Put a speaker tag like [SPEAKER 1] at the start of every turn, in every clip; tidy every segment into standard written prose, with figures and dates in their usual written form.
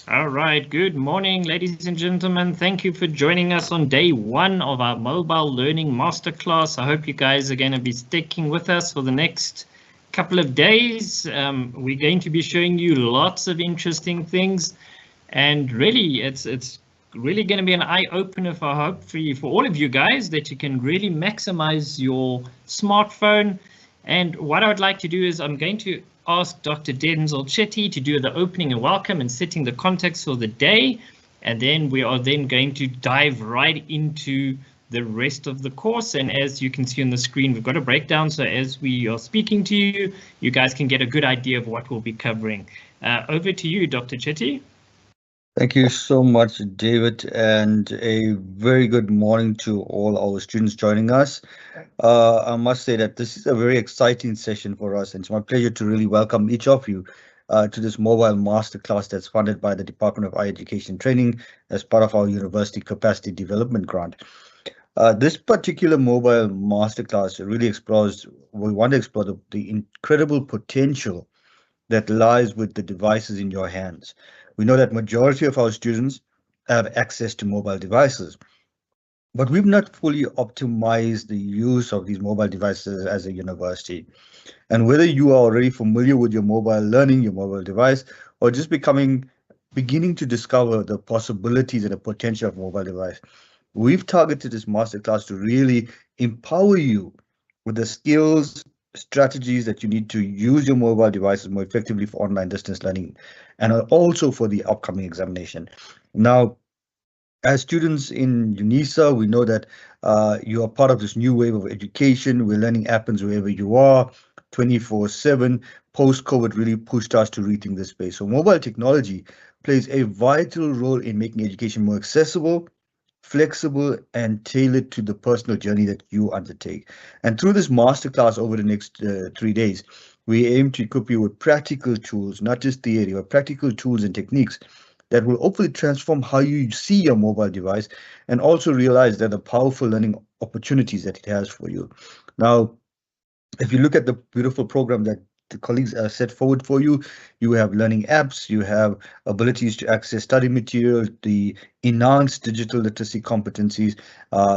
[SPEAKER 1] All right, good morning, ladies and gentlemen. Thank you for joining us on day one of our mobile learning masterclass. I hope you guys are going to be sticking with us for the next couple of days. We're going to be showing you lots of interesting things, and really, it's really going to be an eye-opener for hopefully for all of you guys that you can really maximize your smartphone. And what I would like to do is I'm going to ask Dr. Denzel Chetty to do the opening and welcome and setting the context for the day. And then we are then going to dive right into the rest of the course. And as you can see on the screen, we've got a breakdown. So as we are speaking to you, you guys can get a good idea of what we'll be covering. Over to you, Dr. Chetty.
[SPEAKER 2] Thank you so much, David, and a very good morning to all our students joining us. I must say that this is a very exciting session for us, and it's my pleasure to really welcome each of you to this mobile masterclass that's funded by the Department of Higher Education and Training as part of our University Capacity Development Grant. This particular mobile masterclass really explores, we want to explore the incredible potential that lies with the devices in your hands. We know that majority of our students have access to mobile devices, but we've not fully optimized the use of these mobile devices as a university. And whether you are already familiar with your mobile learning, your mobile device, or just beginning to discover the possibilities and the potential of mobile device, we've targeted this masterclass to really empower you with the skills, strategies that you need to use your mobile devices more effectively for online distance learning and also for the upcoming examination. Now, as students in UNISA, we know that you are part of this new wave of education where learning happens wherever you are, 24/7. Post-COVID really pushed us to rethink this space. So mobile technology plays a vital role in making education more accessible, flexible, and tailored to the personal journey that you undertake. And through this masterclass over the next 3 days, we aim to equip you with practical tools, not just theory, but practical tools and techniques that will hopefully transform how you see your mobile device and also realize that the powerful learning opportunities that it has for you. Now, if you look at the beautiful program that the colleagues set forward for you, you have learning apps, you have abilities to access study material, the enhanced digital literacy competencies.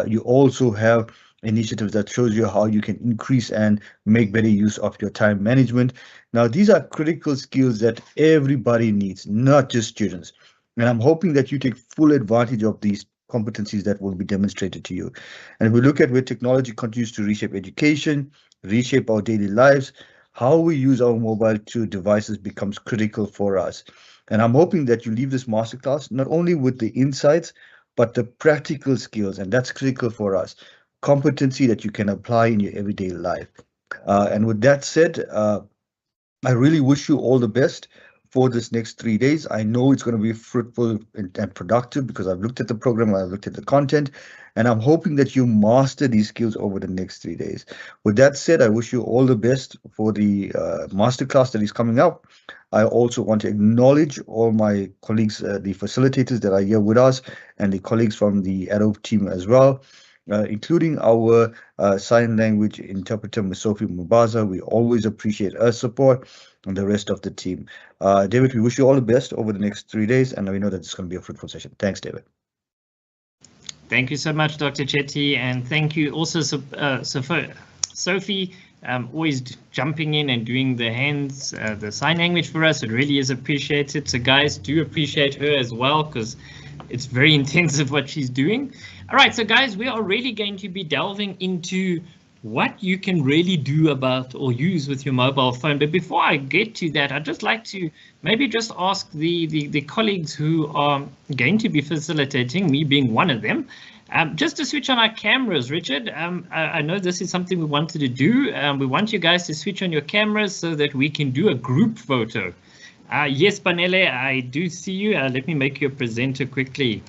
[SPEAKER 2] You also have initiatives that shows you how you can increase and make better use of your time management. Now, these are critical skills that everybody needs, not just students. And I'm hoping that you take full advantage of these competencies that will be demonstrated to you. And if we look at where technology continues to reshape education, reshape our daily lives, how we use our mobile devices becomes critical for us. And I'm hoping that you leave this masterclass not only with the insights, but the practical skills, and that's critical for us, competency that you can apply in your everyday life. And with that said, I really wish you all the best for this next 3 days. I know it's going to be fruitful and productive because I've looked at the program, I've looked at the content, and I'm hoping that you master these skills over the next 3 days. With that said, I wish you all the best for the masterclass that is coming up. I also want to acknowledge all my colleagues, the facilitators that are here with us, and the colleagues from the Adobe team as well. Including our sign language interpreter, Ms. Sophie Mubaza. We always appreciate her support and the rest of the team. David, we wish you all the best over the next 3 days, and we know that it's going to be a fruitful session. Thanks, David.
[SPEAKER 1] Thank you so much, Dr. Chetty, and thank you also, Sophie, always jumping in and doing the hands, the sign language for us. It really is appreciated. So guys, do appreciate her as well, because it's very intensive what she's doing. All right, so guys, we are really going to be delving into what you can really do about or use with your mobile phone. But before I get to that, I'd just like to maybe just ask the colleagues who are going to be facilitating, me being one of them, just to switch on our cameras. Richard, I know this is something we wanted to do. We want you guys to switch on your cameras so that we can do a group photo. Yes, Panele, I do see you. Let me make you a presenter quickly.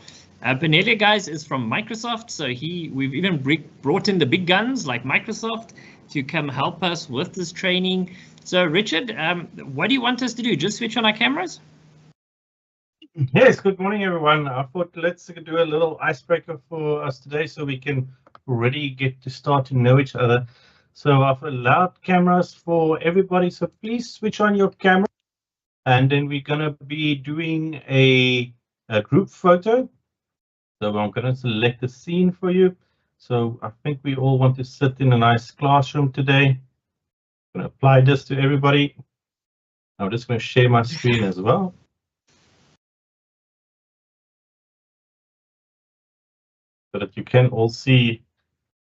[SPEAKER 1] Panele, guys, is from Microsoft, so we've even brought in the big guns like Microsoft to come help us with this training. So, Richard, what do you want us to do? Just switch on our cameras?
[SPEAKER 3] Yes, good morning, everyone. I thought let's do a little icebreaker for us today so we can already get to start to know each other. So I've allowed cameras for everybody, so please switch on your camera. And then we're going to be doing a group photo. So I'm going to select a scene for you. So I think we all want to sit in a nice classroom today. I'm going to apply this to everybody. I'm just going to share my screen as well. So that you can all see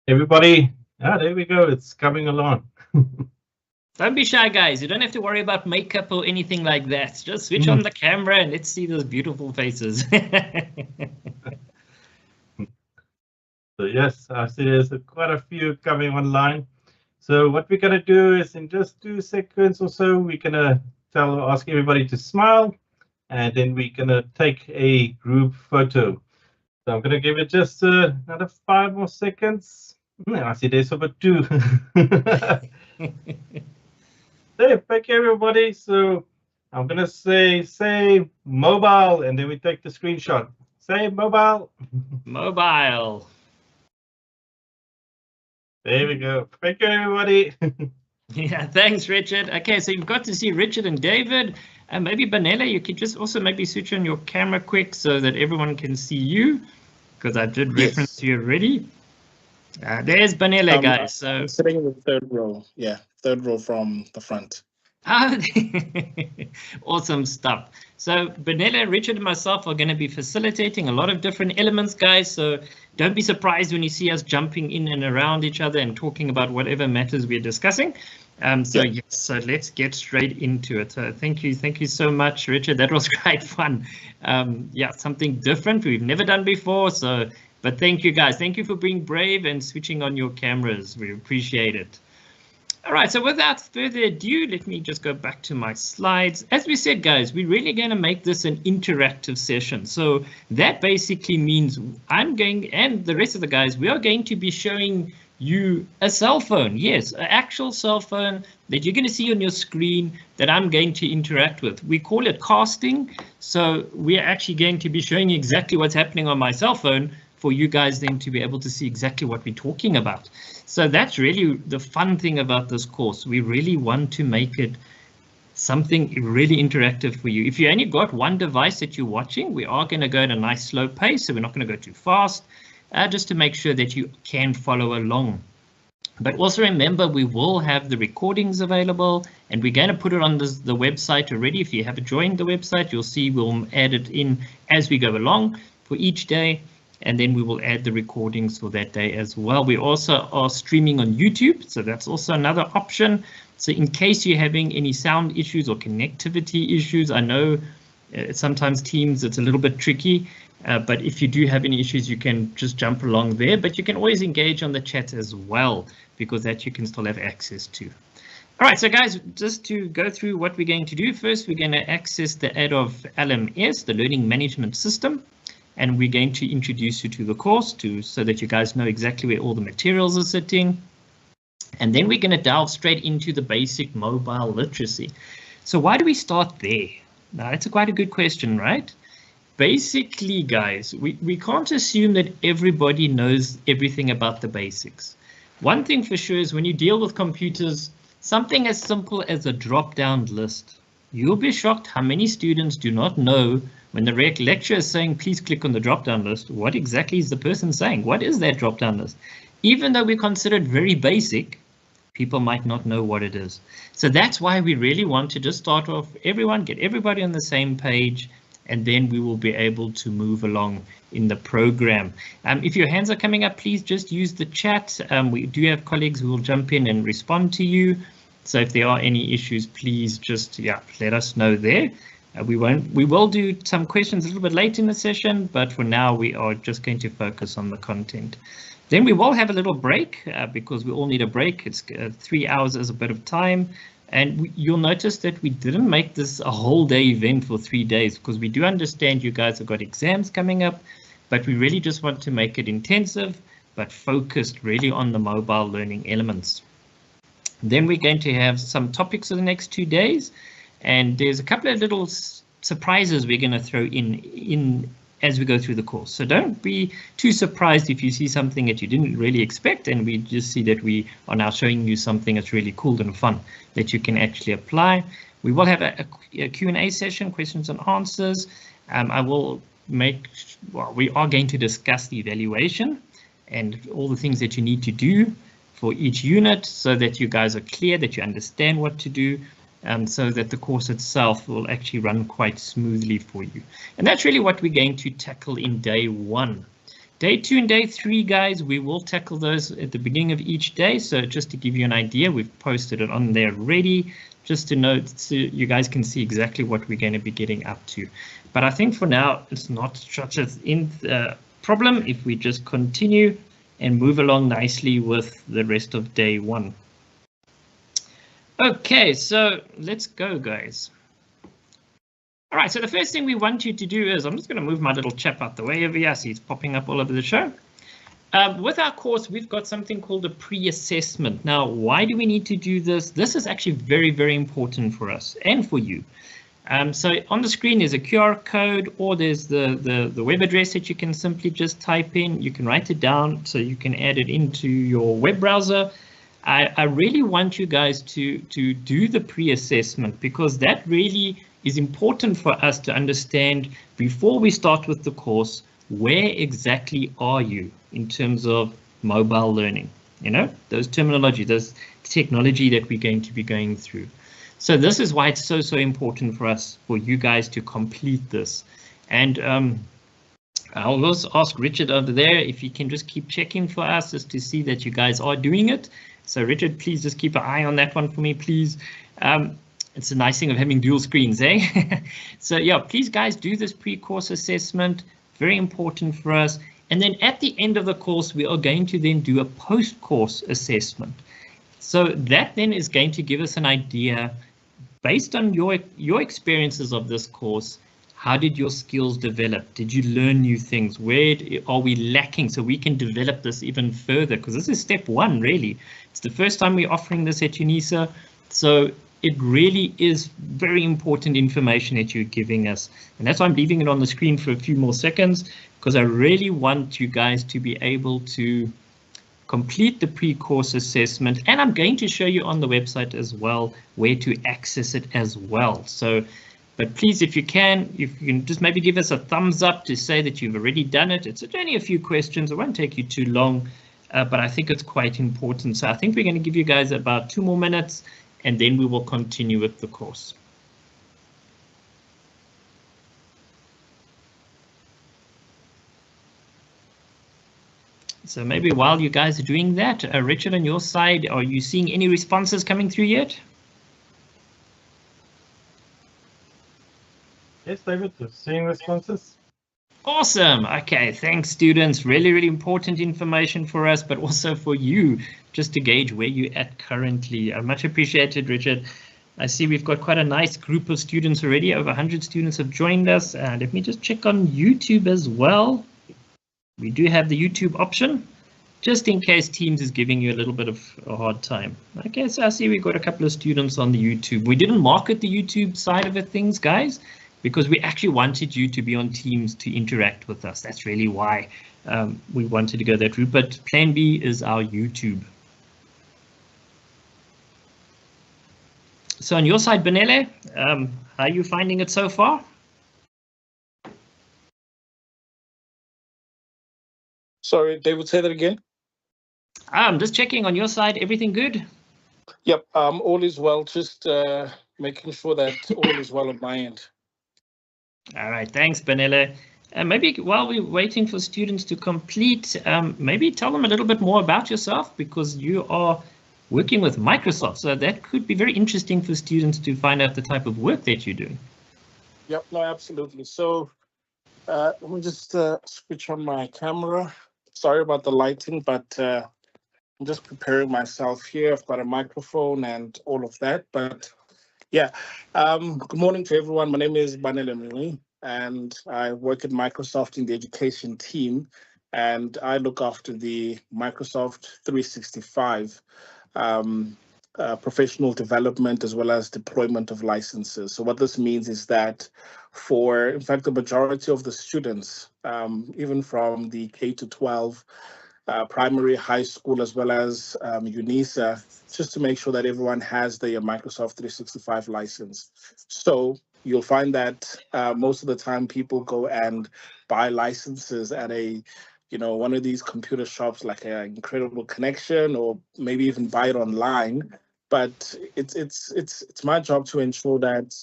[SPEAKER 3] everybody. Ah, there we go. It's coming along.
[SPEAKER 1] Don't be shy, guys. You don't have to worry about makeup or anything like that. Just switch on the camera and let's see those beautiful faces.
[SPEAKER 3] So yes, I see there's quite a few coming online. So what we're going to do is in just 2 seconds or so, we're going to ask everybody to smile, and then we're going to take a group photo. So I'm going to give it just another 5 more seconds. I see there's over 2. Hey, thank you, everybody. So I'm going to say mobile, and then we take the screenshot. Say mobile.
[SPEAKER 1] Mobile.
[SPEAKER 3] There we go. Thank you, everybody.
[SPEAKER 1] Yeah, thanks, Richard. Okay, so you've got to see Richard and David. And maybe Benella, you could just also maybe switch on your camera quick so that everyone can see you, because I did reference you already. There's Benella, guys. So
[SPEAKER 4] I'm sitting in the third row. Yeah, third row from the front.
[SPEAKER 1] Awesome stuff. So Benella, Richard, and myself are going to be facilitating a lot of different elements, guys. So don't be surprised when you see us jumping in and around each other and talking about whatever matters we're discussing. Yes, so let's get straight into it. So thank you so much, Richard. That was great fun. Yeah, something different we've never done before. So, but thank you, guys. Thank you for being brave and switching on your cameras. We appreciate it. All right, so without further ado, let me just go back to my slides. As we said, guys, we're really going to make this an interactive session. So that basically means I'm going, and the rest of the guys, we are going to be showing you a cell phone. Yes, an actual cell phone that you're going to see on your screen that I'm going to interact with. We call it casting. So we're actually going to be showing you exactly what's happening on my cell phone for you guys then to be able to see exactly what we're talking about. So that's really the fun thing about this course. We really want to make it something really interactive for you. If you only got one device that you're watching, we are going to go at a nice slow pace, so we're not going to go too fast, just to make sure that you can follow along. But also remember, we will have the recordings available, and we're going to put it on the website already. If you haven't joined the website, you'll see we'll add it in as we go along for each day. And then we will add the recordings for that day as well. We also are streaming on YouTube, so that's also another option. So in case you're having any sound issues or connectivity issues, I know sometimes Teams, it's a little bit tricky, but if you do have any issues, you can just jump along there, but you can always engage on the chat as well, because that you can still have access to. All right, so guys, just to go through what we're going to do first, we're going to access the add of LMS, the Learning Management System. And we're going to introduce you to the course so that you guys know exactly where all the materials are sitting. And then we're going to delve straight into the basic mobile literacy. So why do we start there? Now, that's quite a good question, right? Basically, guys, we can't assume that everybody knows everything about the basics. One thing for sure is when you deal with computers, something as simple as a drop-down list. You'll be shocked how many students do not know when the lecturer is saying, please click on the drop-down list, what exactly is the person saying? What is that drop-down list? Even though we consider it very basic, people might not know what it is. So that's why we really want to just start off, get everybody on the same page, and then we will be able to move along in the program. If your hands are coming up, please just use the chat. We do have colleagues who will jump in and respond to you. So if there are any issues, please just let us know there. We will do some questions a little bit late in the session, but for now we are just going to focus on the content. Then we will have a little break because we all need a break. It's 3 hours is a bit of time, and you'll notice that we didn't make this a whole day event for 3 days because we do understand you guys have got exams coming up, but we really just want to make it intensive but focused really on the mobile learning elements. Then we're going to have some topics for the next 2 days. And there's a couple of little surprises we're going to throw in as we go through the course. So don't be too surprised if you see something that you didn't really expect, and we just see that we are now showing you something that's really cool and fun that you can actually apply. We will have a Q&A session, questions and answers. We are going to discuss the evaluation and all the things that you need to do for each unit so that you guys are clear, that you understand what to do, so that the course itself will actually run quite smoothly for you. And that's really what we're going to tackle in day 1. Day 2 and day 3, guys, we will tackle those at the beginning of each day. So just to give you an idea, we've posted it on there already, just to note so you guys can see exactly what we're going to be getting up to. But I think for now, it's not such a problem if we just continue and move along nicely with the rest of day 1. Okay, so let's go, guys. All right, so the first thing we want you to do is, I'm just going to move my little chap out the way over here, so he's popping up all over the show. With our course, we've got something called a pre-assessment. Now, why do we need to do this? This is actually very, very important for us and for you. So on the screen there's a QR code, or there's the web address that you can simply just type in. You can write it down so you can add it into your web browser. I really want you guys to do the pre-assessment, because that really is important for us to understand before we start with the course. Where exactly are you in terms of mobile learning? You know, those terminology, those technology that we're going to be going through. So this is why it's so important for us, for you guys to complete this. And I'll also ask Richard over there if he can just keep checking for us, just to see that you guys are doing it. So Richard, please just keep an eye on that one for me, please. It's a nice thing of having dual screens, eh? So yeah, please guys do this pre-course assessment. Very important for us. And then at the end of the course, we are going to then do a post-course assessment. So that then is going to give us an idea, based on your experiences of this course, how did your skills develop? Did you learn new things? Where are we lacking so we can develop this even further? Because this is step 1, really. It's the first time we're offering this at UNISA. So it really is very important information that you're giving us. And that's why I'm leaving it on the screen for a few more seconds, because I really want you guys to be able to complete the pre-course assessment. And I'm going to show you on the website as well where to access it as well. So, but please, if you can just maybe give us a thumbs up to say that you've already done it. It's only a few questions. It won't take you too long, but I think it's quite important. So I think we're going to give you guys about 2 more minutes, and then we will continue with the course. So maybe while you guys are doing that, Richard, on your side, are you seeing any responses coming through yet?
[SPEAKER 3] Yes, David, we're seeing responses.
[SPEAKER 1] Awesome. Okay, thanks, students. Really important information for us, but also for you, just to gauge where you're at currently. Much appreciated, Richard. I see we've got quite a nice group of students already. Over 100 students have joined us. Let me just check on YouTube as well. We do have the YouTube option, just in case Teams is giving you a little bit of a hard time. Okay, so I see we've got a couple of students on the YouTube. We didn't market the YouTube side of it, things, guys, because we actually wanted you to be on Teams to interact with us. That's really why we wanted to go that route. But plan B is our YouTube. So on your side, Benele, how are you finding it so far?
[SPEAKER 4] Sorry, David, say that again.
[SPEAKER 1] I'm just checking on your side. Everything good?
[SPEAKER 4] Yep, all is well. Just making sure that all is well on my end.
[SPEAKER 1] All right, thanks, Benele. Maybe while we're waiting for students to complete, maybe tell them a little bit more about yourself, because you are working with Microsoft. So that could be very interesting for students to find out the type of work that you're doing.
[SPEAKER 4] Yep, no, absolutely. So let me just switch on my camera. Sorry about the lighting, but I'm just preparing myself here. I've got a microphone and all of that. But yeah, good morning to everyone. My name is Banele Mui, and I work at Microsoft in the education team, and I look after the Microsoft 365 professional development as well as deployment of licenses. So what this means is that for, in fact, the majority of the students, even from the K to 12, primary, high school, as well as UNISA, just to make sure that everyone has their Microsoft 365 license. So you'll find that most of the time people go and buy licenses at one of these computer shops like an Incredible Connection, or maybe even buy it online. But it's my job to ensure that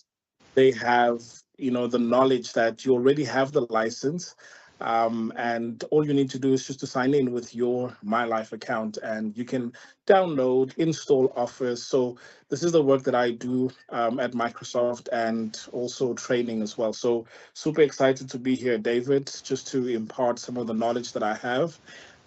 [SPEAKER 4] they have the knowledge that you already have the license, and all you need to do is just to sign in with your My Life account, and you can download, install Office. So this is the work that I do at Microsoft, and also training as well. So super excited to be here, David, just to impart some of the knowledge that I have.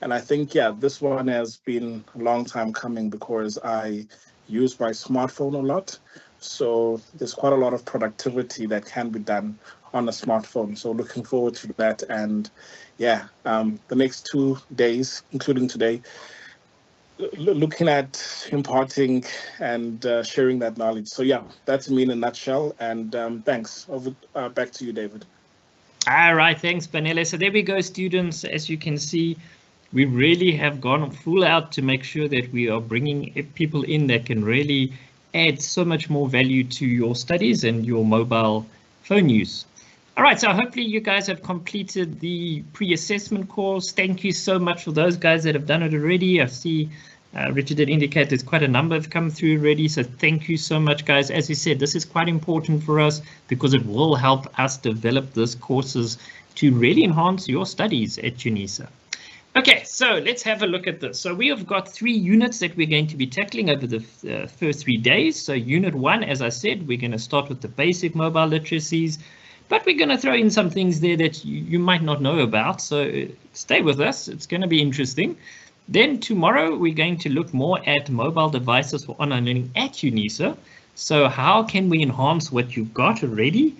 [SPEAKER 4] And I think, yeah, this one has been a long time coming because I use my smartphone a lot. So there's quite a lot of productivity that can be done on a smartphone. So looking forward to that. And yeah, the next 2 days, including today, looking at imparting and sharing that knowledge. So yeah, that's me in a nutshell. And thanks. Back to you, David.
[SPEAKER 1] All right, thanks, Banele. So there we go, students. As you can see, we really have gone full out to make sure that we are bringing people in that can really add so much more value to your studies and your mobile phone use. All right, so hopefully you guys have completed the pre-assessment course. Thank you so much for those guys that have done it already. I see Richard did indicate there's quite a number have come through already, so thank you so much, guys. As you said, this is quite important for us because it will help us develop these courses to really enhance your studies at UNISA. Okay, so let's have a look at this. So we have got 3 units that we're going to be tackling over the first 3 days. So unit 1, as I said, we're going to start with the basic mobile literacies, but we're going to throw in some things there that you might not know about. So stay with us. It's going to be interesting. Then tomorrow, we're going to look more at mobile devices for online learning at UNISA. So how can we enhance what you've got already?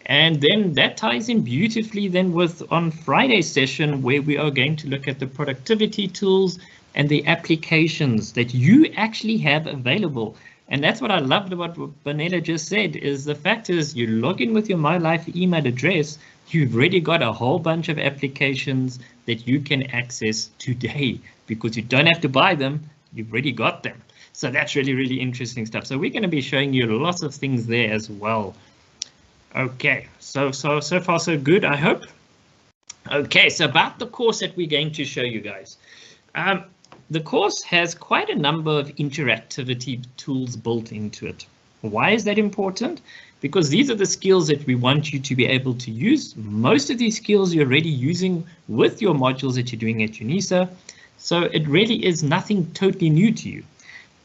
[SPEAKER 1] And then that ties in beautifully then with on Friday's session, where we are going to look at the productivity tools and the applications that you actually have available. And that's what I loved about what Banela just said, is the fact is you log in with your My Life email address, you've already got a whole bunch of applications that you can access today because you don't have to buy them, you've already got them. So that's really, really interesting stuff. So we're going to be showing you lots of things there as well. Okay, so far so good, I hope. Okay, so about the course that we're going to show you guys. The course has quite a number of interactivity tools built into it. Why is that important? Because these are the skills that we want you to be able to use. Most of these skills you're already using with your modules that you're doing at UNISA. So it really is nothing totally new to you.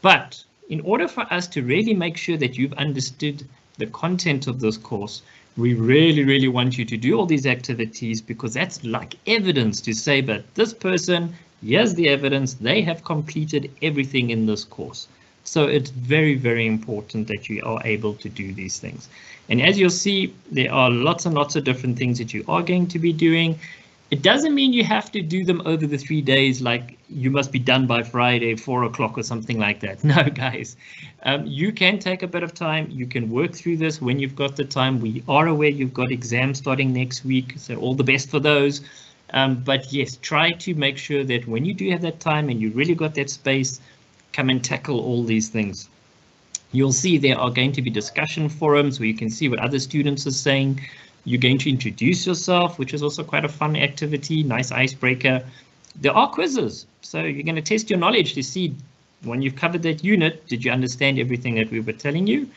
[SPEAKER 1] But in order for us to really make sure that you've understood the content of this course, we really, really want you to do all these activities, because that's like evidence to say that this person, here's the evidence, they have completed everything in this course. So it's very, very important that you are able to do these things. And as you'll see, there are lots and lots of different things that you are going to be doing. It doesn't mean you have to do them over the 3 days, like you must be done by Friday, 4 o'clock or something like that. No, guys, you can take a bit of time. You can work through this when you've got the time. We are aware you've got exams starting next week, so all the best for those. But yes, try to make sure that when you do have that time and you really got that space, come and tackle all these things. You'll see there are going to be discussion forums where you can see what other students are saying. You're going to introduce yourself, which is also quite a fun activity, nice icebreaker. There are quizzes, so you're going to test your knowledge to see when you've covered that unit, did you understand everything that we were telling you?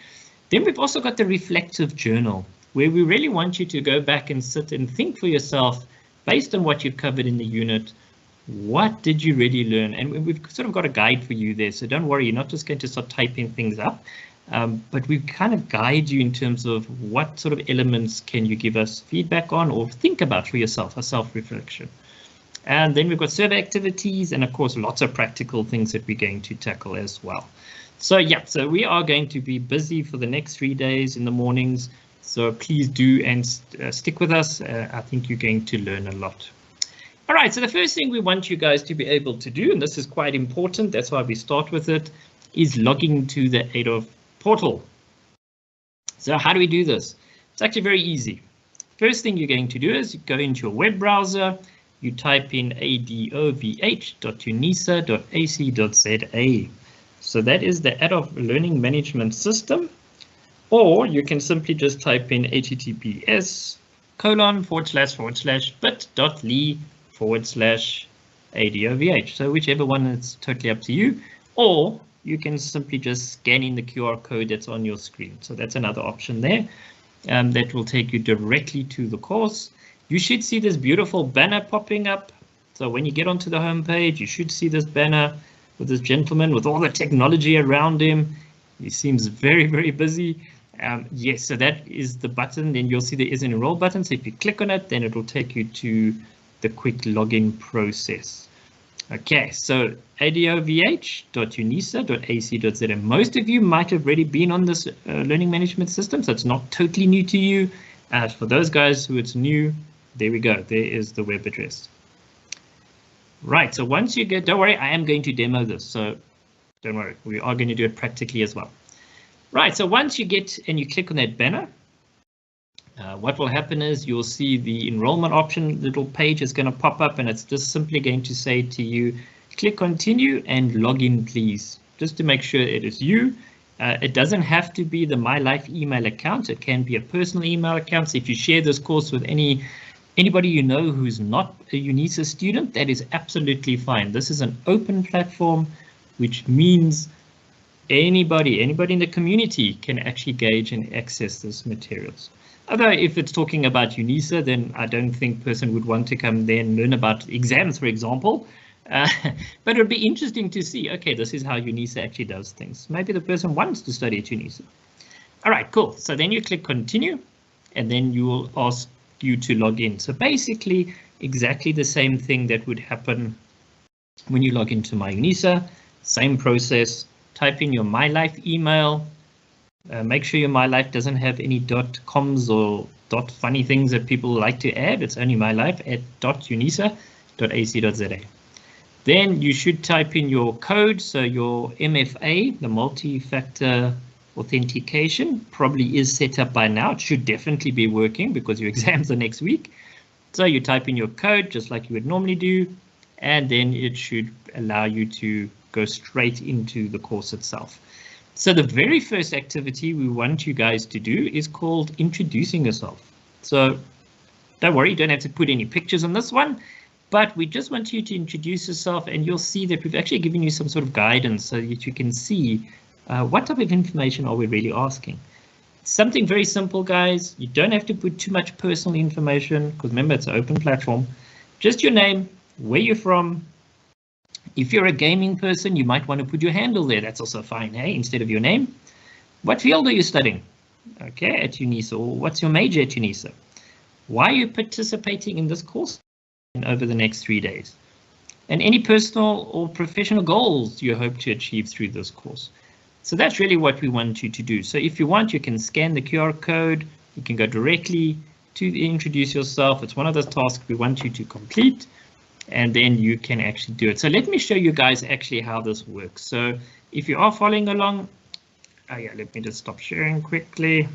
[SPEAKER 1] Then we've also got the reflective journal, where we really want you to go back and sit and think for yourself, based on what you've covered in the unit, what did you really learn? And we've sort of got a guide for you there, so don't worry, you're not just going to start typing things up. But we kind of guide you in terms of what sort of elements can you give us feedback on or think about for yourself, a self-reflection. And then we've got survey activities and of course lots of practical things that we're going to tackle as well. So yeah, so we are going to be busy for the next 3 days in the mornings. So please do and stick with us. I think you're going to learn a lot. All right, so the first thing we want you guys to be able to do, and this is quite important, that's why we start with it, is logging to the ADOF portal. So how do we do this? It's actually very easy. First thing you're going to do is you go into your web browser, you type in adovh.unisa.ac.za. So that is the Adolf Learning Management System. Or you can simply just type in https://bit.ly/ADOVH. So whichever one, is totally up to you. Or you can simply just scan in the QR code that's on your screen. So that's another option there. That will take you directly to the course. You should see this beautiful banner popping up. So when you get onto the home page, you should see this banner with this gentleman with all the technology around him. He seems very, very busy. Yes, so that is the button. Then you'll see there is an enroll button. So if you click on it, then it will take you to the quick login process. Okay, so adovh.unisa.ac.za. Most of you might have already been on this learning management system, so it's not totally new to you. For those guys who it's new, there we go. There is the web address. Right, so once you get, don't worry, I am going to demo this, so don't worry, we are going to do it practically as well. Right, so once you get and you click on that banner, what will happen is you'll see the enrollment option little page is going to pop up, and it's just simply going to say to you, click continue and log in, please, just to make sure it is you. It doesn't have to be the My Life email account. It can be a personal email account. So if you share this course with anybody you know who's not a UNISA student, that is absolutely fine. This is an open platform, which means anybody in the community can actually gauge and access this materials. Although if it's talking about UNISA, then I don't think person would want to come there and learn about exams, for example. But it would be interesting to see, okay, this is how UNISA actually does things. Maybe the person wants to study at UNISA. All right, cool. So then you click continue, and then you will ask you to log in. So basically exactly the same thing that would happen when you log into My UNISA. Same process. Type in your My Life email. Make sure your My Life doesn't have any .coms or .funny things that people like to add. It's only My Life at .unisa.ac.za. Then you should type in your code. So your MFA, the multi-factor authentication, probably is set up by now. It should definitely be working because your exams are next week. So you type in your code just like you would normally do, and then it should allow you to go straight into the course itself. So the very first activity we want you guys to do is called introducing yourself. So don't worry, you don't have to put any pictures on this one, but we just want you to introduce yourself, and you'll see that we've actually given you some sort of guidance so that you can see what type of information are we really asking. It's something very simple, guys. You don't have to put too much personal information because remember, it's an open platform. Just your name, where you're from. If you're a gaming person, you might want to put your handle there. That's also fine, hey, instead of your name. What field are you studying? Okay, at UNISA, or what's your major at UNISA? Why are you participating in this course over the next 3 days? And any personal or professional goals you hope to achieve through this course. So that's really what we want you to do. So if you want, you can scan the QR code. You can go directly to introduce yourself. It's one of those tasks we want you to complete, and then you can actually do it. So let me show you guys actually how this works. So if you are following along, let me just stop sharing quickly.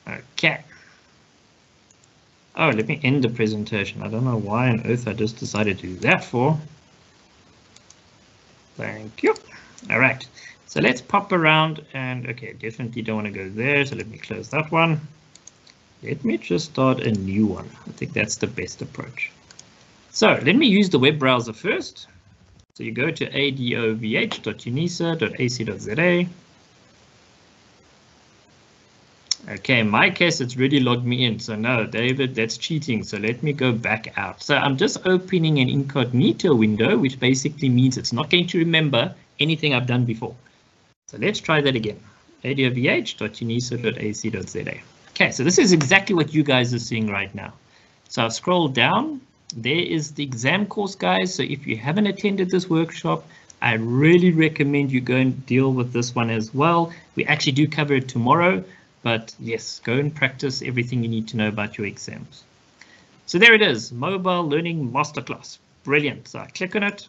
[SPEAKER 1] Okay. Oh, let me end the presentation. I don't know why on earth I just decided to do that for. Thank you. All right, so let's pop around, and okay, definitely don't want to go there. So let me close that one. Let me just start a new one. I think that's the best approach. So let me use the web browser first. So you go to adovh.unisa.ac.za. Okay, in my case, it's really logged me in. So no, David, that's cheating. So let me go back out. So I'm just opening an incognito window, which basically means it's not going to remember anything I've done before. So let's try that again. adovh.unisa.ac.za. Okay, so this is exactly what you guys are seeing right now. So I'll scroll down. There is the exam course, guys. So if you haven't attended this workshop, I really recommend you go and deal with this one as well. We actually do cover it tomorrow. But yes, go and practice everything you need to know about your exams. So there it is, Mobile Learning Masterclass. Brilliant. So I click on it.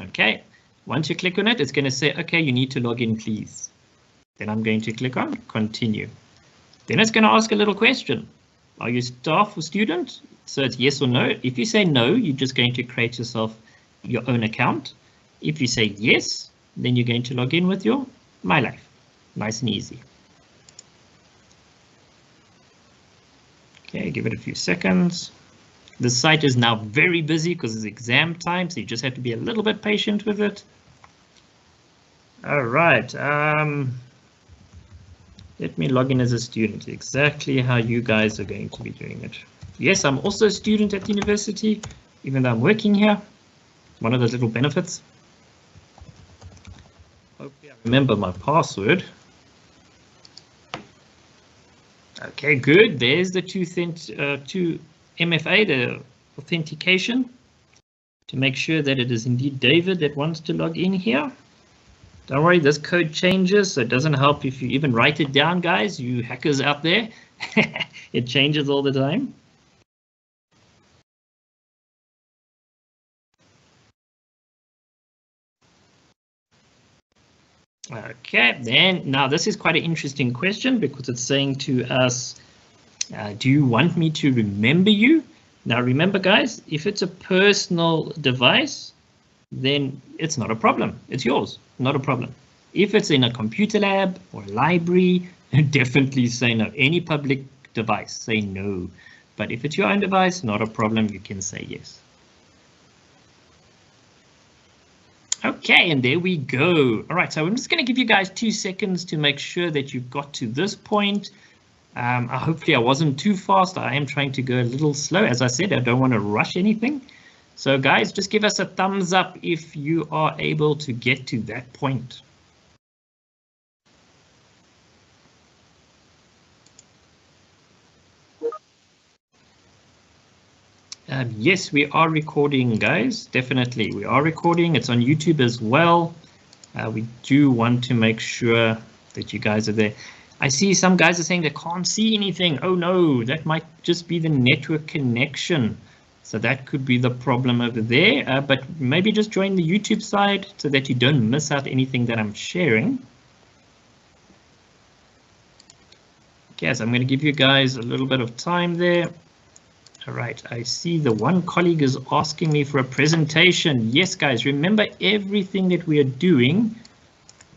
[SPEAKER 1] Okay, once you click on it, it's going to say, okay, you need to log in, please. Then I'm going to click on continue. Then it's going to ask a little question. Are you staff or student? So it's yes or no. If you say no, you're just going to create yourself your own account. If you say yes, then you're going to log in with your My Life. Nice and easy. Okay, give it a few seconds. The site is now very busy because it's exam time, so you just have to be a little bit patient with it. All right. Let me log in as a student, exactly how you guys are going to be doing it. Yes, I'm also a student at the university, even though I'm working here. One of those little benefits. Hopefully I remember my password. Okay, good. There's the two MFA, the authentication, to make sure that it is indeed David that wants to log in here. Don't worry, this code changes, so it doesn't help if you even write it down, guys, you hackers out there. It changes all the time. Okay, then now this is quite an interesting question because it's saying to us, do you want me to remember you? Now remember, guys, if it's a personal device, then it's not a problem. It's yours, not a problem. If it's in a computer lab or library, definitely say no. Any public device, say no. But if it's your own device, not a problem, you can say yes. Okay, and there we go. All right, so I'm just going to give you guys 2 seconds to make sure that you've got to this point. Hopefully I wasn't too fast. I am trying to go a little slow. As I said, I don't want to rush anything. So guys, just give us a thumbs up if you are able to get to that point. Yes, we are recording, guys. Definitely, we are recording. It's on YouTube as well. We do want to make sure that you guys are there. I see some guys are saying they can't see anything. Oh no, that might just be the network connection. So that could be the problem over there. But maybe just join the YouTube side so that you don't miss out anything that I'm sharing. Okay, so I'm going to give you guys a little bit of time there. All right, I see the one colleague is asking me for a presentation. Yes, guys, remember everything that we are doing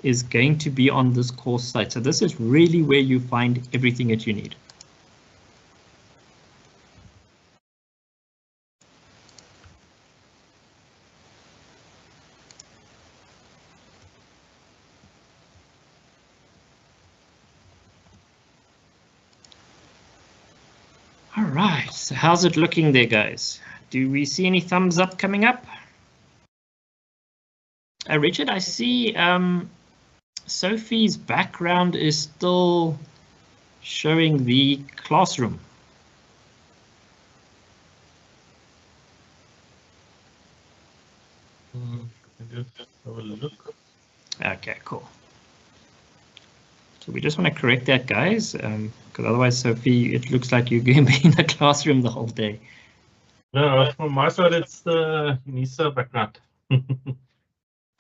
[SPEAKER 1] is going to be on this course site. So this is really where you find everything that you need. All right, so how's it looking there, guys? Do we see any thumbs up coming up? Richard, I see Sophie's background is still showing the classroom.
[SPEAKER 3] Just have a look.
[SPEAKER 1] Okay, cool. So we just want to correct that, guys, because otherwise, Sophie, it looks like you're going to be in the classroom the whole day.
[SPEAKER 3] No, from my side, it's the NISA background.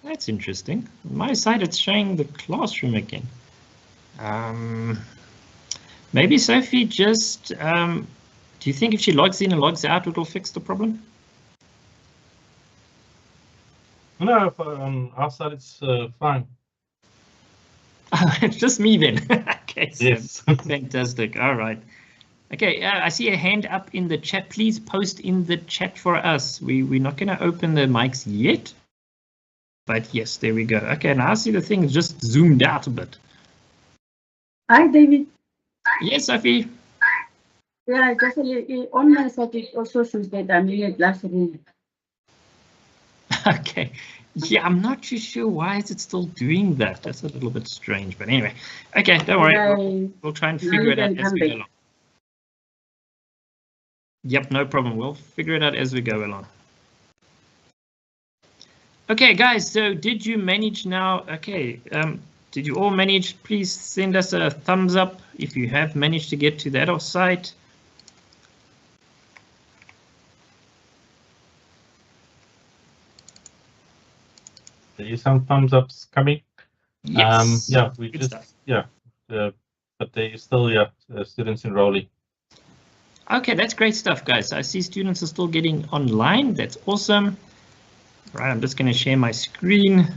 [SPEAKER 1] That's interesting. On my side, it's showing the classroom again. Maybe Sophie just, do you think if she logs in and logs out, it'll fix the problem?
[SPEAKER 3] No, on our side, it's fine.
[SPEAKER 1] It's just me then. Okay, so
[SPEAKER 3] Yes.
[SPEAKER 1] fantastic. All right. Okay, I see a hand up in the chat. Please post in the chat for us. We're not going to open the mics yet. But yes, there we go. Okay, now I see the thing just zoomed out a bit.
[SPEAKER 5] Hi, David.
[SPEAKER 1] Yes, Sophie.
[SPEAKER 5] Yeah, just on my side, it also shows that I'm in a classroom.
[SPEAKER 1] Okay. Yeah, I'm not too sure why is it still doing that. That's a little bit strange, but anyway. Okay, don't worry. We'll try and figure it out as we go along. Yep, no problem. We'll figure it out as we go along. Okay, guys, so did you manage now? Okay, did you all manage? Please send us a thumbs up if you have managed to get to that offsite.
[SPEAKER 3] There is some thumbs ups coming.
[SPEAKER 1] Yes.
[SPEAKER 3] Yeah, we
[SPEAKER 1] Good
[SPEAKER 3] just
[SPEAKER 1] stuff.
[SPEAKER 3] but there is still students enrolling.
[SPEAKER 1] Okay, that's great stuff, guys. I see students are still getting online. That's awesome. Right, I'm just going to share my screen.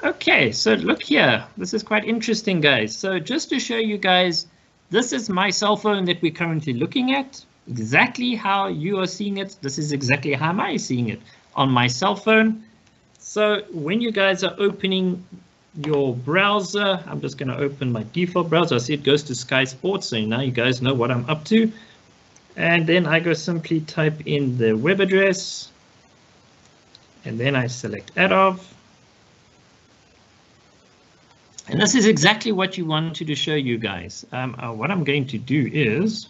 [SPEAKER 1] Okay, so look here. This is quite interesting, guys. So just to show you guys, this is my cell phone that we're currently looking at. Exactly how you are seeing it. This is exactly how I'm seeing it on my cell phone. So when you guys are opening your browser, I'm just going to open my default browser. I see it goes to Sky Sports, so now you guys know what I'm up to. And then I go simply type in the web address, and then I select Adov. And this is exactly what you wanted to show you guys. What I'm going to do is,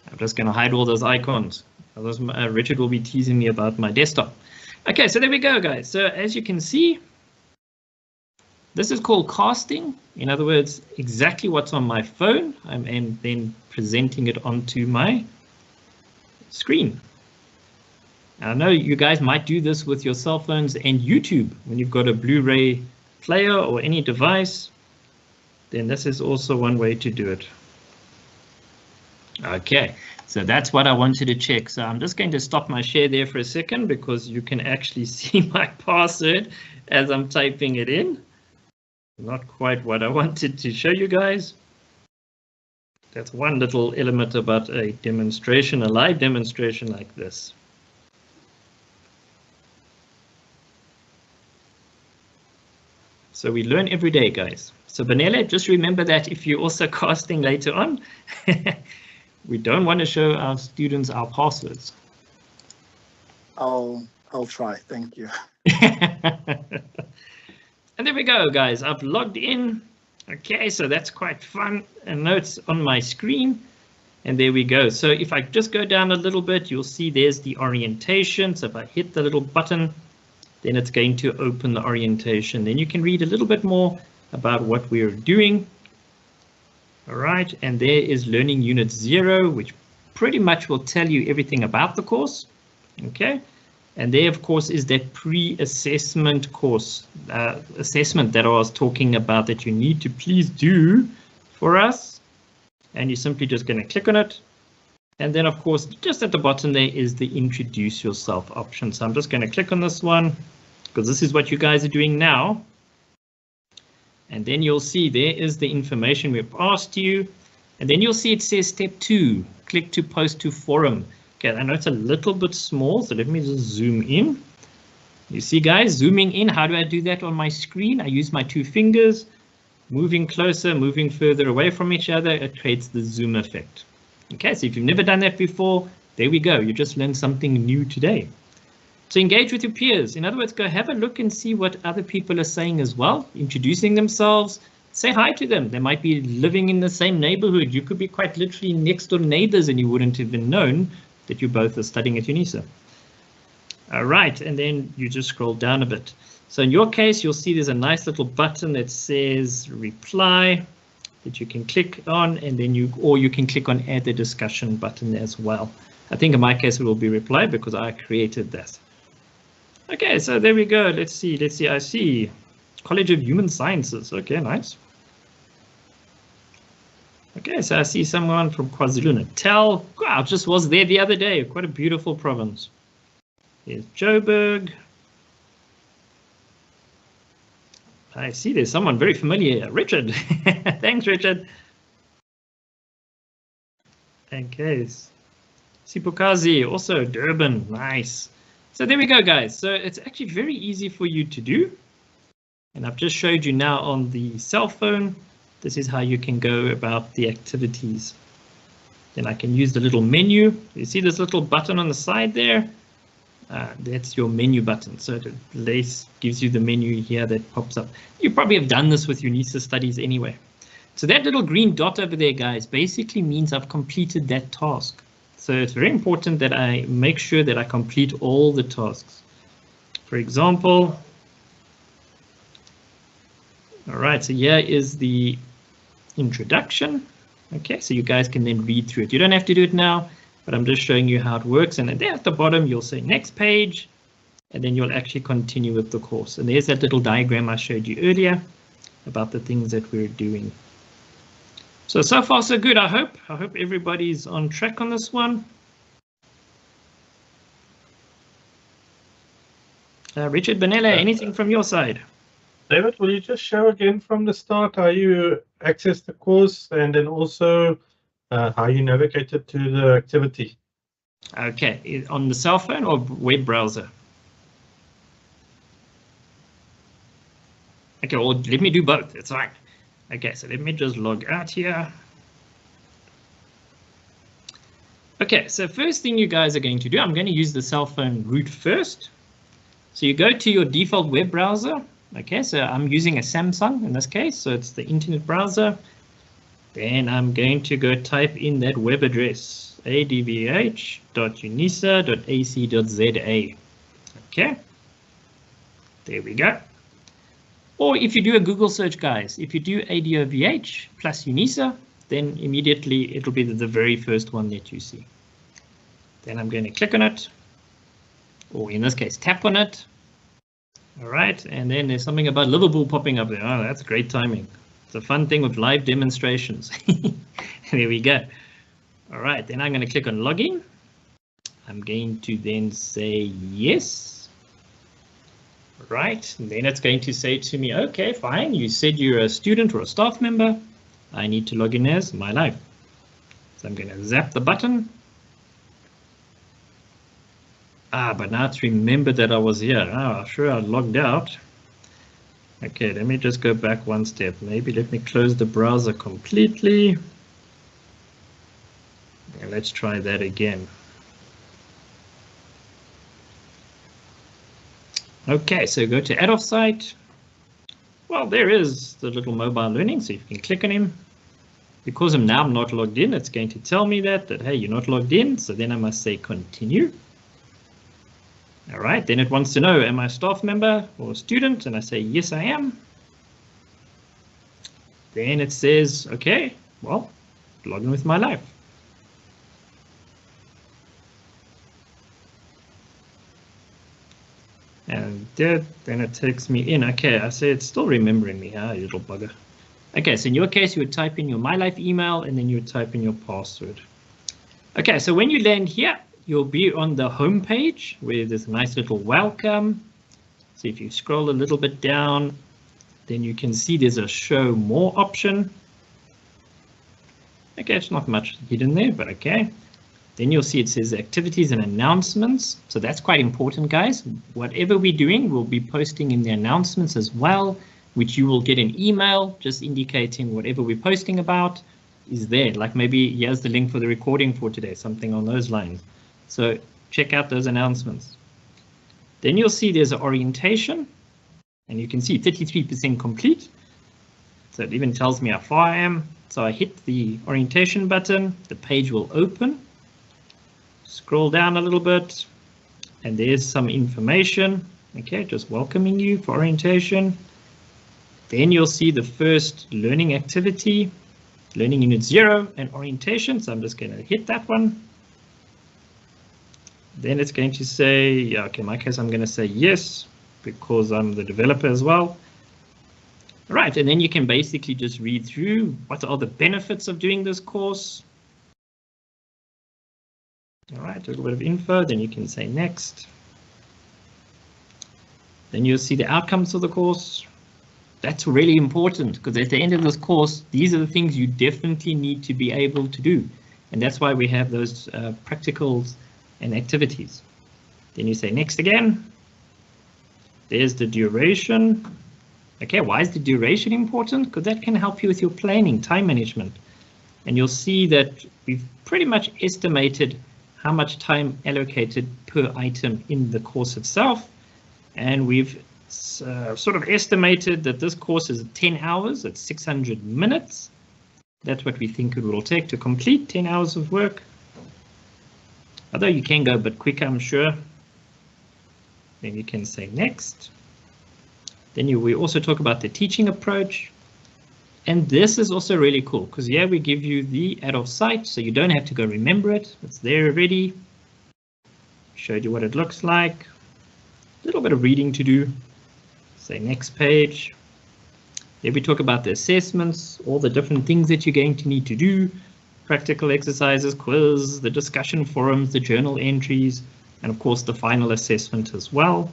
[SPEAKER 1] I'm just going to hide all those icons. Otherwise, Richard will be teasing me about my desktop. Okay, so there we go, guys. So as you can see, this is called casting. In other words, exactly what's on my phone, and then presenting it onto my screen. I know you guys might do this with your cell phones and YouTube when you've got a Blu-ray player or any device. Then this is also one way to do it. Okay, so that's what I wanted to check. So I'm just going to stop my share there for a second because you can actually see my password as I'm typing it in. Not quite what I wanted to show you guys. That's one little element about a demonstration, a live demonstration like this. So we learn every day, guys. So Benele, just remember that if you're also casting later on, we don't want to show our students our passwords.
[SPEAKER 4] I'll try. Thank you.
[SPEAKER 1] And there we go, guys. I've logged in. Okay, so that's quite fun. And notes on my screen. And there we go. So if I just go down a little bit, you'll see there's the orientation. So if I hit the little button, then it's going to open the orientation. Then you can read a little bit more about what we're doing. All right, and there is Learning Unit 0, which pretty much will tell you everything about the course. Okay. And there, of course, is that pre-assessment course assessment that I was talking about that you need to please do for us. And you're simply just going to click on it. And then, of course, just at the bottom there is the introduce yourself option. So I'm just going to click on this one because this is what you guys are doing now. And then you'll see there is the information we've asked you. And then you'll see it says step 2, click to post to forum. Okay, I know it's a little bit small, so let me just zoom in. You see, guys, zooming in, how do I do that on my screen? I use my 2 fingers, moving closer, moving further away from each other. It creates the zoom effect. Okay, so if you've never done that before, there we go. You just learned something new today. So engage with your peers. In other words, go have a look and see what other people are saying as well, introducing themselves. Say hi to them. They might be living in the same neighborhood. You could be quite literally next door neighbors and you wouldn't have been known that you both are studying at UNISA. All right, and then you just scroll down a bit. So in your case, you'll see there's a nice little button that says reply that you can click on, and then you can click on add the discussion button as well. I think in my case it will be reply because I created that. Okay, so there we go. Let's see. I see College of Human Sciences. Okay, nice. Okay, so I see someone from KwaZulu-Natal. Wow, just was there the other day. Quite a beautiful province. Here's Joburg. I see there's someone very familiar. Richard. Thanks, Richard. Okay. Sipukazi, also Durban. Nice. So there we go, guys. So it's actually very easy for you to do. And I've just showed you now on the cell phone. This is how you can go about the activities. Then I can use the little menu. You see this little button on the side there? That's your menu button. So it gives you the menu here that pops up. You probably have done this with UNISA studies anyway. So that little green dot over there, guys, basically means I've completed that task. So it's very important that I make sure that I complete all the tasks. For example, all right, so here is the introduction. Okay, so you guys can then read through it. You don't have to do it now, but I'm just showing you how it works. And then there at the bottom, you'll say next page, and then you'll actually continue with the course. And there's that little diagram I showed you earlier about the things that we're doing. So far, so good, I hope. I hope everybody's on track on this one. Richard Benella, anything from your side?
[SPEAKER 3] David, will you just show again from the start how you access the course and then also how you navigated to the activity?
[SPEAKER 1] Okay, on the cell phone or web browser? Okay, well, let me do both. It's fine. Okay, so let me just log out here. Okay, so first thing you guys are going to do, I'm going to use the cell phone root first. So you go to your default web browser. Okay, so I'm using a Samsung in this case, so it's the internet browser. Then I'm going to go type in that web address, advh.unisa.ac.za. Okay, there we go. Or if you do a Google search, guys, if you do ADOVH plus UNISA, then immediately it'll be the very first one that you see. Then I'm going to click on it, or in this case, tap on it. All right, and then there's something about Liverpool popping up there. Oh, that's great timing. It's a fun thing with live demonstrations. There we go. All right, then I'm going to click on login. I'm going to then say yes. Right, and then it's going to say to me, okay, fine, you said you're a student or a staff member. I need to log in as my life. So I'm going to zap the button. But now it's remembered that I was here. Oh, sure, I logged out. Okay, let me just go back one step. Maybe let me close the browser completely. And let's try that again. Okay, so go to add offsite. Well, there is the little mobile learning, so you can click on him. Because I'm not logged in, it's going to tell me that hey, you're not logged in, so then I must say continue. All right, then it wants to know, am I a staff member or a student? And I say, yes, I am. Then it says, okay, well, log in with my life. And then it takes me in. Okay, I say it's still remembering me, you little bugger. Okay, so in your case, you would type in your My Life email and then you would type in your password. Okay, so when you land here, you'll be on the home page where there's a nice little welcome. So if you scroll a little bit down, then you can see there's a show more option. Okay, it's not much hidden there, but okay. Then you'll see it says activities and announcements. So that's quite important, guys. Whatever we're doing, we'll be posting in the announcements as well, which you will get an email just indicating whatever we're posting about is there. Like maybe here's the link for the recording for today, something on those lines. So check out those announcements. Then you'll see there's an orientation, and you can see 33% complete. So it even tells me how far I am. So I hit the orientation button, the page will open. Scroll down a little bit, and there's some information. Okay, just welcoming you for orientation. Then you'll see the first learning activity, learning unit 0 and orientation. So I'm just going to hit that one. Then it's going to say, yeah, okay, in my case, I'm going to say yes, because I'm the developer as well. All right, and then you can basically just read through what are the benefits of doing this course. All right, a little bit of info, then you can say next. Then you'll see the outcomes of the course. That's really important because at the end of this course, these are the things you definitely need to be able to do. And that's why we have those practicals and activities. Then you say next again. There's the duration. Okay, why is the duration important? Because that can help you with your planning, time management. And you'll see that we've pretty much estimated how much time allocated per item in the course itself. And we've sort of estimated that this course is 10 hours, it's 600 minutes. That's what we think it will take to complete 10 hours of work. Although you can go a bit quicker, I'm sure. Then you can say next. Then we also talk about the teaching approach. And this is also really cool because here we give you the add off site, so you don't have to go remember it. It's there already. Showed you what it looks like. A little bit of reading to do. Say next page. Here we talk about the assessments, all the different things that you're going to need to do. Practical exercises, quiz, the discussion forums, the journal entries, and of course the final assessment as well.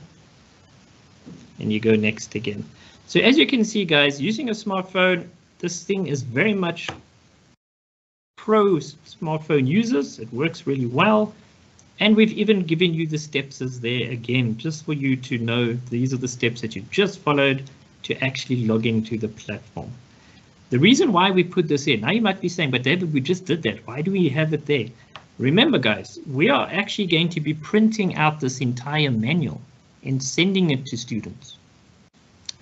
[SPEAKER 1] and you go next again. So as you can see, guys, using a smartphone, this thing is very much pro smartphone users. It works really well. And we've even given you the steps as there again, just for you to know these are the steps that you just followed to actually log into the platform. The reason why we put this in, now you might be saying, but David, we just did that. Why do we have it there? Remember, guys, we are actually going to be printing out this entire manual and sending it to students.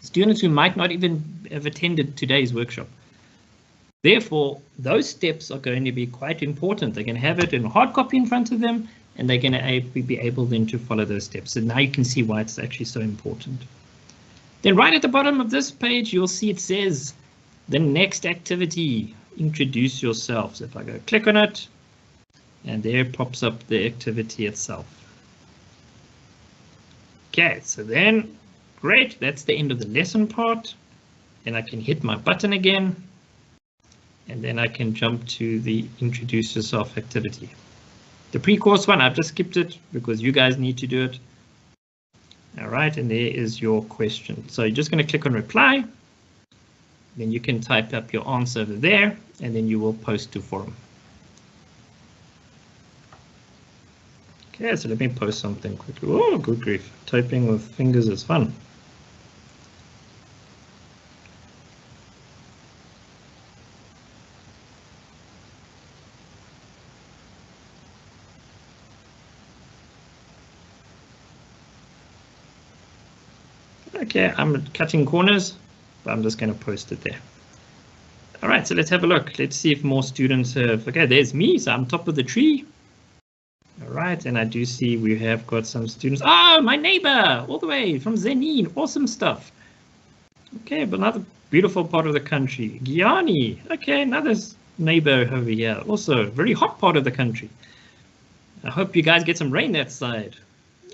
[SPEAKER 1] Students who might not even have attended today's workshop. Therefore, those steps are going to be quite important. They're going to have it in hard copy in front of them, and they're going to be able then to follow those steps. So now you can see why it's actually so important. Then right at the bottom of this page, you'll see it says the next activity, introduce yourself. So if I go click on it, and there pops up the activity itself. Okay, so then, great, that's the end of the lesson part. Then I can hit my button again, and then I can jump to the introduce yourself activity. The pre-course one, I've just skipped it because you guys need to do it. All right, and there is your question. So you're just going to click on reply. Then you can type up your answer over there, and then you will post to forum. Okay, so let me post something quickly. Oh, good grief. Typing with fingers is fun. Okay, I'm cutting corners, but I'm just going to post it there. All right, so let's have a look. Let's see if more students have. Okay, there's me, so I'm top of the tree. All right, and I do see we have got some students. Oh, my neighbor, all the way from Zenin. Awesome stuff. Okay, but another beautiful part of the country. Guyani. Okay, another neighbor over here. Also, very hot part of the country. I hope you guys get some rain that side.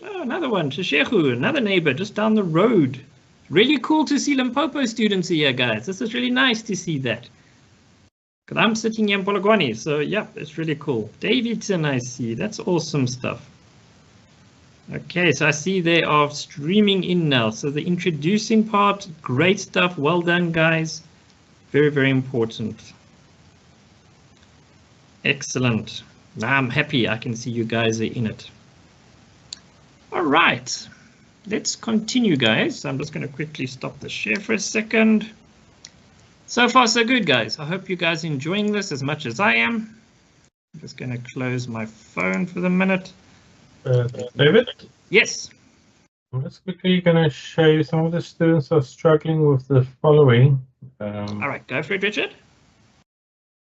[SPEAKER 1] Oh, another one, Sheshehu, another neighbor just down the road. Really cool to see Limpopo students here, guys. This is really nice to see that. Because I'm sitting here in Polokwane, so yeah, it's really cool. Davidson, I see. That's awesome stuff. Okay, so I see they are streaming in now. So the introducing part, great stuff. Well done, guys. Very, very important. Excellent. Now I'm happy I can see you guys are in it. All right, let's continue, guys. I'm just going to quickly stop the share for a second. So far, so good, guys. I hope you guys are enjoying this as much as I am. I'm just going to close my phone for the minute.
[SPEAKER 3] David?
[SPEAKER 1] Yes.
[SPEAKER 3] I'm just quickly going to show you some of the students are struggling with the following.
[SPEAKER 1] All right, go for it, Richard.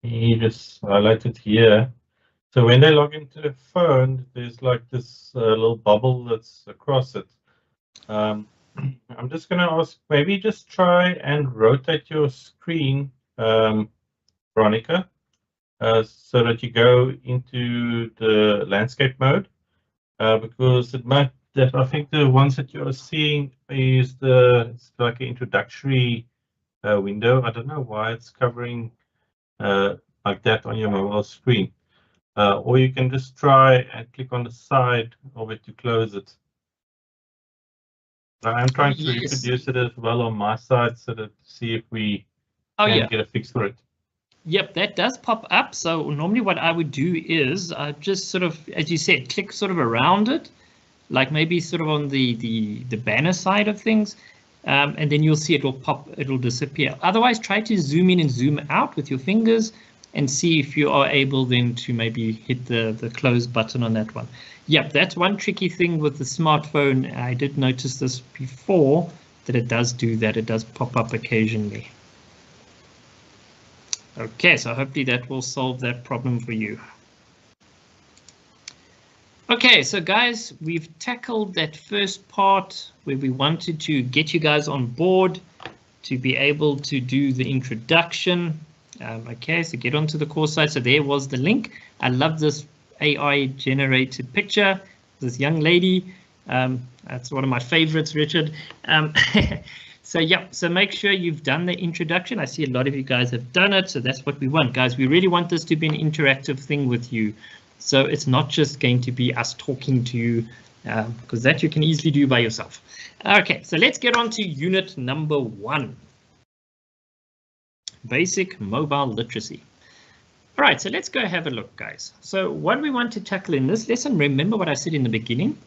[SPEAKER 3] He just highlighted here. So when they log into the phone, there's like this little bubble that's across it. I'm just going to ask, maybe just try and rotate your screen, Veronica, so that you go into the landscape mode, because it might, I think the ones that you're seeing is it's like an introductory window. I don't know why it's covering like that on your mobile screen. Or you can just try and click on the side of it to close it. I'm trying to reproduce it as well on my side so that see if we can get a fix for it.
[SPEAKER 1] Yep, that does pop up. So normally what I would do is I just sort of, as you said, click sort of around it, like maybe sort of on the banner side of things, and then you'll see it will pop, it'll disappear. Otherwise, try to zoom in and zoom out with your fingers and see if you are able then to maybe hit the close button on that one. Yep, that's one tricky thing with the smartphone. I did notice this before, that it does do that. It does pop up occasionally. Okay, so hopefully that will solve that problem for you. Okay, so guys, we've tackled that first part where we wanted to get you guys on board to be able to do the introduction. Okay, so get onto the course site. So there was the link. I love this AI generated picture. This young lady. That's one of my favorites, Richard. So yeah, so make sure you've done the introduction. I see a lot of you guys have done it. So that's what we want, guys. We really want this to be an interactive thing with you. So it's not just going to be us talking to you because that you can easily do by yourself. Okay, so let's get on to unit number 1. Basic mobile literacy. All right, so let's go have a look, guys. So what we want to tackle in this lesson, remember what I said in the beginning,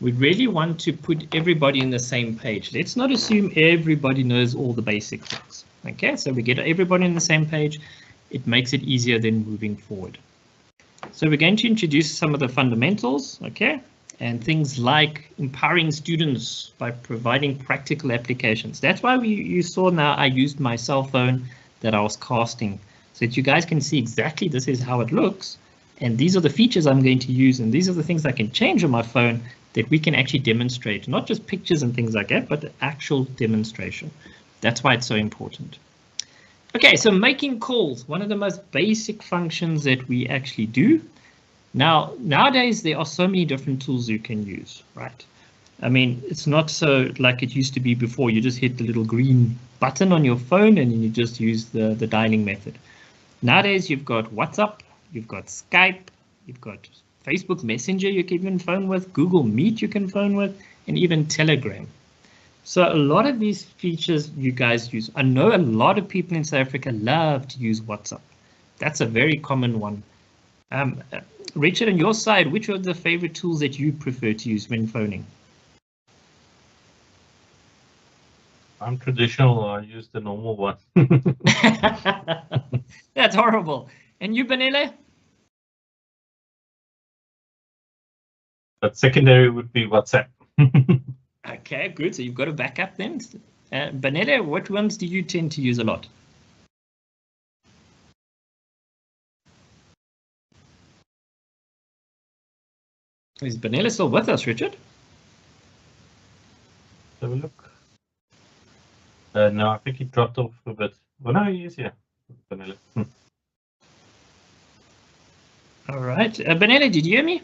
[SPEAKER 1] we really want to put everybody in the same page. Let's not assume everybody knows all the basic things. Okay, so we get everybody in the same page. It makes it easier than moving forward. So we're going to introduce some of the fundamentals, okay, and things like empowering students by providing practical applications. That's why you saw now I used my cell phone that I was casting, so that you guys can see exactly this is how it looks, and these are the features I'm going to use, and these are the things I can change on my phone that we can actually demonstrate, not just pictures and things like that, but the actual demonstration. That's why it's so important. Okay, so making calls, one of the most basic functions that we actually do. Now, nowadays, there are so many different tools you can use, right? I mean, it's not so like it used to be before. You just hit the little green button on your phone and you just use the dialing method. Nowadays, you've got WhatsApp, you've got Skype, you've got Facebook Messenger you can even phone with, Google Meet you can phone with, and even Telegram. So a lot of these features you guys use. I know a lot of people in South Africa love to use WhatsApp. That's a very common one. Richard, on your side, which are the favorite tools that you prefer to use when phoning?
[SPEAKER 3] I'm traditional. I use the normal one.
[SPEAKER 1] That's horrible. And you, Benele?
[SPEAKER 3] But secondary would be WhatsApp.
[SPEAKER 1] Okay, good. So you've got a backup then. Benele, what ones do you tend to use a lot? Is Benele still with us, Richard?
[SPEAKER 3] Have a look. No, I think he dropped off a bit. Well, no, he is here. Benele.
[SPEAKER 1] All right. Benele, did you hear me?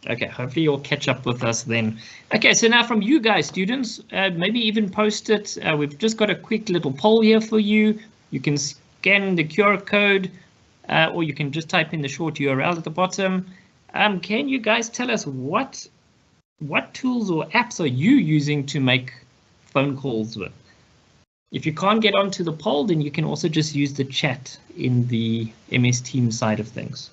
[SPEAKER 1] Okay, hopefully you'll catch up with us then. Okay, so now from you guys, students, maybe even post it. We've just got a quick little poll here for you. You can scan the QR code, or you can just type in the short URL at the bottom. Can you guys tell us what tools or apps are you using to make phone calls with? If you can't get onto the poll, then you can also just use the chat in the MS Teams side of things.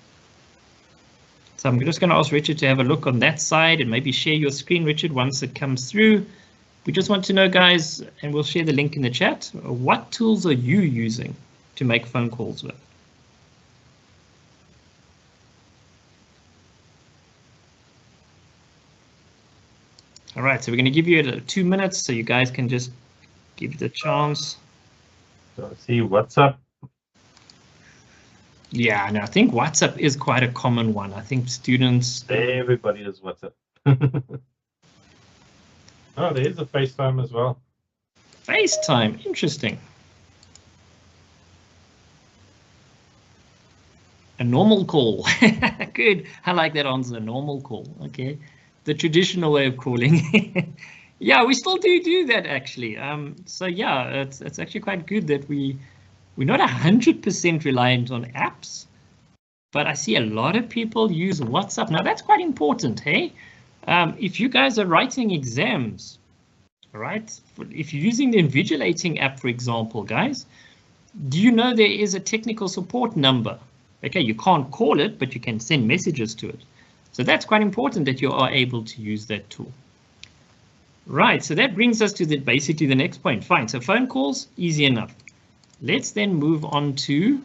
[SPEAKER 1] So I'm just going to ask Richard to have a look on that side and maybe share your screen, Richard, once it comes through. We just want to know, guys, and we'll share the link in the chat, what tools are you using to make phone calls with? All right, so we're going to give you 2 minutes so you guys can just give it a chance.
[SPEAKER 3] So I see WhatsApp.
[SPEAKER 1] Yeah, and I think WhatsApp is quite a common one. I think students...
[SPEAKER 3] Everybody has WhatsApp. Oh, there is a FaceTime as well.
[SPEAKER 1] FaceTime, interesting. A normal call. Good. I like that answer, normal call. Okay. The traditional way of calling. Yeah, we still do that actually. So yeah, it's actually quite good that we're not 100% reliant on apps, but I see a lot of people use WhatsApp. Now that's quite important, hey? If you guys are writing exams, right? If you're using the Invigilating app, for example, guys, do you know there is a technical support number? Okay, you can't call it, but you can send messages to it. So that's quite important that you are able to use that tool. Right, so that brings us to basically the next point. Fine, so phone calls, easy enough. Let's then move on to,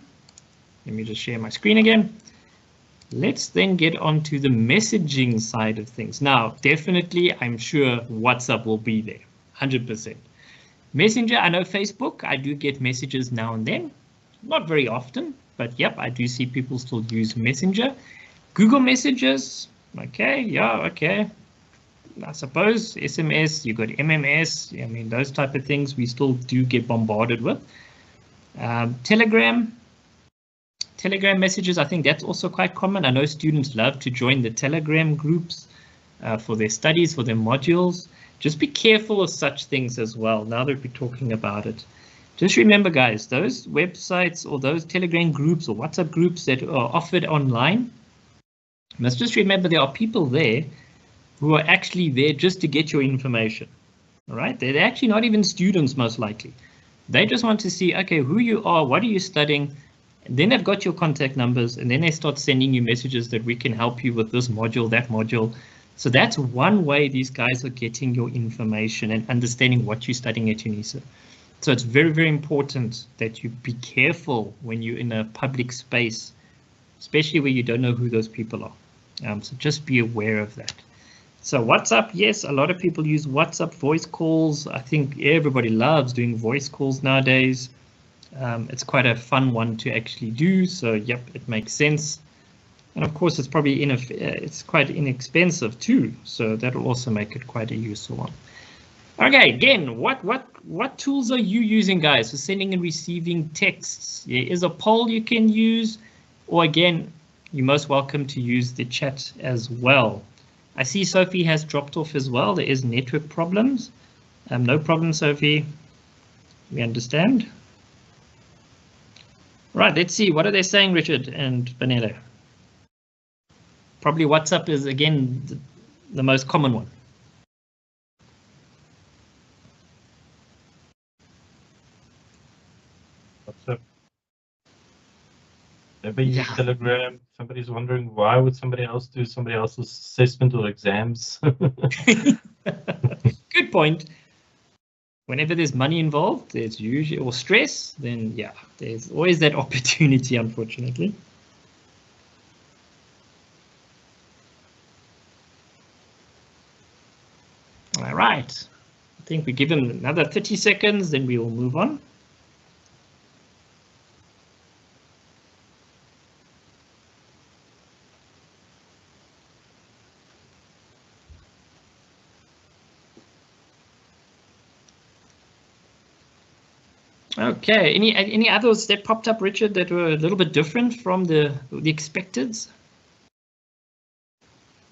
[SPEAKER 1] let me just share my screen again. Let's then get on to the messaging side of things. Now, definitely, I'm sure WhatsApp will be there, 100%. Messenger, I know Facebook, I do get messages now and then. Not very often, but yep, I do see people still use Messenger. Google Messages, okay, yeah, okay. I suppose SMS, you got MMS, I mean, those type of things we still do get bombarded with. Telegram messages, I think that's also quite common. I know students love to join the Telegram groups for their studies, for their modules. Just be careful of such things as well, now that we're talking about it. Just remember, guys, those websites or those Telegram groups or WhatsApp groups that are offered online, you must just remember there are people there who are actually there just to get your information. All right, they're actually not even students, most likely. They just want to see, okay, who you are, what are you studying, and then they've got your contact numbers, and then they start sending you messages that we can help you with this module, that module. So that's one way these guys are getting your information and understanding what you're studying at UNISA. So it's very, very important that you be careful when you're in a public space, especially where you don't know who those people are. So just be aware of that. So WhatsApp, yes, a lot of people use WhatsApp voice calls. I think everybody loves doing voice calls nowadays. It's quite a fun one to actually do. So yep, it makes sense. And of course, it's probably it's quite inexpensive too. So that will also make it quite a useful one. Okay, again, what tools are you using, guys, for sending and receiving texts? There is a poll you can use, or again, you're most welcome to use the chat as well. I see Sophie has dropped off as well. There is network problems. No problem, Sophie. We understand. Right, let's see. What are they saying, Richard and Vanilla? Probably WhatsApp is, again, the most common one.
[SPEAKER 3] WhatsApp. Maybe use Telegram. Somebody's wondering why would somebody else do somebody else's assessment or exams?
[SPEAKER 1] Good point. Whenever there's money involved, there's usually, or stress, then yeah, there's always that opportunity, unfortunately. All right. I think we give him another 30 seconds, then we will move on. Okay, any others that popped up, Richard, that were a little bit different from the expecteds?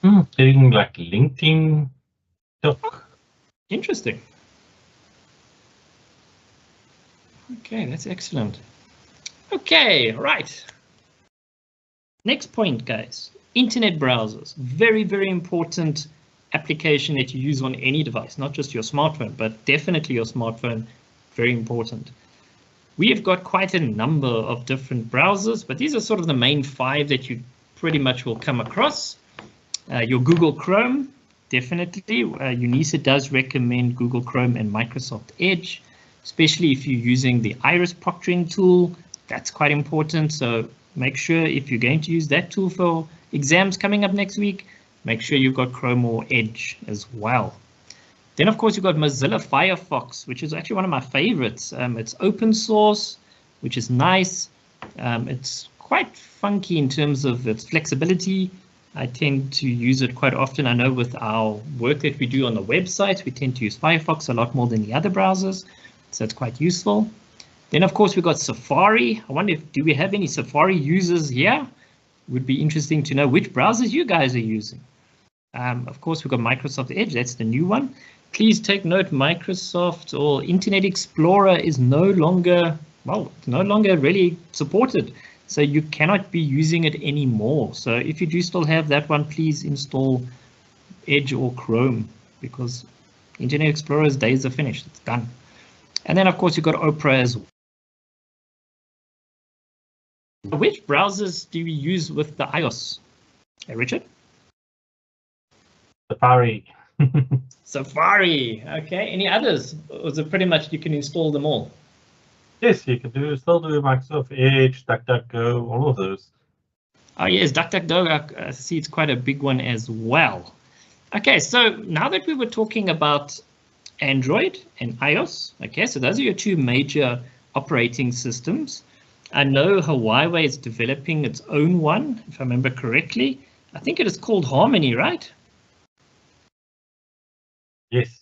[SPEAKER 3] Getting like LinkedIn talk.
[SPEAKER 1] Interesting. Okay, that's excellent. Okay, right. Next point, guys. Internet browsers. Very, very important application that you use on any device, not just your smartphone, but definitely your smartphone. Very important. We have got quite a number of different browsers, but these are sort of the main 5 that you pretty much will come across. Your Google Chrome, definitely. UNISA does recommend Google Chrome and Microsoft Edge, especially if you're using the iris proctoring tool. That's quite important. So make sure if you're going to use that tool for exams coming up next week, make sure you've got Chrome or Edge as well. Then, of course, you've got Mozilla Firefox, which is actually one of my favorites. It's open source, which is nice. It's quite funky in terms of its flexibility. I tend to use it quite often. I know with our work that we do on the website, we tend to use Firefox a lot more than the other browsers. So it's quite useful. Then, of course, we've got Safari. I wonder do we have any Safari users here? Would be interesting to know which browsers you guys are using. Of course, we've got Microsoft Edge. That's the new one. Please take note, Microsoft or Internet Explorer is no longer, well, it's no longer really supported. So you cannot be using it anymore. So if you do still have that one, please install Edge or Chrome, because Internet Explorer's days are finished. It's done. And then, of course, you've got Opera as well. Which browsers do we use with the iOS? Richard?
[SPEAKER 3] Safari.
[SPEAKER 1] Safari. Okay. Any others? Or is it pretty much you can install them all?
[SPEAKER 3] Yes, you can still do Microsoft Edge, DuckDuckGo, all of those.
[SPEAKER 1] Oh yes, DuckDuckGo. I see it's quite a big one as well. Okay, so now that we were talking about Android and iOS, okay, so those are your 2 major operating systems. I know Huawei is developing its own one, if I remember correctly. I think it is called Harmony, right?
[SPEAKER 3] Yes.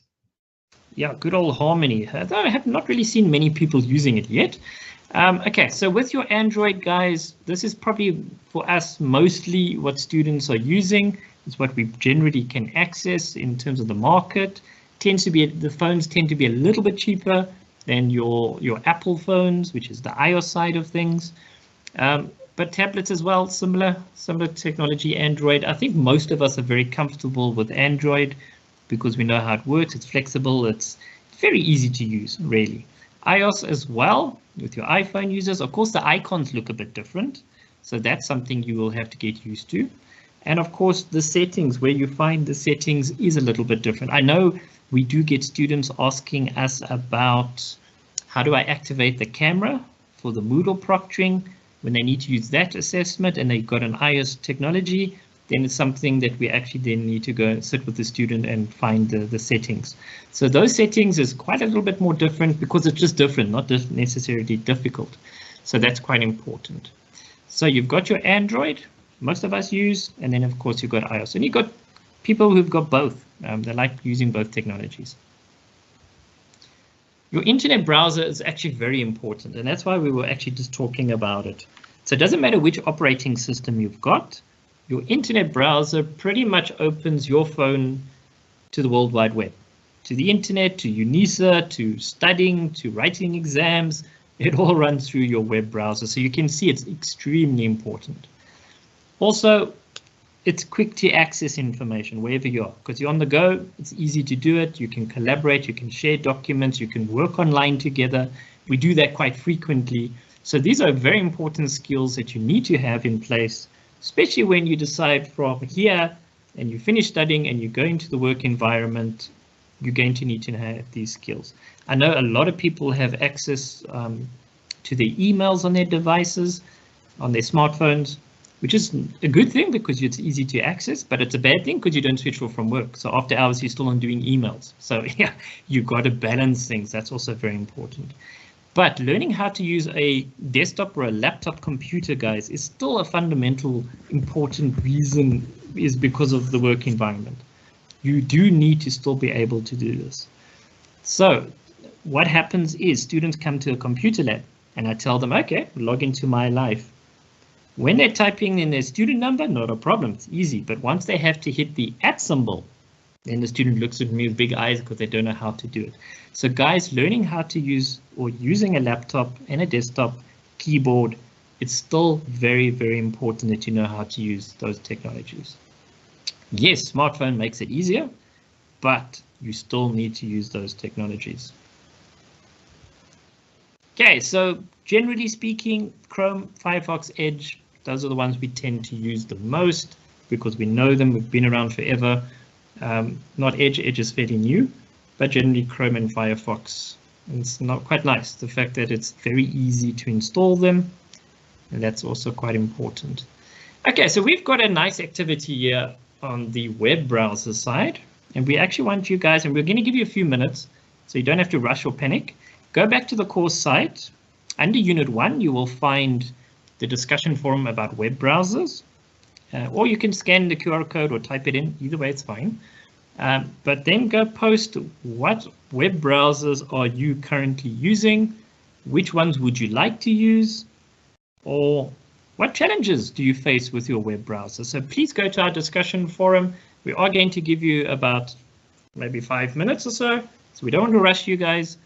[SPEAKER 1] Yeah, good old Harmony. Though I have not really seen many people using it yet. Okay, so with your Android, guys, this is probably for us mostly what students are using. It's what we generally can access in terms of the market. The phones tend to be a little bit cheaper. than your Apple phones, which is the iOS side of things. But tablets as well, similar technology, Android. I think most of us are very comfortable with Android because we know how it works. It's flexible. It's very easy to use, really. iOS as well, with your iPhone users. Of course, the icons look a bit different. So that's something you will have to get used to. And of course, the settings, where you find the settings is a little bit different. I know we do get students asking us about how do I activate the camera for the Moodle proctoring when they need to use that assessment and they've got an iOS technology. Then it's something that we actually then need to go and sit with the student and find the settings. So those settings is quite a little bit more different because it's just different, not necessarily difficult. So that's quite important. So you've got your Android, most of us use, and then of course you've got iOS. And you've got people who've got both. They like using both technologies. Your internet browser is actually very important, and that's why we were actually just talking about it. So it doesn't matter which operating system you've got, your internet browser pretty much opens your phone to the World Wide Web, to the internet, to UNISA, to studying, to writing exams. It all runs through your web browser. So you can see it's extremely important. Also, it's quick to access information wherever you are, because you're on the go. It's easy to do it. You can collaborate, you can share documents, you can work online together. We do that quite frequently. So these are very important skills that you need to have in place, especially when you decide from here and you finish studying and you go into the work environment, you're going to need to have these skills. I know a lot of people have access to their emails on their devices, on their smartphones, which is a good thing because it's easy to access, but it's a bad thing because you don't switch off from work. So after hours, you're still on doing emails. So yeah, you've got to balance things. That's also very important. But learning how to use a desktop or a laptop computer, guys, is still a fundamental important reason, is because of the work environment. You do need to still be able to do this. So what happens is students come to a computer lab and I tell them, okay, log into my life. When they're typing in their student number, not a problem, it's easy. But once they have to hit the @ symbol, then the student looks at me with big eyes because they don't know how to do it. So guys, learning how to use or using a laptop and a desktop keyboard, it's still very, very important that you know how to use those technologies. Yes, smartphone makes it easier, but you still need to use those technologies. Okay, so generally speaking, Chrome, Firefox, Edge, those are the ones we tend to use the most because we know them, we've been around forever. Not Edge, Edge is fairly new, but generally Chrome and Firefox. And it's not quite nice, the fact that it's very easy to install them, and that's also quite important. Okay, so we've got a nice activity here on the web browser side, and we actually want you guys, and we're going to give you a few minutes, so you don't have to rush or panic. Go back to the course site. Under Unit 1, you will find the discussion forum about web browsers, or you can scan the QR code or type it in. Either way, it's fine. But then go post what web browsers are you currently using, which ones would you like to use, or what challenges do you face with your web browser. So please go to our discussion forum. We are going to give you about maybe 5 minutes or so we don't want to rush you guys.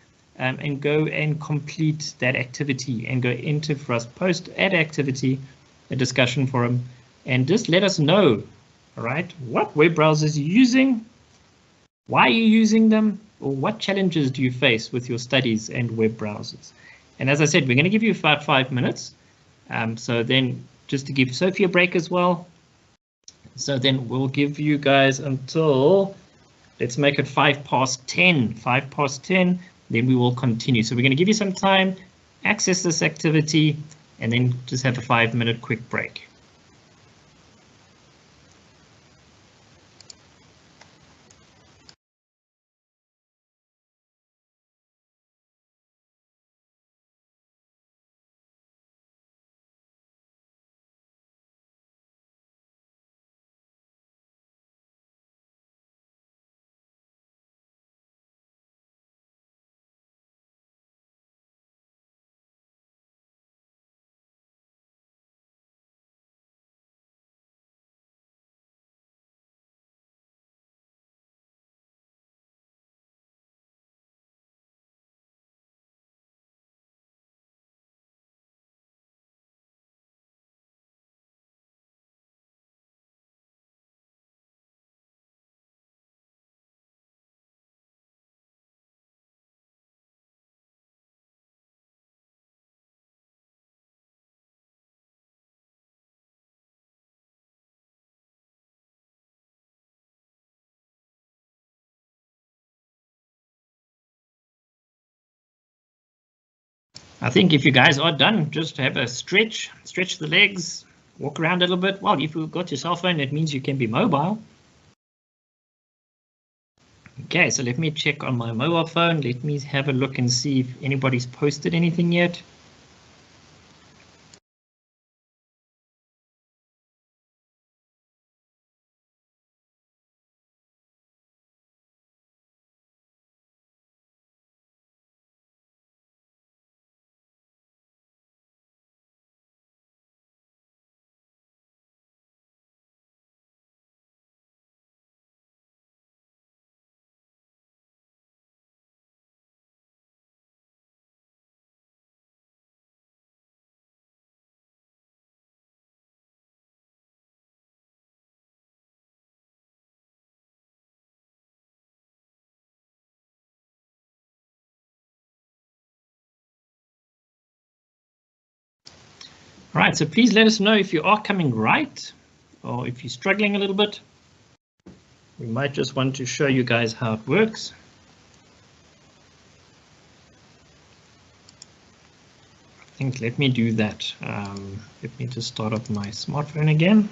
[SPEAKER 1] And go and complete that activity and go into for us post add activity, a discussion forum, and just let us know, all right, what web browsers you're using, why are you using them, or what challenges do you face with your studies and web browsers. And as I said, we're going to give you about 5 minutes. So then just to give Sophie a break as well. So then we'll give you guys until, let's make it 10:05, 10:05. Then we will continue. So we're going to give you some time, access this activity, and then just have a 5-minute quick break. I think if you guys are done, just have a stretch the legs, walk around a little bit. Well, if you've got your cell phone, it means you can be mobile. Okay, so let me check on my mobile phone. Let me have a look and see if anybody's posted anything yet. All right, so please let us know if you are coming right or if you're struggling a little bit. We might just want to show you guys how it works. I think let me do that. Let me just start up my smartphone again.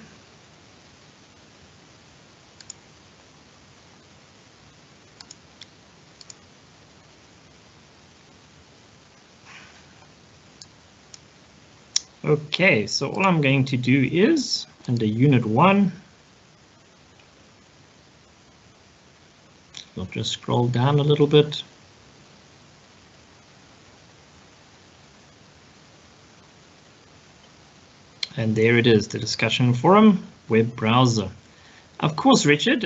[SPEAKER 1] Okay, so all I'm going to do is under Unit 1, I'll just scroll down a little bit. And there it is, the discussion forum, web browser. Of course, Richard,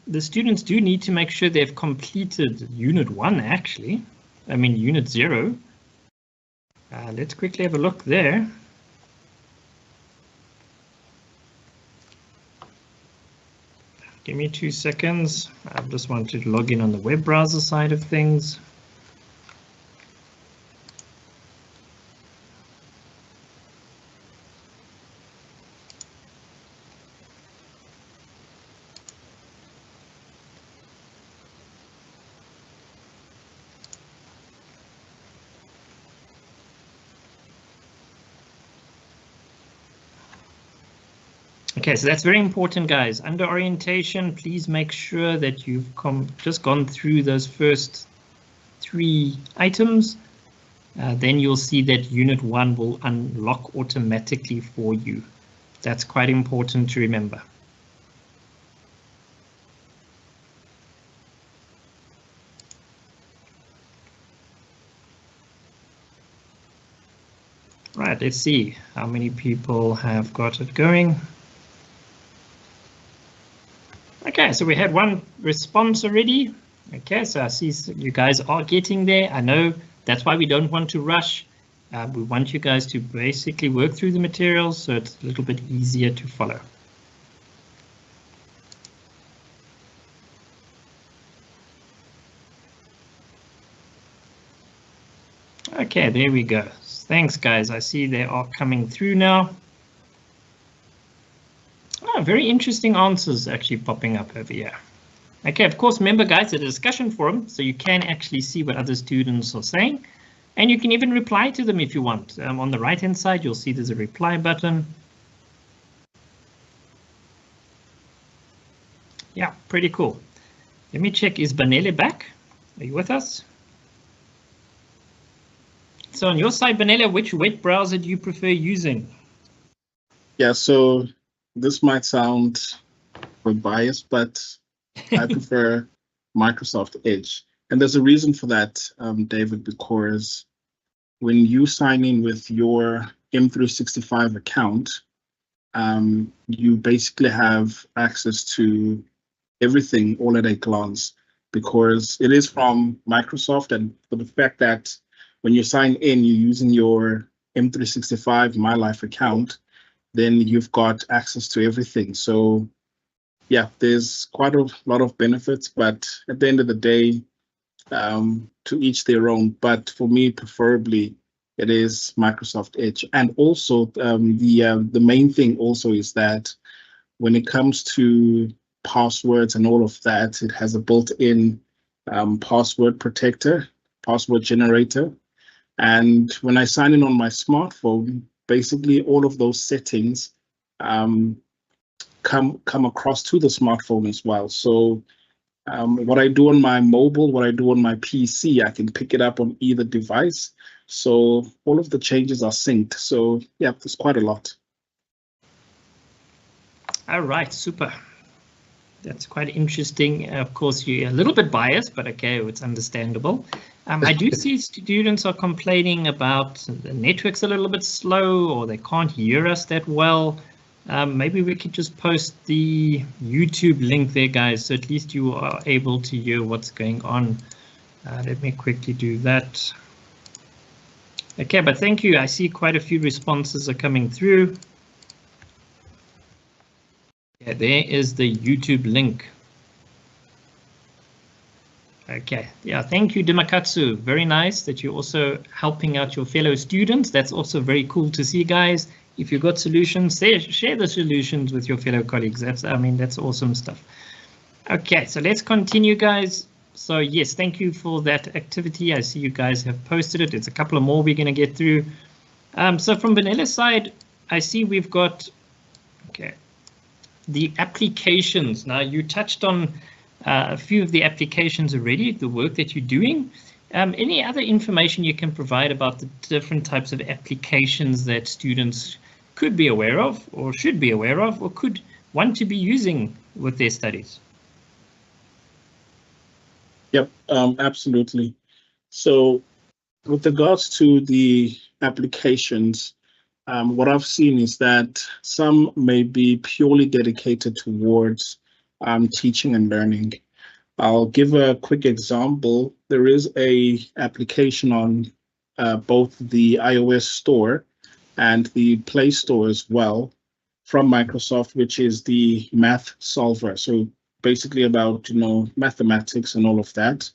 [SPEAKER 1] the students do need to make sure they've completed Unit 1, actually. I mean, Unit 0. Let's quickly have a look there. Give me 2 seconds. I just want to log in on the web browser side of things. Okay, so that's very important, guys. Under orientation, please make sure that you've just gone through those first 3 items. Then you'll see that Unit 1 will unlock automatically for you. That's quite important to remember. Right, let's see how many people have got it going. Okay, so we had 1 response already. Okay, so I see you guys are getting there. I know that's why we don't want to rush. We want you guys to basically work through the materials so it's a little bit easier to follow. Okay, there we go. Thanks, guys. I see they are coming through now. Oh, very interesting answers actually popping up over here. Okay, of course, remember, guys, it's a discussion forum, so you can actually see what other students are saying. And you can even reply to them if you want. On the right-hand side, you'll see there's a reply button. Yeah, pretty cool. Let me check, is Banele back? Are you with us? So on your side, Banele, which web browser do you prefer using?
[SPEAKER 4] Yeah, so this might sound biased, but I prefer Microsoft Edge. And there's a reason for that, David, because when you sign in with your M365 account, you basically have access to everything all at a glance, because it is from Microsoft, and for the fact that when you sign in, you're using your M365 My Life account, then you've got access to everything. So yeah, there's quite a lot of benefits, but at the end of the day, to each their own. But for me, preferably, it is Microsoft Edge. And also, the main thing also is that when it comes to passwords and all of that, it has a built-in password protector, password generator. And when I sign in on my smartphone, basically all of those settings come across to the smartphone as well. So what I do on my mobile, what I do on my PC, I can pick it up on either device. So all of the changes are synced. So yeah, there's quite a lot.
[SPEAKER 1] All right, super. That's quite interesting. Of course, you're a little bit biased, but okay, it's understandable. I do see students are complaining about the network's a little bit slow, or they can't hear us that well. Maybe we could just post the YouTube link there, guys, so at least you are able to hear what's going on. Let me quickly do that. Okay, but thank you. I see quite a few responses are coming through. Yeah, there is the YouTube link. Okay, yeah, thank you, Dimakatsu. Very nice that you're also helping out your fellow students. That's also very cool to see, guys. If you've got solutions, share the solutions with your fellow colleagues. That's awesome stuff. Okay, so let's continue, guys. So yes, thank you for that activity. I see you guys have posted it. It's a couple of more we're going to get through. So from Vanessa's side, I see we've got, okay, the applications. Now you touched on a few of the applications already, the work that you're doing. Any other information you can provide about the different types of applications that students could be aware of, or should be aware of, or could want to be using with their studies?
[SPEAKER 4] Yep, absolutely. So with regards to the applications, what I've seen is that some may be purely dedicated towards teaching and learning. I'll give a quick example. There is a application on both the iOS store and the Play Store as well from Microsoft, which is the Math Solver. So basically about, mathematics and all of that.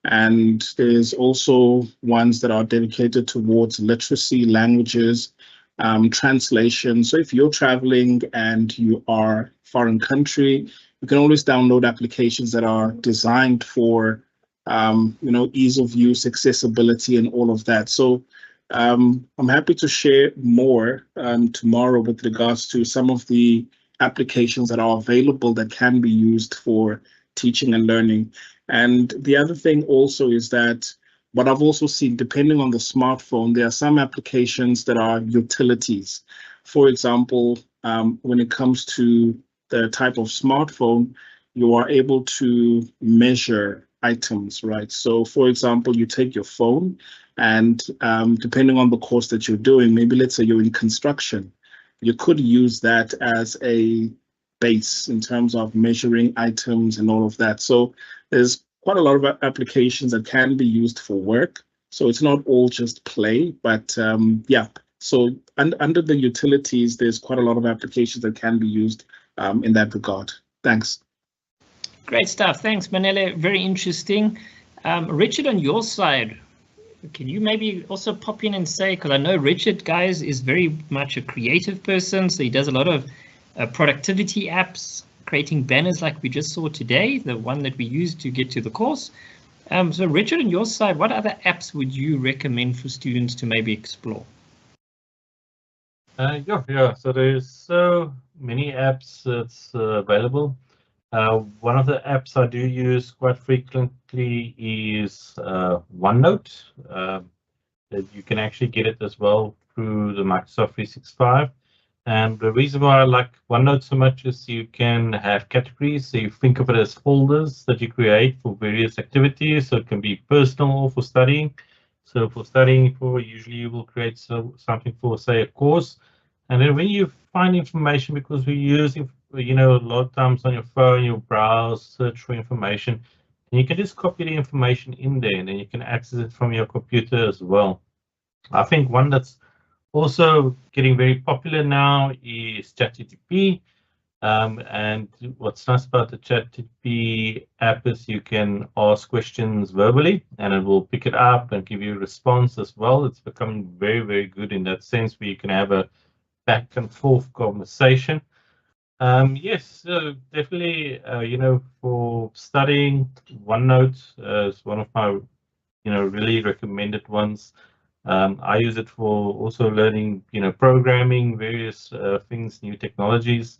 [SPEAKER 4] And there's also ones that are dedicated towards literacy, languages, translation. So if you're traveling and you are foreign country, you can always download applications that are designed for, ease of use, accessibility, and all of that. So I'm happy to share more tomorrow with regards to some of the applications that are available that can be used for teaching and learning. And the other thing also is that what I've also seen, depending on the smartphone, there are some applications that are utilities. For example, when it comes to the type of smartphone, you are able to measure items, right? So for example, you take your phone and depending on the course that you're doing, maybe let's say you're in construction, you could use that as a base in terms of measuring items and all of that. So there's quite a lot of applications that can be used for work. So it's not all just play, but yeah. So under the utilities, there's quite a lot of applications that can be used in that regard. Thanks.
[SPEAKER 1] Great stuff. Thanks, Manele. Very interesting. Richard, on your side, can you maybe also pop in and say, because I know Richard, guys, is very much a creative person, so he does a lot of productivity apps, creating banners like we just saw today, the one that we used to get to the course. So Richard, on your side, what other apps would you recommend for students to maybe explore?
[SPEAKER 3] Yeah. So there's so many apps that's available. One of the apps I do use quite frequently is OneNote. That you can actually get it as well through the Microsoft 365. And the reason why I like OneNote so much is you can have categories. So you think of it as folders that you create for various activities. So it can be personal or for studying. So for studying, usually you will create something for, say, a course. And then when you find information, because we're using, a lot of times on your phone, you browse, search for information, and you can just copy the information in there, and then you can access it from your computer as well. I think one that's also getting very popular now is ChatGPT. And what's nice about the ChatGPT app is you can ask questions verbally and it will pick it up and give you a response as well. It's becoming very, very good in that sense where you can have a back and forth conversation. Yes, so definitely, for studying, OneNote is one of my, really recommended ones. I use it for also learning, programming, various things, new technologies.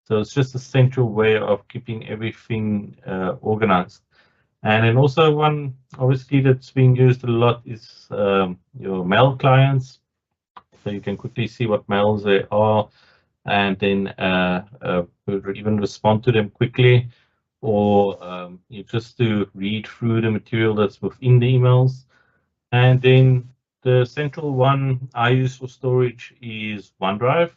[SPEAKER 3] So it's just a central way of keeping everything organized. And then also one, obviously, that's being used a lot is your mail clients. So you can quickly see what mails there are, and then even respond to them quickly, or you just to read through the material that's within the emails. And then the central one I use for storage is OneDrive.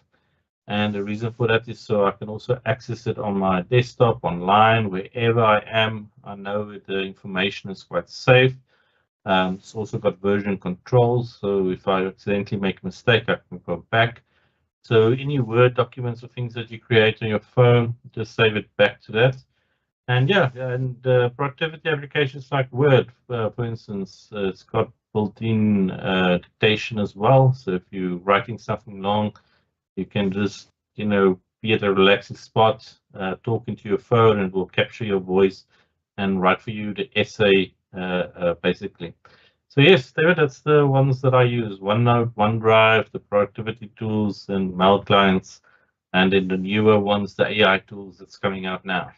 [SPEAKER 3] And the reason for that is so I can also access it on my desktop, online, wherever I am. I know that the information is quite safe. It's also got version controls, so if I accidentally make a mistake, I can go back. So any Word documents or things that you create on your phone, just save it back to that. And yeah, and productivity applications like Word, for instance, it's got built-in dictation as well. So if you're writing something long, you can just, be at a relaxing spot, talking to your phone, and it will capture your voice and write for you the essay, basically. So yes, that's the ones that I use: OneNote, OneDrive, the productivity tools, and mail clients, and then the newer ones, the AI tools that's coming out now.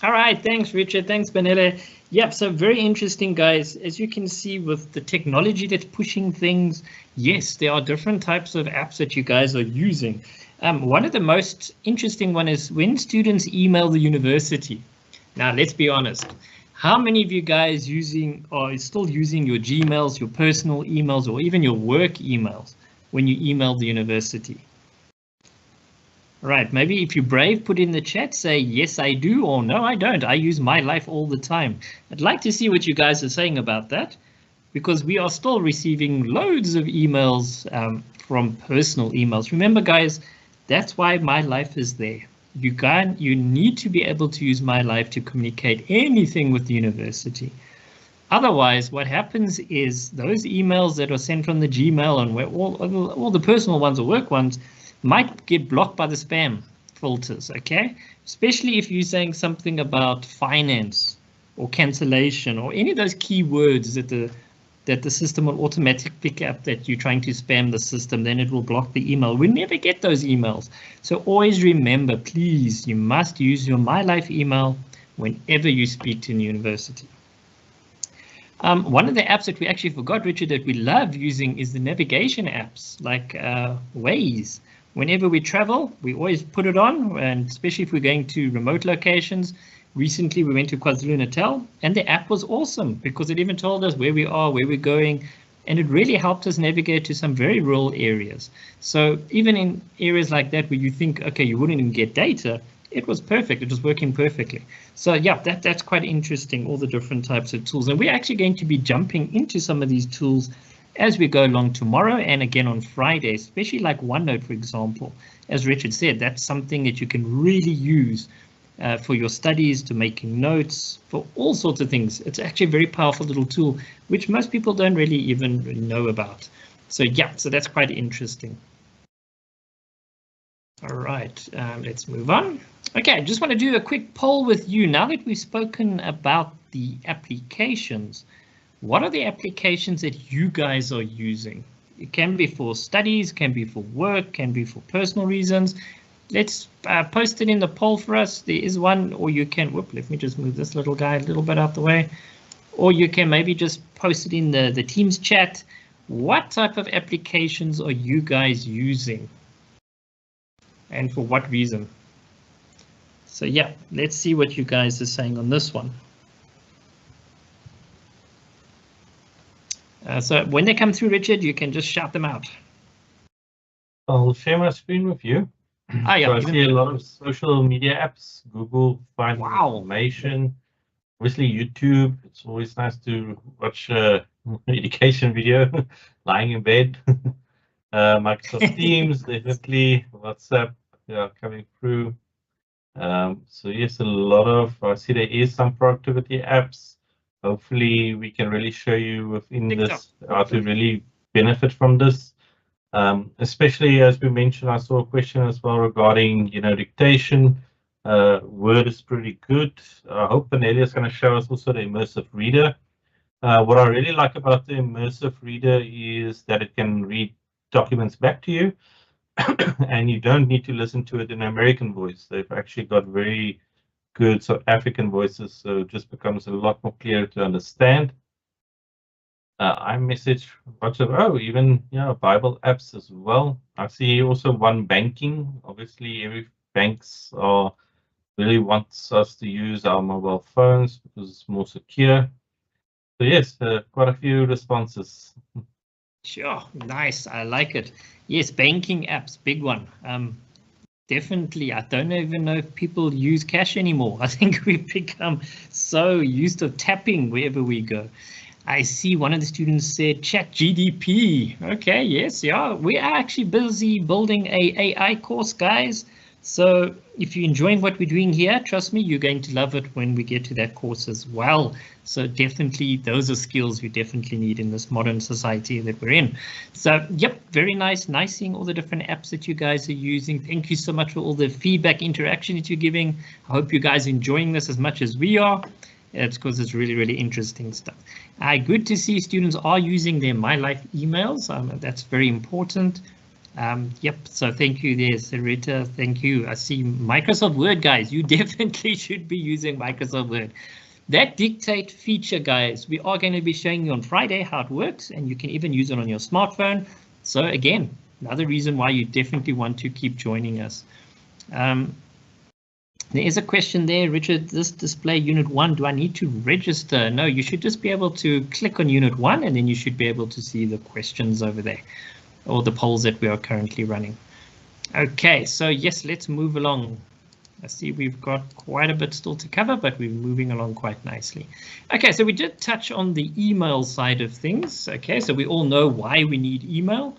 [SPEAKER 1] All right, thanks, Richard. Thanks, Benele. Yep, so very interesting, guys. As you can see with the technology that's pushing things, yes, there are different types of apps that you guys are using. One of the most interesting one is when students email the university. Now, let's be honest. How many of you guys are still using your Gmails, your personal emails, or even your work emails when you email the university? Right, maybe if you're brave, put in the chat, say, yes, I do, or no, I don't. I use my life all the time. I'd like to see what you guys are saying about that, because we are still receiving loads of emails from personal emails. Remember, guys, that's why my life is there. You need to be able to use my life to communicate anything with the university. Otherwise, what happens is those emails that are sent from the Gmail and where all the personal ones or work ones might get blocked by the spam filters, okay? Especially if you're saying something about finance or cancellation or any of those keywords that the system will automatically pick up that you're trying to spam the system, then it will block the email. We never get those emails. So always remember, please, you must use your My Life email whenever you speak to the university. One of the apps that we actually forgot, Richard, that we love using is the navigation apps like Waze. Whenever we travel, we always put it on, and especially if we're going to remote locations. Recently, we went to KwaZulu-Natal, and the app was awesome because it even told us where we are, where we're going, and it really helped us navigate to some very rural areas. So even in areas like that where you think, okay, you wouldn't even get data, it was perfect. It was working perfectly. So yeah, that's quite interesting, all the different types of tools. And we're actually going to be jumping into some of these tools as we go along tomorrow and again on Friday, especially like OneNote, for example. As Richard said, that's something that you can really use for your studies, to making notes, for all sorts of things. It's actually a very powerful little tool, which most people don't really even know about. So yeah, so that's quite interesting. All right, let's move on. Okay, I just want to do a quick poll with you. Now that we've spoken about the applications, what are the applications that you guys are using? It can be for studies, can be for work, can be for personal reasons. Let's post it in the poll for us. There is one, or you can, let me just move this little guy a little bit out the way. Or you can maybe just post it in the Teams chat. What type of applications are you guys using? And for what reason? So yeah, let's see what you guys are saying on this one. So when they come through, Richard, you can just shout them out.
[SPEAKER 3] I'll share my screen with you.
[SPEAKER 1] Yeah,
[SPEAKER 3] so I see a lot of social media apps, Google, find information, obviously YouTube. It's always nice to watch an education video lying in bed. Microsoft Teams, definitely. WhatsApp, yeah, coming through. So yes, a lot of, I see there is some productivity apps. Hopefully we can really show you within this how to really benefit from this. Especially as we mentioned, I saw a question as well regarding, dictation. Word is pretty good. I hope Panelia is going to show us also the immersive reader. What I really like about the immersive reader is that it can read documents back to you, and you don't need to listen to it in American voice. They've actually got very good South African voices, so it just becomes a lot more clear to understand. iMessage, even Bible apps as well. I see also one banking. Obviously, every banks really wants us to use our mobile phones because it's more secure. So yes, quite a few responses.
[SPEAKER 1] Sure, nice. I like it. Yes, banking apps, big one. Definitely. I don't even know if people use cash anymore. I think we've become so used to tapping wherever we go. I see one of the students said chat GDP. Okay, yes, yeah. We are actually busy building a AI course, guys. So if you're enjoying what we're doing here, trust me, you're going to love it when we get to that course as well. So definitely those are skills we definitely need in this modern society that we're in. So yep, very nice. Nice seeing all the different apps that you guys are using. Thank you so much for all the feedback, interaction that you're giving. I hope you guys are enjoying this as much as we are. It's because it's really, really interesting stuff. Good to see students are using their My Life emails. That's very important. Yep, so thank you there, Sarita. Thank you. I see Microsoft Word, guys. You definitely should be using Microsoft Word. That dictate feature, guys, we are going to be showing you on Friday how it works, and you can even use it on your smartphone. So again, another reason why you definitely want to keep joining us. There is a question there, Richard, this display Unit 1, do I need to register? No, you should just be able to click on Unit 1 and then you should be able to see the questions over there or the polls that we are currently running. Okay, so yes, let's move along. I see we've got quite a bit still to cover, but we're moving along quite nicely. Okay, so we did touch on the email side of things. Okay, so we all know why we need email.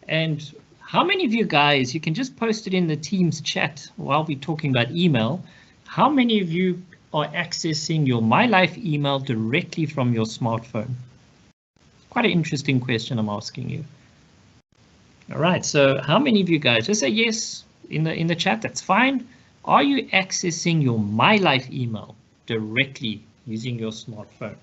[SPEAKER 1] And how many of you guys, you can just post it in the Teams chat while we're talking about email. How many of you are accessing your My Life email directly from your smartphone? Quite an interesting question I'm asking you. All right, so how many of you guys, just say yes in the chat, that's fine. Are you accessing your My Life email directly using your smartphone?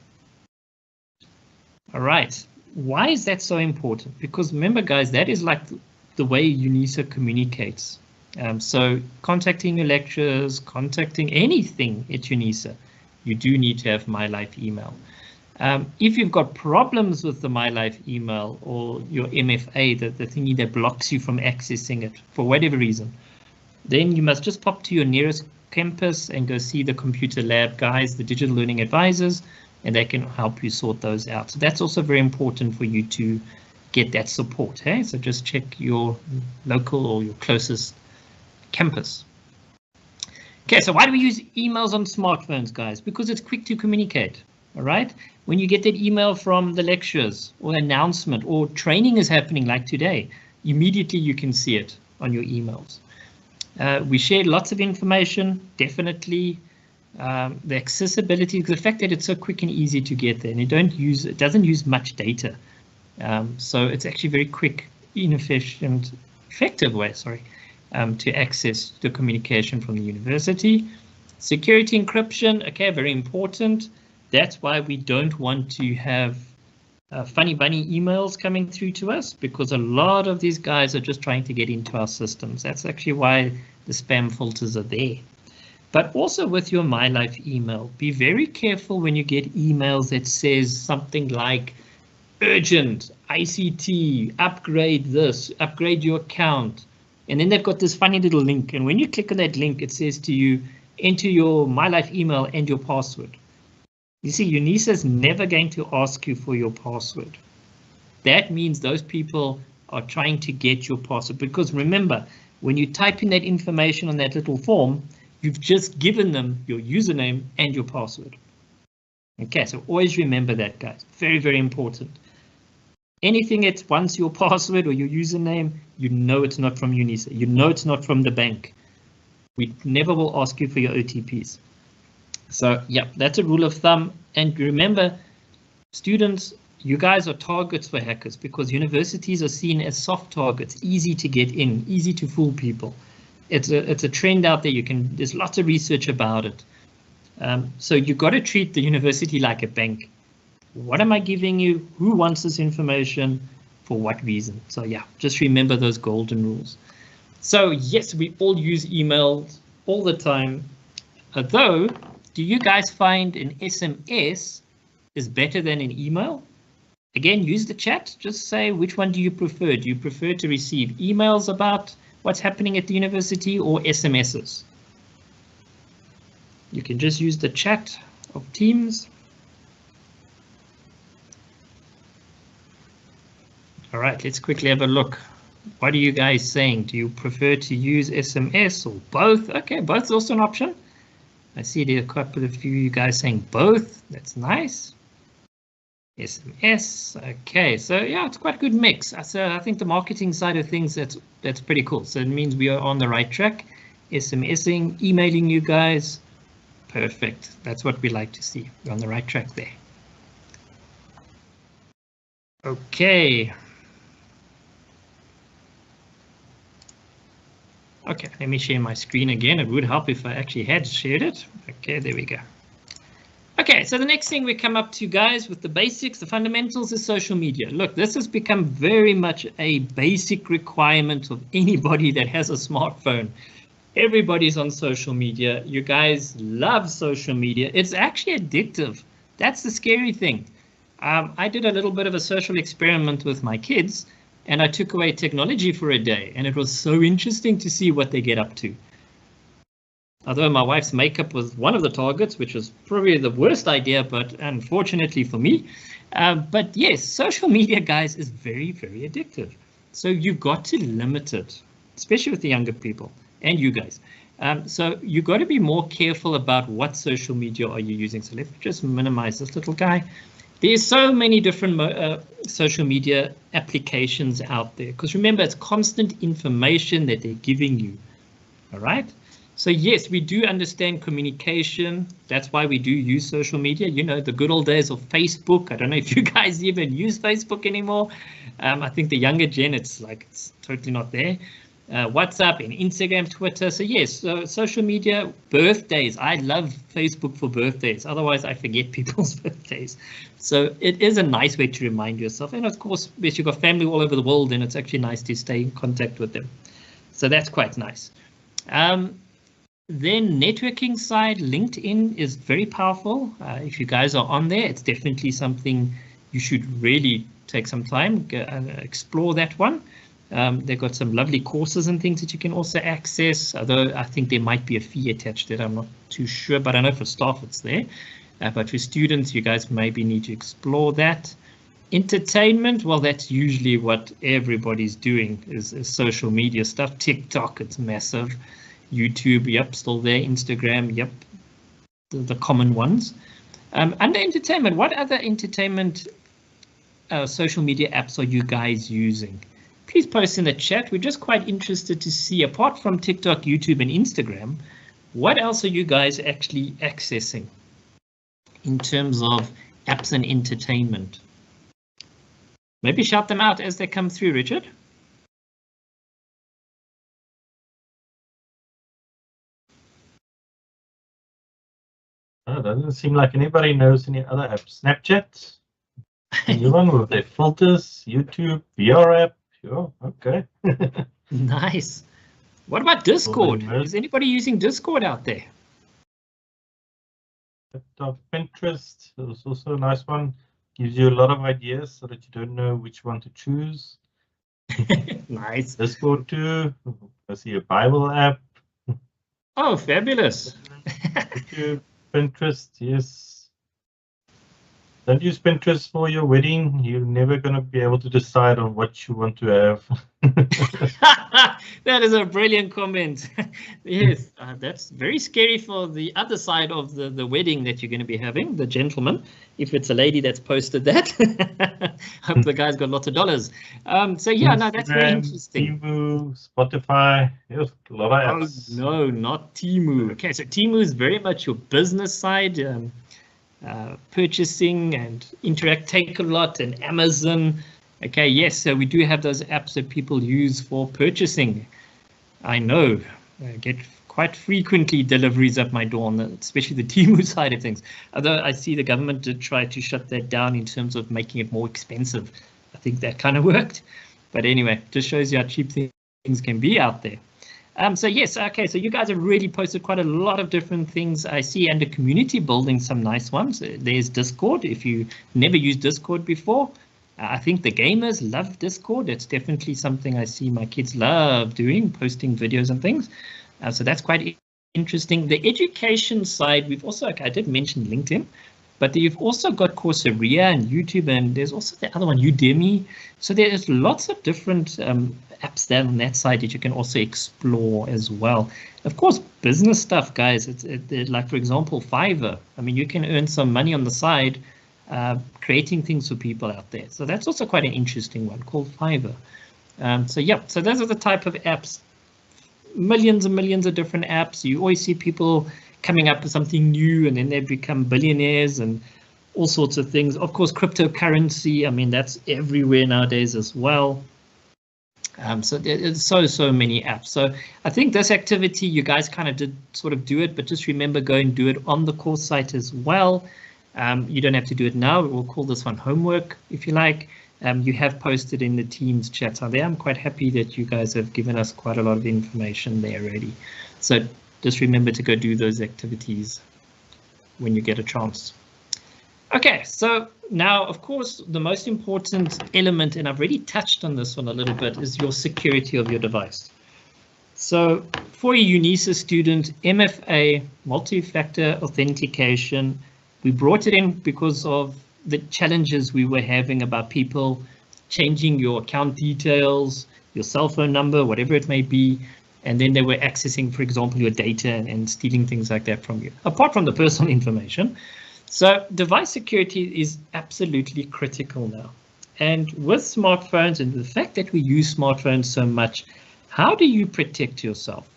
[SPEAKER 1] All right, why is that so important? Because remember, guys, that is like the way UNISA communicates. So contacting your lecturers, contacting anything at UNISA, you do need to have My Life email. If you've got problems with the My Life email or your MFA, the thingy that blocks you from accessing it for whatever reason, then you must just pop to your nearest campus and go see the computer lab guys, the digital learning advisors, and they can help you sort those out. So that's also very important for you to get that support. Hey? So just check your local or your closest campus. Okay, so why do we use emails on smartphones, guys? Because it's quick to communicate. All right, when you get that email from the lecturers or announcement or training is happening like today, immediately you can see it on your emails. We share lots of information, definitely. The accessibility, the fact that it's so quick and easy to get there, and it doesn't use much data. So it's actually very quick, inefficient, effective way, to access the communication from the university. Security encryption, okay, very important. That's why we don't want to have funny bunny emails coming through to us, because a lot of these guys are just trying to get into our systems. That's actually why the spam filters are there. But also with your My Life email, be very careful when you get emails that says something like urgent, ICT, upgrade this, upgrade your account. And then they've got this funny little link. And when you click on that link, it says to you, enter your My Life email and your password. You see, UNISA is never going to ask you for your password. That means those people are trying to get your password, because remember, when you type in that information on that little form, you've just given them your username and your password. Okay, so always remember that, guys. Very, very important. Anything that wants your password or your username, you know it's not from UNISA. You know it's not from the bank. We never will ask you for your OTPs. So yeah, that's a rule of thumb. And remember, students, you guys are targets for hackers, because universities are seen as soft targets, easy to get in, easy to fool people. It's a trend out there. There's lots of research about it. So you've got to treat the university like a bank. What am I giving you? Who wants this information? For what reason? So yeah, just remember those golden rules. So yes, we all use emails all the time. Although, do you guys find an SMS is better than an email? Again, use the chat. Just say which one do you prefer? Do you prefer to receive emails about what's happening at the university or SMSs? You can just use the chat of Teams. All right, let's quickly have a look. What are you guys saying? Do you prefer to use SMS or both? Okay, both is also an option. I see there are quite a few of you guys saying both. That's nice. SMS. Okay, so yeah, it's quite a good mix. So I think the marketing side of things, that's pretty cool. So it means we are on the right track. SMSing, emailing you guys. Perfect. That's what we like to see. We're on the right track there. Okay. Okay, let me share my screen again. It would help if I actually had shared it. Okay, there we go. Okay, so the next thing we come up to, guys, with the basics, the fundamentals is social media. Look, this has become very much a basic requirement of anybody that has a smartphone. Everybody's on social media. You guys love social media. It's actually addictive. That's the scary thing. I did a little bit of a social experiment with my kids, and I took away technology for a day, and it was so interesting to see what they get up to. Although my wife's makeup was one of the targets, which was probably the worst idea, but unfortunately for me. But yes, social media, guys, is very, very addictive. So you've got to limit it, especially with the younger people and you guys. So you've got to be more careful about what social media are you using. So let's just minimize this little guy. There's so many different social media applications out there, because remember, it's constant information that they're giving you. All right. So yes, we do understand communication. That's why we do use social media. You know, the good old days of Facebook. I don't know if you guys even use Facebook anymore. I think the younger gen, it's totally not there. WhatsApp and Instagram, Twitter. So yes, social media, birthdays. I love Facebook for birthdays. Otherwise, I forget people's birthdays. So it is a nice way to remind yourself. And of course, if you've got family all over the world, then it's actually nice to stay in contact with them. So that's quite nice. Then networking side, LinkedIn is very powerful. If you guys are on there, it's definitely something you should really take some time and explore that one. They've got some lovely courses and things that you can also access, although I think there might be a fee attached to it. I'm not too sure, but I know for staff it's there. But for students, you guys maybe need to explore that. Entertainment, well, that's usually what everybody's doing is social media stuff. TikTok, it's massive. YouTube, yep, still there. Instagram, yep, the common ones. Under entertainment, what other entertainment social media apps are you guys using? Please post in the chat. We're just quite interested to see, apart from TikTok, YouTube, and Instagram, what else are you guys actually accessing in terms of apps and entertainment? Maybe shout them out as they come through, Richard.
[SPEAKER 3] Oh, doesn't seem like anybody knows any other apps. Snapchat, a new one with their filters, YouTube, VR app. Sure, okay.
[SPEAKER 1] Nice. What about Discord? Is anybody using Discord out there?
[SPEAKER 3] Pinterest is also a nice one. Gives you a lot of ideas so that you don't know which one to choose.
[SPEAKER 1] Nice.
[SPEAKER 3] Discord too. I see a Bible app.
[SPEAKER 1] Oh, fabulous.
[SPEAKER 3] YouTube, Pinterest, yes. Don't use Pinterest for your wedding. You're never going to be able to decide on what you want to have.
[SPEAKER 1] That is a brilliant comment. Yes, that's very scary for the other side of the wedding that you're going to be having, the gentleman, if it's a lady that's posted that. Hope the guy's got lots of dollars. So yeah, no, that's very interesting.
[SPEAKER 3] Temu, Spotify, yes, a lot of apps.
[SPEAKER 1] Oh, no, not Temu. Okay, so Temu is very much your business side. Purchasing and Interact Take a Lot and Amazon. Okay, yes, so we do have those apps that people use for purchasing. I know get quite frequently deliveries at my door, especially the Temu side of things. Although I see the government did try to shut that down in terms of making it more expensive. I think that kind of worked. But anyway, just shows you how cheap things can be out there. So yes, okay, so you guys have really posted quite a lot of different things. I see under community building some nice ones. There's Discord. If you never used Discord before, I think the gamers love Discord. It's definitely something I see my kids love doing, posting videos and things. So that's quite interesting. The education side, we've also, okay, I did mention LinkedIn, but you've also got Coursera and YouTube, and there's also the other one, Udemy. So there's lots of different apps there on that side that you can also explore as well. Of course, business stuff, guys. It's like, for example, Fiverr. I mean, you can earn some money on the side creating things for people out there. So that's also quite an interesting one called Fiverr. So yeah, so those are the type of apps. Millions and millions of different apps. You always see people coming up with something new and then they become billionaires and all sorts of things. Of course, cryptocurrency, I mean, that's everywhere nowadays as well. So there's so many apps. So I think this activity, you guys kind of did sort of do it, but just remember, go and do it on the course site as well. You don't have to do it now. We'll call this one homework, if you like. You have posted in the Teams chat on there. I'm quite happy that you guys have given us quite a lot of information there already. So just remember to go do those activities when you get a chance. Okay, so now, of course, the most important element, and I've already touched on this one a little bit, is your security of your device. So for a UNISA student, MFA, multi-factor authentication, we brought it in because of the challenges we were having about people changing your account details, your cell phone number, whatever it may be, and then they were accessing, for example, your data and stealing things like that from you, apart from the personal information. So device security is absolutely critical now. And with smartphones and the fact that we use smartphones so much, how do you protect yourself?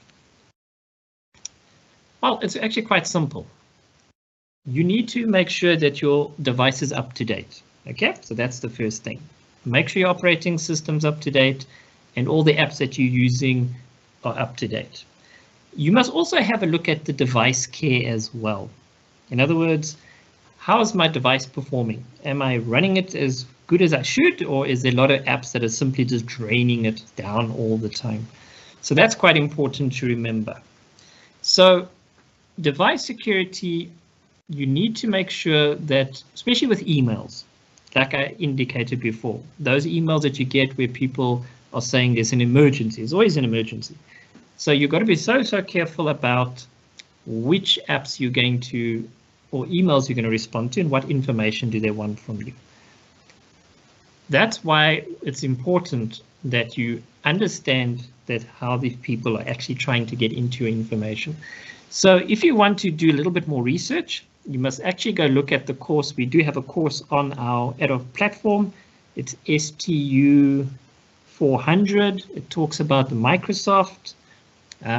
[SPEAKER 1] Well, it's actually quite simple. You need to make sure that your device is up to date. Okay, so that's the first thing. Make sure your operating system's up to date and all the apps that you're using are up to date. You must also have a look at the device care as well. In other words, how is my device performing? Am I running it as good as I should, or is there a lot of apps that are simply just draining it down all the time? So that's quite important to remember. So device security, you need to make sure that, especially with emails, like I indicated before, those emails that you get where people are saying there's an emergency, there's always an emergency. So you've got to be so careful about which apps you're going to, or emails you're going to respond to, and what information do they want from you. That's why it's important that you understand that how these people are actually trying to get into your information. So if you want to do a little bit more research, you must actually go look at the course. We do have a course on our platform. It's STU 400. It talks about the Microsoft.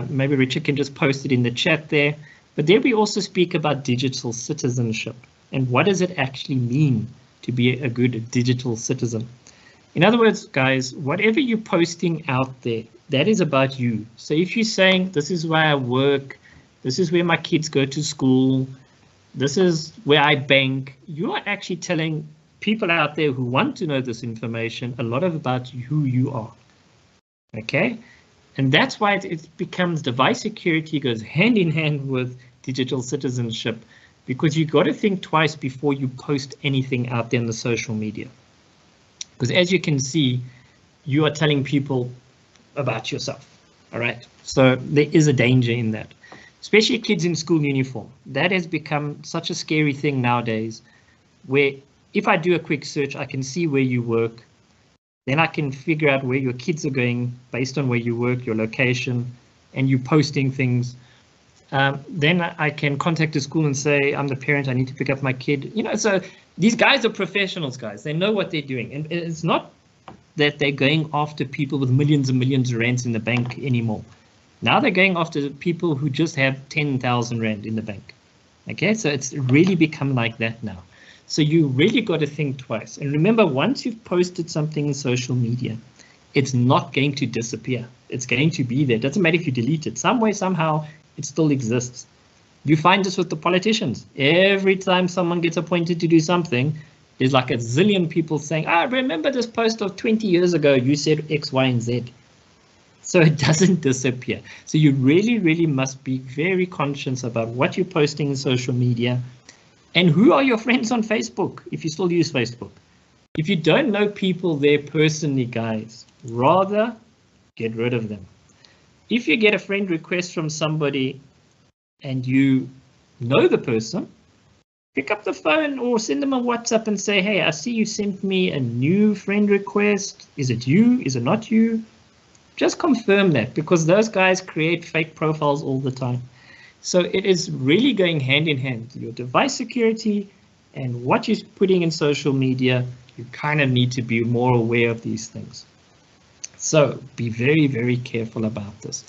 [SPEAKER 1] Maybe Richard can just post it in the chat there. But there we also speak about digital citizenship and what does it actually mean to be a good digital citizen. In other words, guys, whatever you're posting out there, that is about you. So if you're saying, this is where I work, this is where my kids go to school, this is where I bank, you are actually telling people out there who want to know this information a lot about who you are. Okay? And that's why it becomes device security goes hand in hand with digital citizenship, because you've got to think twice before you post anything out there in the social media. Because as you can see, you are telling people about yourself. All right. So there is a danger in that, especially kids in school uniform. That has become such a scary thing nowadays, where if I do a quick search, I can see where you work. Then I can figure out where your kids are going based on where you work, your location, and you posting things. Then I can contact the school and say, I'm the parent, I need to pick up my kid. You know, so these guys are professionals, guys. They know what they're doing. And it's not that they're going after people with millions and millions of rands in the bank anymore. Now they're going after people who just have 10,000 rand in the bank. Okay, so it's really become like that now. So you really got to think twice. And remember, once you've posted something in social media, it's not going to disappear. It's going to be there. It doesn't matter if you delete it. Some way, somehow, it still exists. You find this with the politicians. Every time someone gets appointed to do something, there's like a zillion people saying, "Ah, remember this post of 20 years ago, you said X, Y, and Z." So it doesn't disappear. So you really, really must be very conscious about what you're posting in social media and who are your friends on Facebook, if you still use Facebook. If you don't know people there personally, guys, rather get rid of them. If you get a friend request from somebody and you know the person, pick up the phone or send them a WhatsApp and say, "Hey, I see you sent me a new friend request. Is it you? Is it not you?" Just confirm that, because those guys create fake profiles all the time. So it is really going hand in hand. Your device security and what you're putting in social media, you kind of need to be more aware of these things. So be very, very careful about this.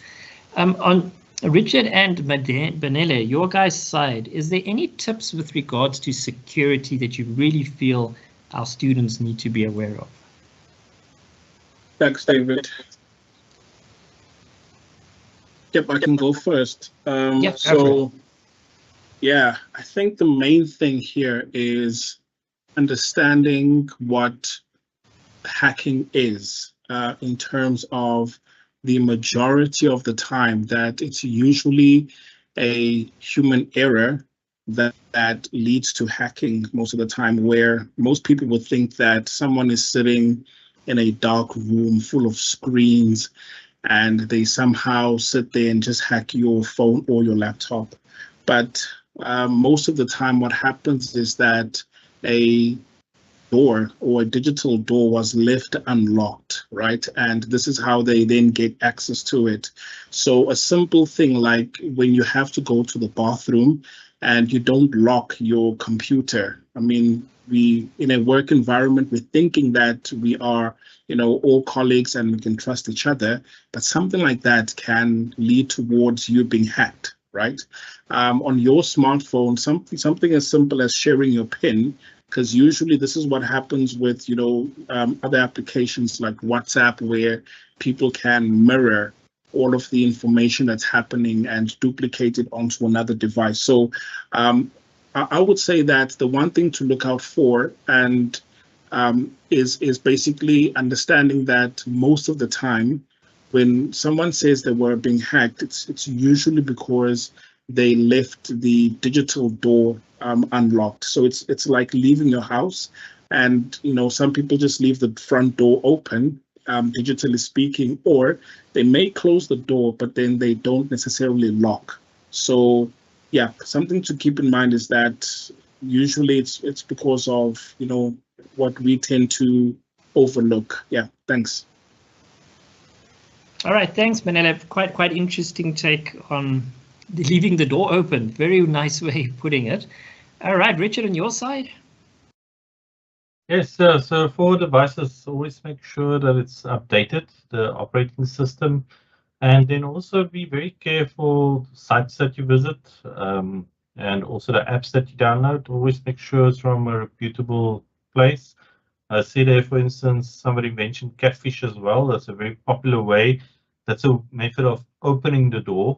[SPEAKER 1] On Richard and Benele, your guys' side, is there any tips with regards to security that you really feel our students need to be aware of?
[SPEAKER 4] Thanks, David. Yep, I can go first.
[SPEAKER 1] Yep,
[SPEAKER 4] so, yeah, I think the main thing here is understanding what hacking is, in terms of the majority of the time that it's usually a human error that leads to hacking most of the time, where most people would think that someone is sitting in a dark room full of screens and they somehow sit there and just hack your phone or your laptop. But most of the time what happens is that a door or a digital door was left unlocked, right? And this is how they then get access to it. So a simple thing like when you have to go to the bathroom and you don't lock your computer. I mean, we in a work environment, we're thinking that we are, all colleagues and we can trust each other, but something like that can lead towards you being hacked, right? On your smartphone, something as simple as sharing your PIN, because usually this is what happens with, other applications like WhatsApp, where people can mirror all of the information that's happening and duplicate it onto another device. So I would say that the one thing to look out for and is basically understanding that most of the time when someone says they were being hacked, it's usually because they left the digital door unlocked. So it's like leaving your house, and some people just leave the front door open, digitally speaking, or they may close the door, but then they don't necessarily lock. So yeah, something to keep in mind is that usually it's because of what we tend to overlook. Yeah, thanks.
[SPEAKER 1] All right, thanks, Manela. Quite interesting take on leaving the door open. Very nice way of putting it. All right, Richard, on your side?
[SPEAKER 3] Yes, so for devices, always make sure that it's updated, the operating system, and then also be very careful sites that you visit, and also the apps that you download. Always make sure it's from a reputable place. I see there, for instance, somebody mentioned Catfish as well. That's a very popular way. That's a method of opening the door,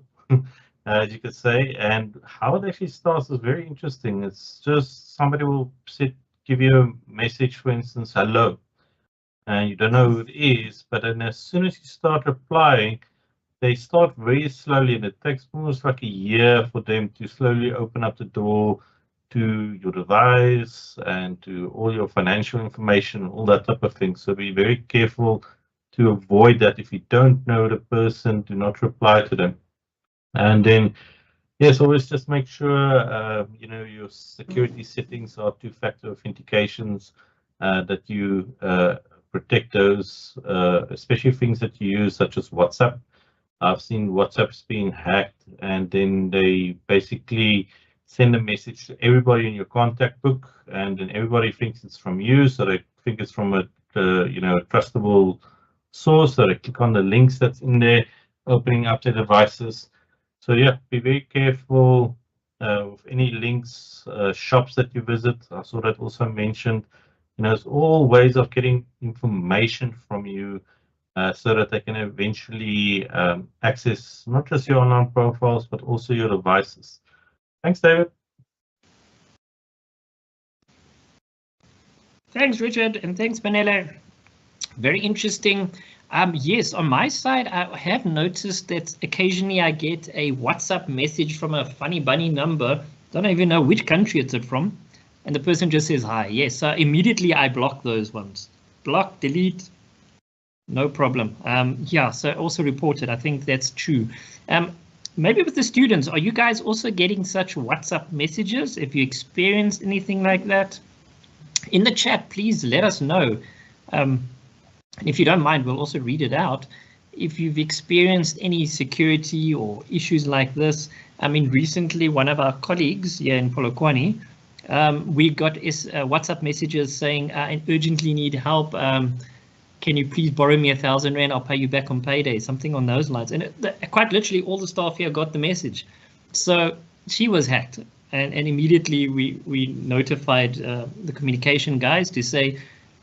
[SPEAKER 3] as you could say. And how it actually starts is very interesting. It's just somebody will give you a message, for instance, hello, and you don't know who it is. But then as soon as you start replying, they start very slowly, and it takes almost like a year for them to slowly open up the door to your device and to all your financial information, all that type of thing. So be very careful to avoid that. If you don't know the person, do not reply to them. And then, yes, always just make sure your security settings are two-factor authentications, that you protect those, especially things that you use, such as WhatsApp. I've seen WhatsApps being hacked, and then they basically send a message to everybody in your contact book, and then everybody thinks it's from you, so they think it's from a trustable source. So they click on the links that's in there, opening up their devices. So yeah, be very careful with any links, shops that you visit. I saw that also mentioned. It's all ways of getting information from you so that they can eventually access not just your online profiles, but also your devices. Thanks, David.
[SPEAKER 1] Thanks, Richard, and thanks, Manella. Very interesting. Yes, on my side, I have noticed that occasionally I get a WhatsApp message from a funny bunny number. Don't even know which country it's from. And the person just says hi. Yes, so immediately I block those ones. Block, delete, no problem. Yeah, so also reported. I think that's true. Maybe with the students, are you guys also getting such WhatsApp messages? If you experienced anything like that? In the chat, please let us know. And if you don't mind, we'll also read it out. If you've experienced any security or issues like this. I mean, recently, one of our colleagues here in Polokwane, we got WhatsApp messages saying, I urgently need help. Can you please borrow me 1,000 Rand? I'll pay you back on payday, something on those lines. And quite literally, all the staff here got the message. So she was hacked. And immediately we notified the communication guys to say,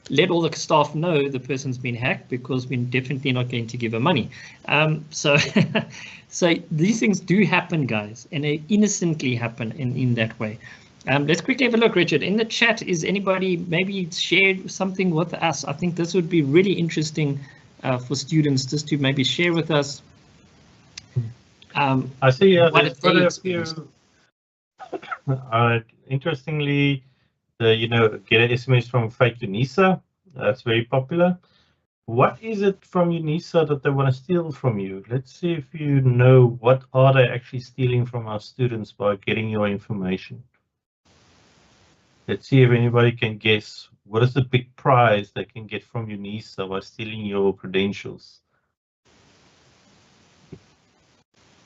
[SPEAKER 1] let all the staff know the person's been hacked, because we're definitely not going to give her money. So these things do happen, guys, and they innocently happen in that way. Let's quickly have a look, Richard. In the chat, is anybody maybe shared something with us? I think this would be really interesting for students just to maybe share with us.
[SPEAKER 3] I see
[SPEAKER 1] there's
[SPEAKER 3] quite a few. Interestingly, get an SMS from fake UNISA. That's very popular. What is it from UNISA that they want to steal from you? Let's see if you know what are they actually stealing from our students by getting your information. Let's see if anybody can guess what is the big prize they can get from UNISA by stealing your credentials.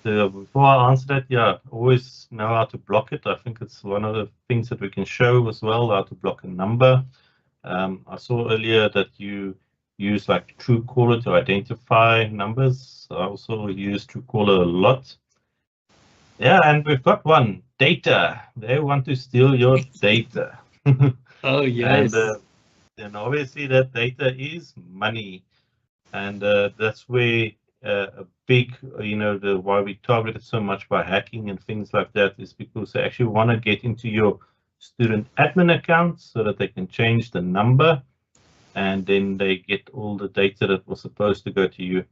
[SPEAKER 3] So before I answer that, yeah, always know how to block it. I think it's one of the things that we can show as well, how to block a number. I saw earlier that you use like Truecaller to identify numbers. I also use Truecaller a lot. Yeah, and we've got one, data. They want to steal your data.
[SPEAKER 1] Oh, yes.
[SPEAKER 3] And obviously that data is money. And that's where a big, why we target it so much by hacking and things like that is because they actually want to get into your student admin account so that they can change the number, and then they get all the data that was supposed to go to you.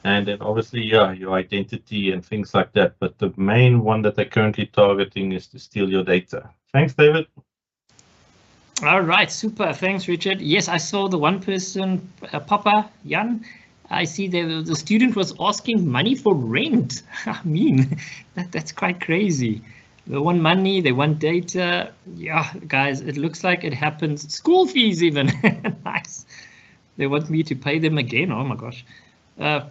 [SPEAKER 3] And then obviously, yeah, your identity and things like that. But the main one that they're currently targeting is to steal your data. Thanks, David.
[SPEAKER 1] All right, super. Thanks, Richard. Yes, I saw the one person, Papa Jan. I see the student was asking money for rent. I mean, that's quite crazy. They want money, they want data. Yeah, guys, it looks like it happens. School fees even. Nice. They want me to pay them again. Oh my gosh.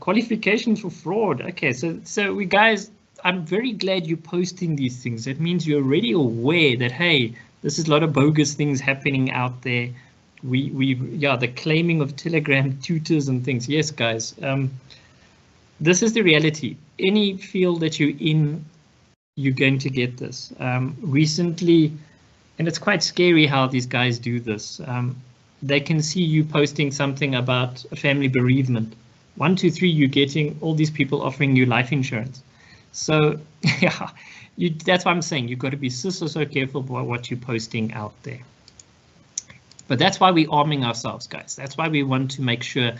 [SPEAKER 1] Qualifications for fraud. Okay, so we guys, I'm very glad you're posting these things. That means you're already aware that, hey, this is a lot of bogus things happening out there. The claiming of Telegram tutors and things. Yes, guys, this is the reality. Any field that you're in, you're going to get this. Recently, and it's quite scary how these guys do this. They can see you posting something about a family bereavement. 1, 2, 3, you're getting all these people offering you life insurance. So yeah, that's why I'm saying you've got to be so careful about what you're posting out there. But that's why we're arming ourselves, guys. That's why we want to make sure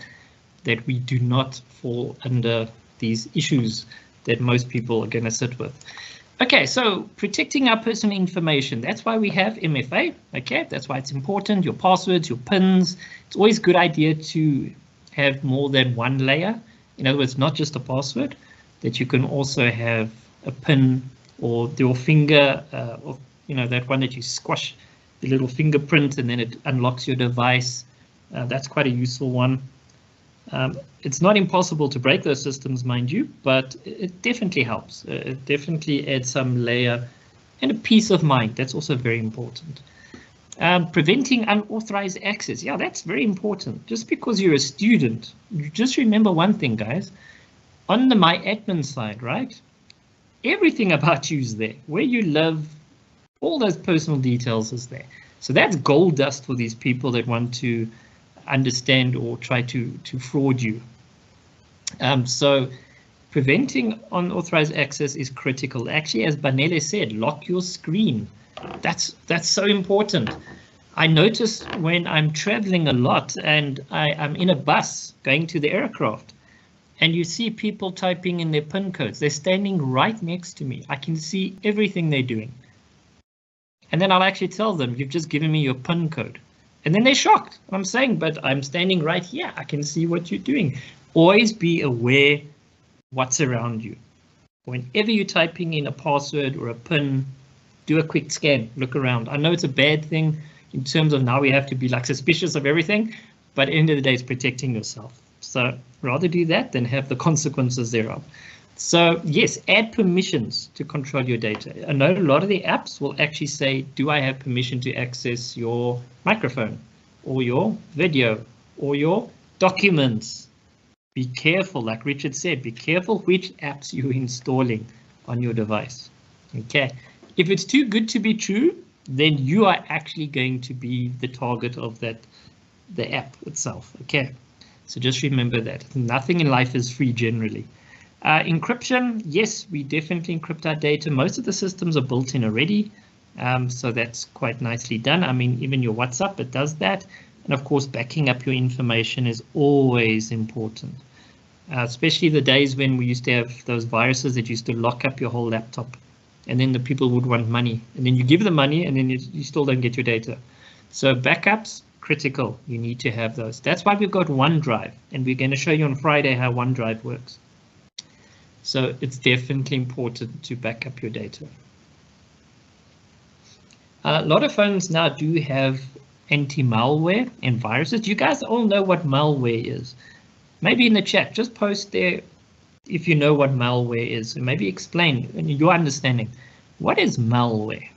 [SPEAKER 1] that we do not fall under these issues that most people are going to sit with. Okay, so protecting our personal information. That's why we have MFA. Okay, that's why it's important. Your passwords, your PINs. It's always a good idea to have more than one layer. In other words, not just a password, that you can also have a PIN or your finger, or that one that you squash the little fingerprint and then it unlocks your device. That's quite a useful one. It's not impossible to break those systems, mind you, but it definitely helps. It definitely adds some layer and a peace of mind. That's also very important. Preventing unauthorized access. Yeah, that's very important. Just because you're a student, just remember one thing, guys. On the My Admin side, right? Everything about you is there. Where you live, all those personal details is there. So that's gold dust for these people that want to understand or try to fraud you. So preventing unauthorized access is critical. Actually, as Banele said, lock your screen. That's so important. I notice when I'm traveling a lot and I'm in a bus going to the aircraft, and you see people typing in their PIN codes. They're standing right next to me. I can see everything they're doing. And then I'll actually tell them, you've just given me your PIN code. And then they're shocked. I'm saying, but I'm standing right here. I can see what you're doing. Always be aware what's around you. Whenever you're typing in a password or a PIN, do a quick scan, look around. I know it's a bad thing in terms of now we have to be like suspicious of everything, but at the end of the day, it's protecting yourself. So rather do that than have the consequences thereof. So yes, add permissions to control your data. I know a lot of the apps will actually say, do I have permission to access your microphone or your video or your documents? Be careful, like Richard said, be careful which apps you're installing on your device. Okay, if it's too good to be true, then you are actually going to be the target of the app itself. Okay, so just remember that nothing in life is free generally. Encryption, yes, we definitely encrypt our data. Most of the systems are built in already, so that's quite nicely done. I mean, even your WhatsApp, it does that. And of course, backing up your information is always important, especially the days when we used to have those viruses that used to lock up your whole laptop, and then the people would want money, and then you give them money, and then you still don't get your data. So backups, critical. You need to have those. That's why we've got OneDrive, and we're going to show you on Friday how OneDrive works. So it's definitely important to back up your data. A lot of phones now do have anti-malware and viruses. You guys all know what malware is. Maybe in the chat, just post there if you know what malware is, and maybe explain in your understanding. What is malware?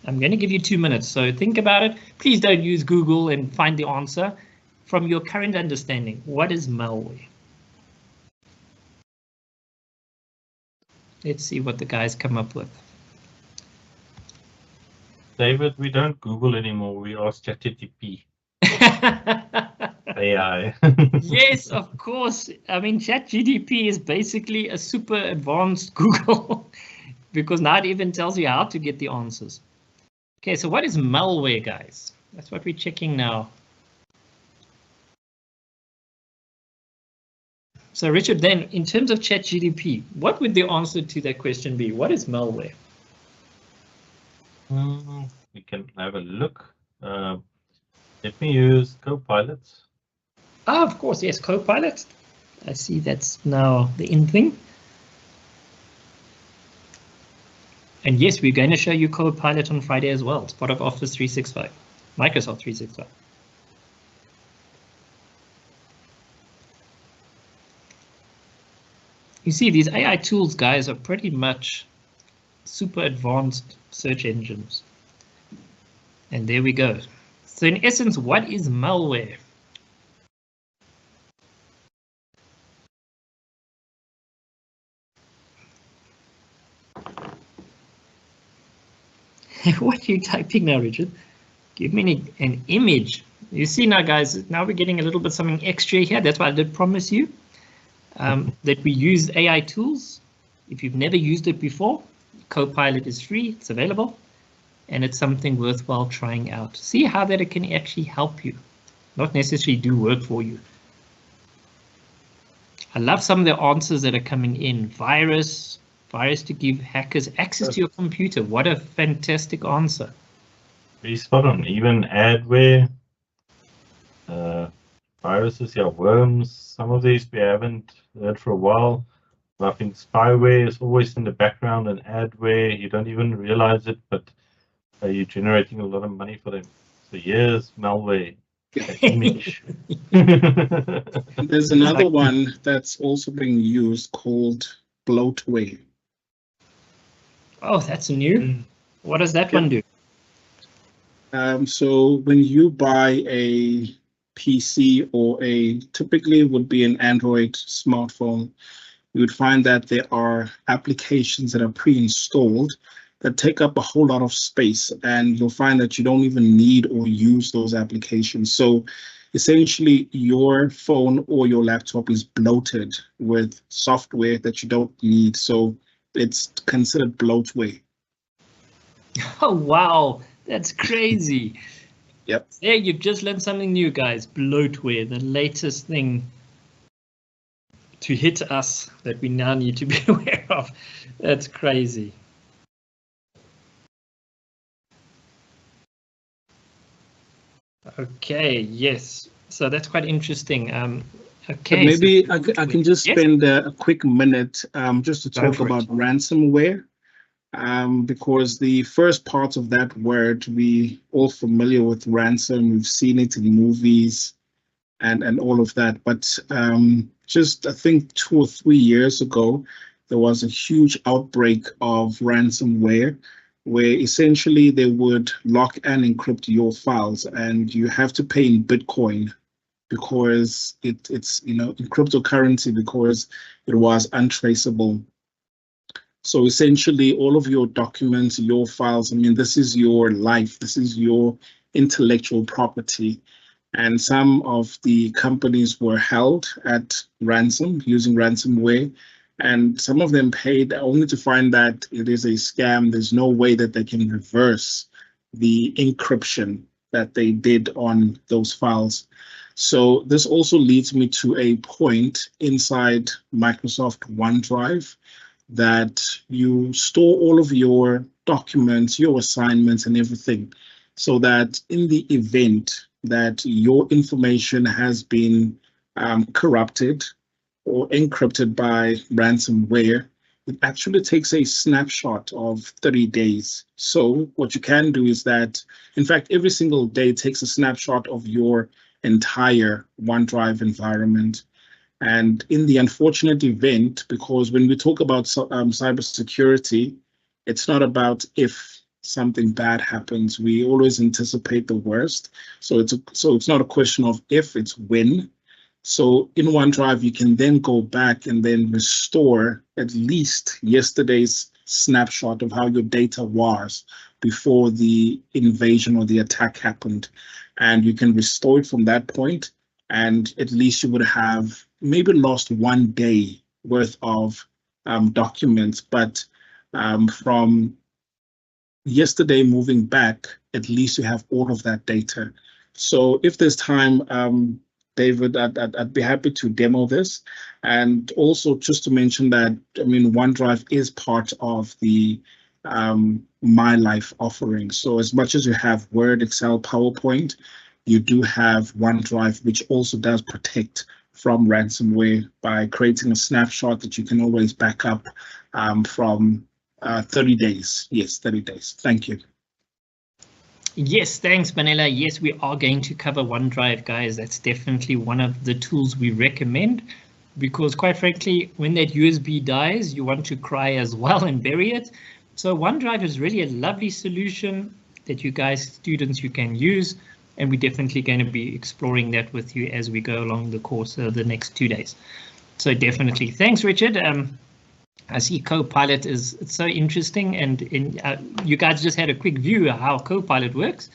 [SPEAKER 1] I'm going to give you 2 minutes, so think about it. Please don't use Google and find the answer. From your current understanding, what is malware? Let's see what the guys come up with.
[SPEAKER 3] David, we don't Google anymore. We ask ChatGPT. AI.
[SPEAKER 1] Yes, of course. I mean, ChatGPT is basically a super advanced Google because now it even tells you how to get the answers. Okay, so what is malware, guys? That's what we're checking now. So Richard, then in terms of ChatGPT, what would the answer to that question be? What is malware?
[SPEAKER 3] We can have a look. Let me use Copilot.
[SPEAKER 1] Ah, of course, yes, Copilot. I see that's now the in thing. And yes, we're going to show you Copilot on Friday as well. It's part of Office 365, Microsoft 365. You see, these AI tools, guys, are pretty much super advanced search engines. And there we go. So in essence, what is malware? What are you typing now, Richard? Give me an image. You see now, guys, now we're getting a little bit something extra here. That's why I did promise you that we use AI tools. If you've never used it before, Copilot is free, it's available, and it's something worthwhile trying out. See how that it can actually help you, not necessarily do work for you. I love some of the answers that are coming in. Virus to give hackers access to your computer. What a fantastic answer.
[SPEAKER 3] Very spot on. Even adware, viruses, yeah, worms. Some of these we haven't heard for a while. I think spyware is always in the background, and adware, you don't even realize it, but you're generating a lot of money for them. So here's malware, an image.
[SPEAKER 4] There's another one that's also being used called bloatware.
[SPEAKER 1] Oh, that's new. What does that one do?
[SPEAKER 4] So when you buy a PC or typically would be an Android smartphone, you would find that there are applications that are pre-installed that take up a whole lot of space, and you'll find that you don't even need or use those applications. So essentially your phone or your laptop is bloated with software that you don't need. So it's considered bloatware.
[SPEAKER 1] Oh, wow. That's crazy.
[SPEAKER 4] Yep.
[SPEAKER 1] Yeah, you've just learned something new, guys. Bloatware, the latest thing to hit us that we now need to be aware of. That's crazy. Okay, yes. So that's quite interesting. Okay.
[SPEAKER 4] But maybe I can just spend a quick minute just to talk about ransomware. Because the first part of that word, we all familiar with ransom, we've seen it in movies and all of that. But just I think 2 or 3 years ago, there was a huge outbreak of ransomware where essentially they would lock and encrypt your files, and you have to pay in Bitcoin because it's in cryptocurrency because it was untraceable. So essentially, all of your documents, your files, I mean, this is your life, this is your intellectual property. And some of the companies were held at ransom using ransomware. And some of them paid only to find that it is a scam. There's no way that they can reverse the encryption that they did on those files. So this also leads me to a point inside Microsoft OneDrive that you store all of your documents, your assignments, and everything, so that in the event that your information has been corrupted or encrypted by ransomware, it actually takes a snapshot of 30 days. So what you can do is that, in fact, every single day takes a snapshot of your entire OneDrive environment. And in the unfortunate event, because when we talk about cybersecurity, it's not about if something bad happens. We always anticipate the worst. So it's not a question of if, it's when. So in OneDrive, you can then go back and then restore at least yesterday's snapshot of how your data was before the invasion or the attack happened. And you can restore it from that point, and at least you would have maybe lost 1 day worth of documents, but from yesterday moving back, at least you have all of that data. So if there's time, David, I'd be happy to demo this. And also just to mention that, I mean, OneDrive is part of the My Life offering. So as much as you have Word, Excel, PowerPoint, you do have OneDrive, which also does protect from ransomware by creating a snapshot that you can always back up from 30 days. Yes, 30 days. Thank you.
[SPEAKER 1] Yes, thanks, Manila. Yes, we are going to cover OneDrive, guys. That's definitely one of the tools we recommend, because quite frankly, when that USB dies, you want to cry as well and bury it. So OneDrive is really a lovely solution that you guys, students, you can use. And we're definitely going to be exploring that with you as we go along the course of the next 2 days. So definitely. Thanks, Richard. I see Copilot it's so interesting, and you guys just had a quick view of how Copilot works.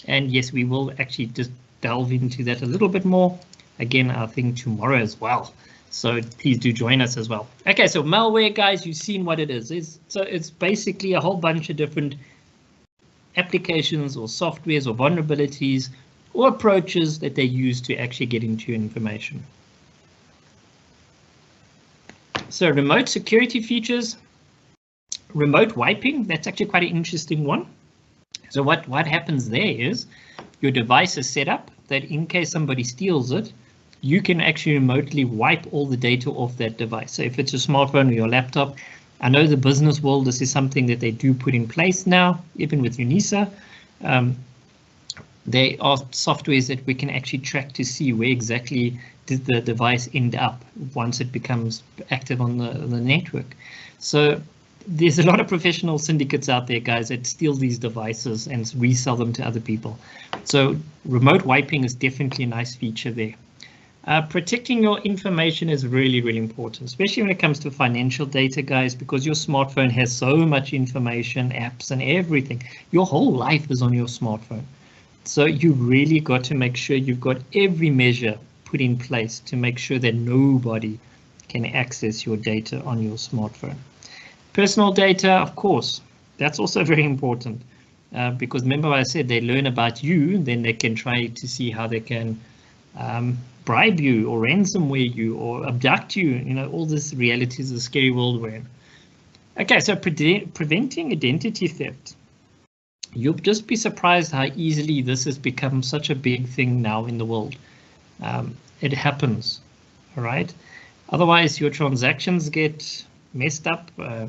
[SPEAKER 1] And yes, we will actually just delve into that a little bit more. Again, I think tomorrow as well. So please do join us as well. Okay, so malware, guys, you've seen what it is. So it's basically a whole bunch of different applications or softwares or vulnerabilities or approaches that they use to actually get into information. So remote security features, remote wiping, that's actually quite an interesting one. So what happens there is your device is set up that in case somebody steals it, you can actually remotely wipe all the data off that device. So if it's a smartphone or your laptop, I know the business world, this is something that they do put in place now, even with UNISA. There are softwares that we can actually track to see where exactly did the device end up once it becomes active on the network. So there's a lot of professional syndicates out there, guys, that steal these devices and resell them to other people. So remote wiping is definitely a nice feature there. Protecting your information is really, really important, especially when it comes to financial data, guys, because your smartphone has so much information, apps and everything. Your whole life is on your smartphone. So you really got to make sure you've got every measure put in place to make sure that nobody can access your data on your smartphone. Personal data, of course, that's also very important because remember what I said, they learn about you, then they can try to see how they can bribe you or ransomware you or abduct you. You know, all this reality is a scary world we're in. Okay, so preventing identity theft. You'll just be surprised how easily this has become such a big thing now in the world. It happens, all right? Otherwise, your transactions get messed up. I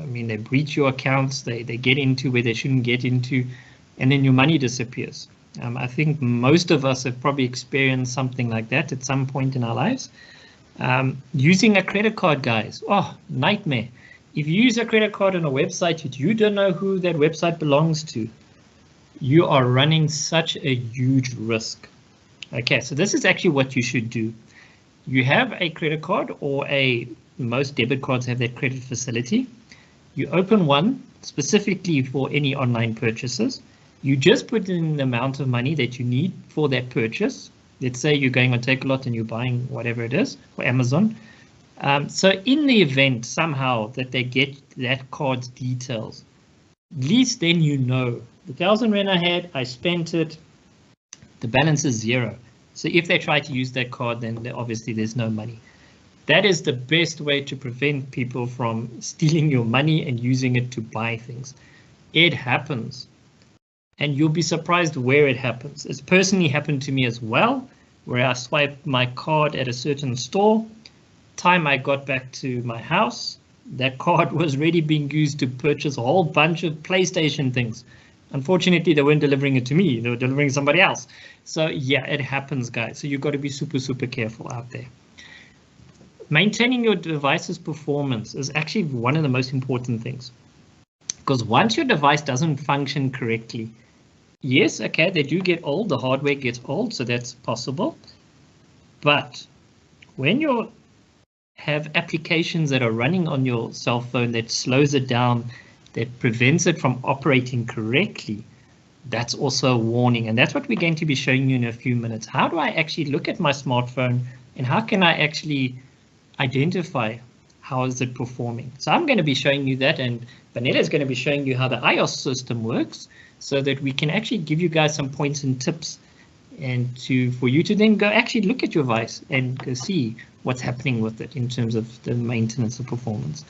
[SPEAKER 1] mean, they breach your accounts, they get into where they shouldn't get into, and then your money disappears. I think most of us have probably experienced something like that at some point in our lives. Using a credit card, guys, oh, nightmare. If you use a credit card on a website that you don't know who that website belongs to, you are running such a huge risk. Okay, so this is actually what you should do. You have a credit card or most debit cards have that credit facility. You open one specifically for any online purchases. You just put in the amount of money that you need for that purchase. Let's say you're going on Takealot and you're buying whatever it is for Amazon. So in the event somehow that they get that card's details, at least then you know the 1,000 Rand I had, I spent it, the balance is 0. So if they try to use that card, then obviously there's no money. That is the best way to prevent people from stealing your money and using it to buy things. It happens. And you'll be surprised where it happens. It's personally happened to me as well, where I swiped my card at a certain store. Time I got back to my house, that card was already being used to purchase a whole bunch of PlayStation things. Unfortunately, they weren't delivering it to me, they were delivering somebody else. So yeah, it happens, guys. So you've got to be super, super careful out there. Maintaining your device's performance is actually one of the most important things. Because once your device doesn't function correctly, yes, okay, they do get old, the hardware gets old, so that's possible. But when you have applications that are running on your cell phone that slows it down, that prevents it from operating correctly, that's also a warning. And that's what we're going to be showing you in a few minutes. How do I actually look at my smartphone and how can I actually identify how is it performing? So I'm going to be showing you that, and Vanilla is going to be showing you how the iOS system works so that we can actually give you guys some points and tips and for you to then go actually look at your device and go see what's happening with it in terms of the maintenance of performance.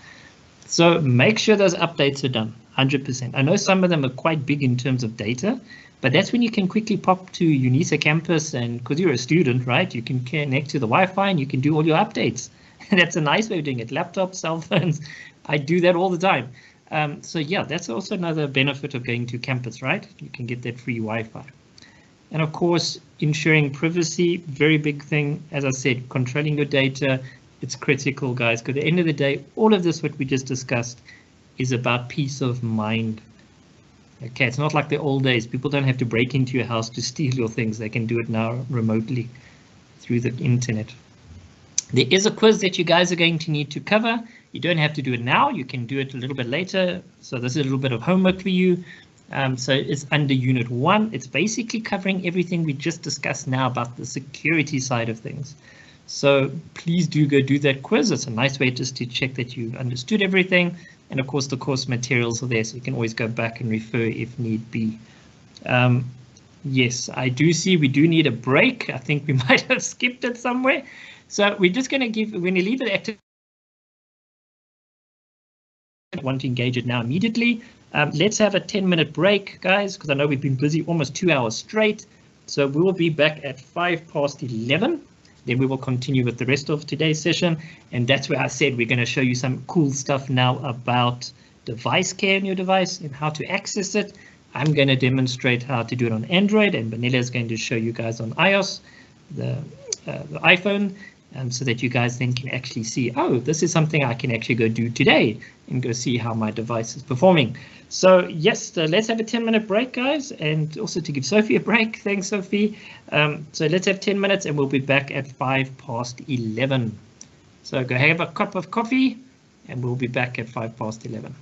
[SPEAKER 1] So make sure those updates are done 100%. I know some of them are quite big in terms of data, but that's when you can quickly pop to UNISA campus, and because you're a student, right, you can connect to the Wi-Fi and you can do all your updates. That's a nice way of doing it. Laptops, cell phones, I do that all the time. So yeah, that's also another benefit of going to campus, right? You can get that free Wi-Fi. And of course, ensuring privacy, very big thing. As I said, controlling your data, it's critical, guys, because at the end of the day, all of this, what we just discussed, is about peace of mind. Okay, it's not like the old days. People don't have to break into your house to steal your things. They can do it now remotely through the internet. There is a quiz that you guys are going to need to cover. You don't have to do it now. You can do it a little bit later. So this is a little bit of homework for you. So it's under Unit 1. It's basically covering everything we just discussed now about the security side of things. So please do go do that quiz. It's a nice way just to check that you understood everything. And of course, the course materials are there, so you can always go back and refer if need be. Yes, I do see we do need a break. I think we might have skipped it somewhere. So we're just going to when you leave the activity, want to engage it now immediately. Let's have a 10-minute break, guys, because I know we've been busy almost 2 hours straight. So we will be back at 11:05. Then we will continue with the rest of today's session. And that's where I said we're going to show you some cool stuff now about device care in your device and how to access it. I'm going to demonstrate how to do it on Android, and Vanilla is going to show you guys on iOS, the iPhone, so that you guys then can actually see, oh, this is something I can actually go do today and go see how my device is performing. So yes, let's have a 10-minute break, guys, and also to give Sophie a break. Thanks, Sophie. So let's have 10 minutes and we'll be back at 11:05. So go have a cup of coffee and we'll be back at 11:05.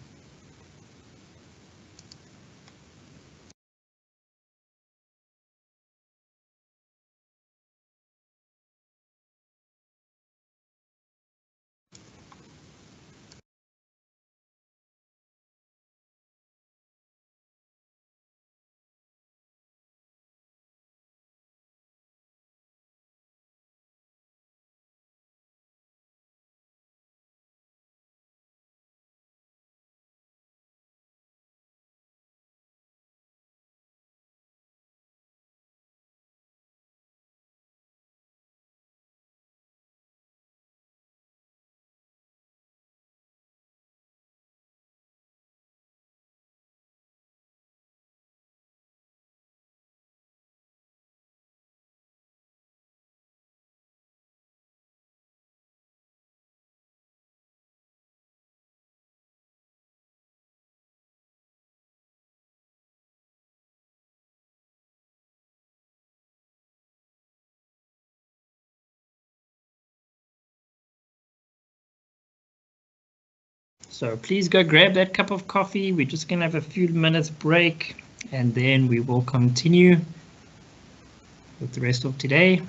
[SPEAKER 1] So please go grab that cup of coffee. We're just going to have a few minutes break, and then we will continue with the rest of today.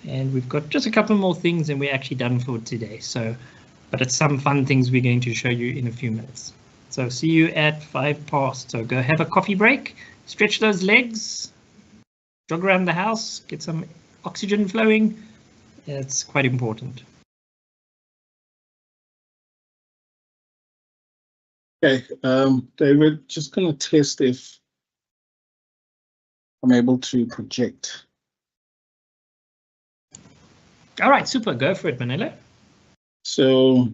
[SPEAKER 1] And we've got just a couple more things and we're actually done for today. So, but it's some fun things we're going to show you in a few minutes. So see you at 5 past. So go have a coffee break, stretch those legs, jog around the house, get some oxygen flowing. It's quite important.
[SPEAKER 4] Okay, David, just gonna test if I'm able to project.
[SPEAKER 1] All right, super. Go for it, Manila.
[SPEAKER 4] So,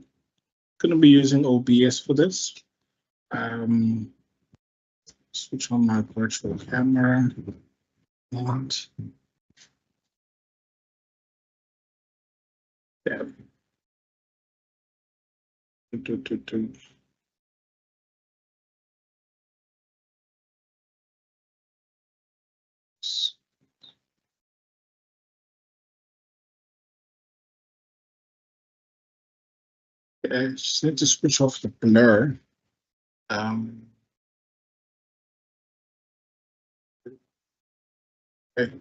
[SPEAKER 4] going to be using OBS for this. Switch on my virtual camera. And yeah. I just need to switch off the blur. Okay.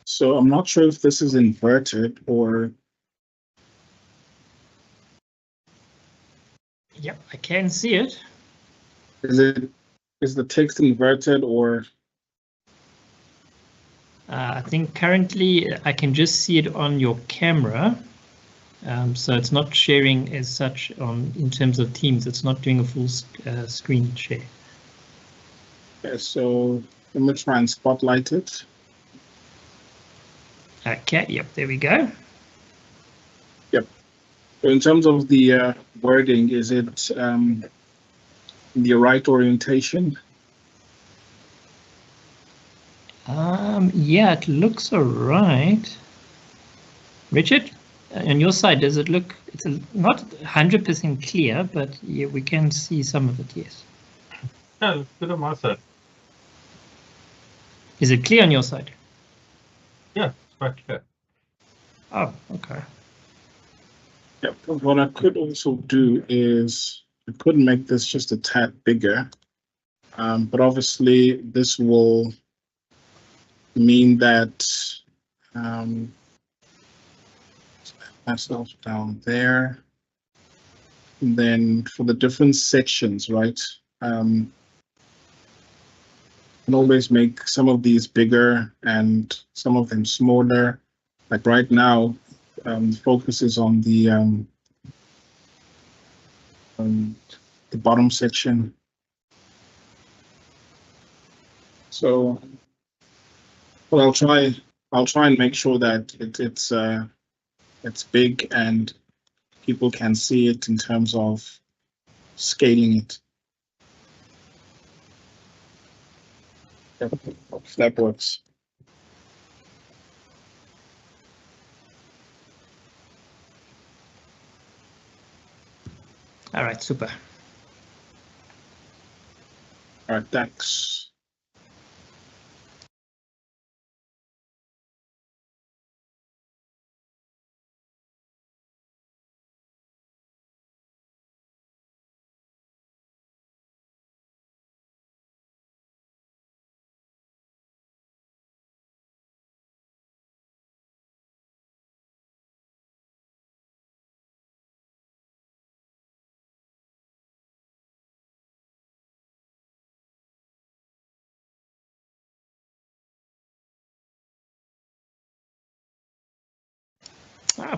[SPEAKER 4] So I'm not sure if this is inverted or.
[SPEAKER 1] Yep, I can see it.
[SPEAKER 4] Is the text inverted or?
[SPEAKER 1] I think currently I can just see it on your camera. So it's not sharing as such in terms of Teams. It's not doing a full screen share.
[SPEAKER 4] Okay, so let me try and spotlight it.
[SPEAKER 1] Okay, yep, there we go.
[SPEAKER 4] Yep. So in terms of the wording, is it the right orientation?
[SPEAKER 1] Yeah, it looks all right. Richard, on your side, does it look, it's not 100% clear, but yeah, we can see some of it, yes.
[SPEAKER 3] Yeah, it's good on my side.
[SPEAKER 1] Is it clear on your side?
[SPEAKER 3] Yeah, it's quite clear.
[SPEAKER 1] Oh, okay.
[SPEAKER 4] Yep. What I could also do is I could make this just a tad bigger, but obviously this will mean that myself down there. And then for the different sections, right? Can always make some of these bigger and some of them smaller. Like right now, the focus is on the bottom section. So, well, I'll try and make sure that it's big and people can see it in terms of scaling it. If that works.
[SPEAKER 1] All right, super.
[SPEAKER 4] All right, thanks.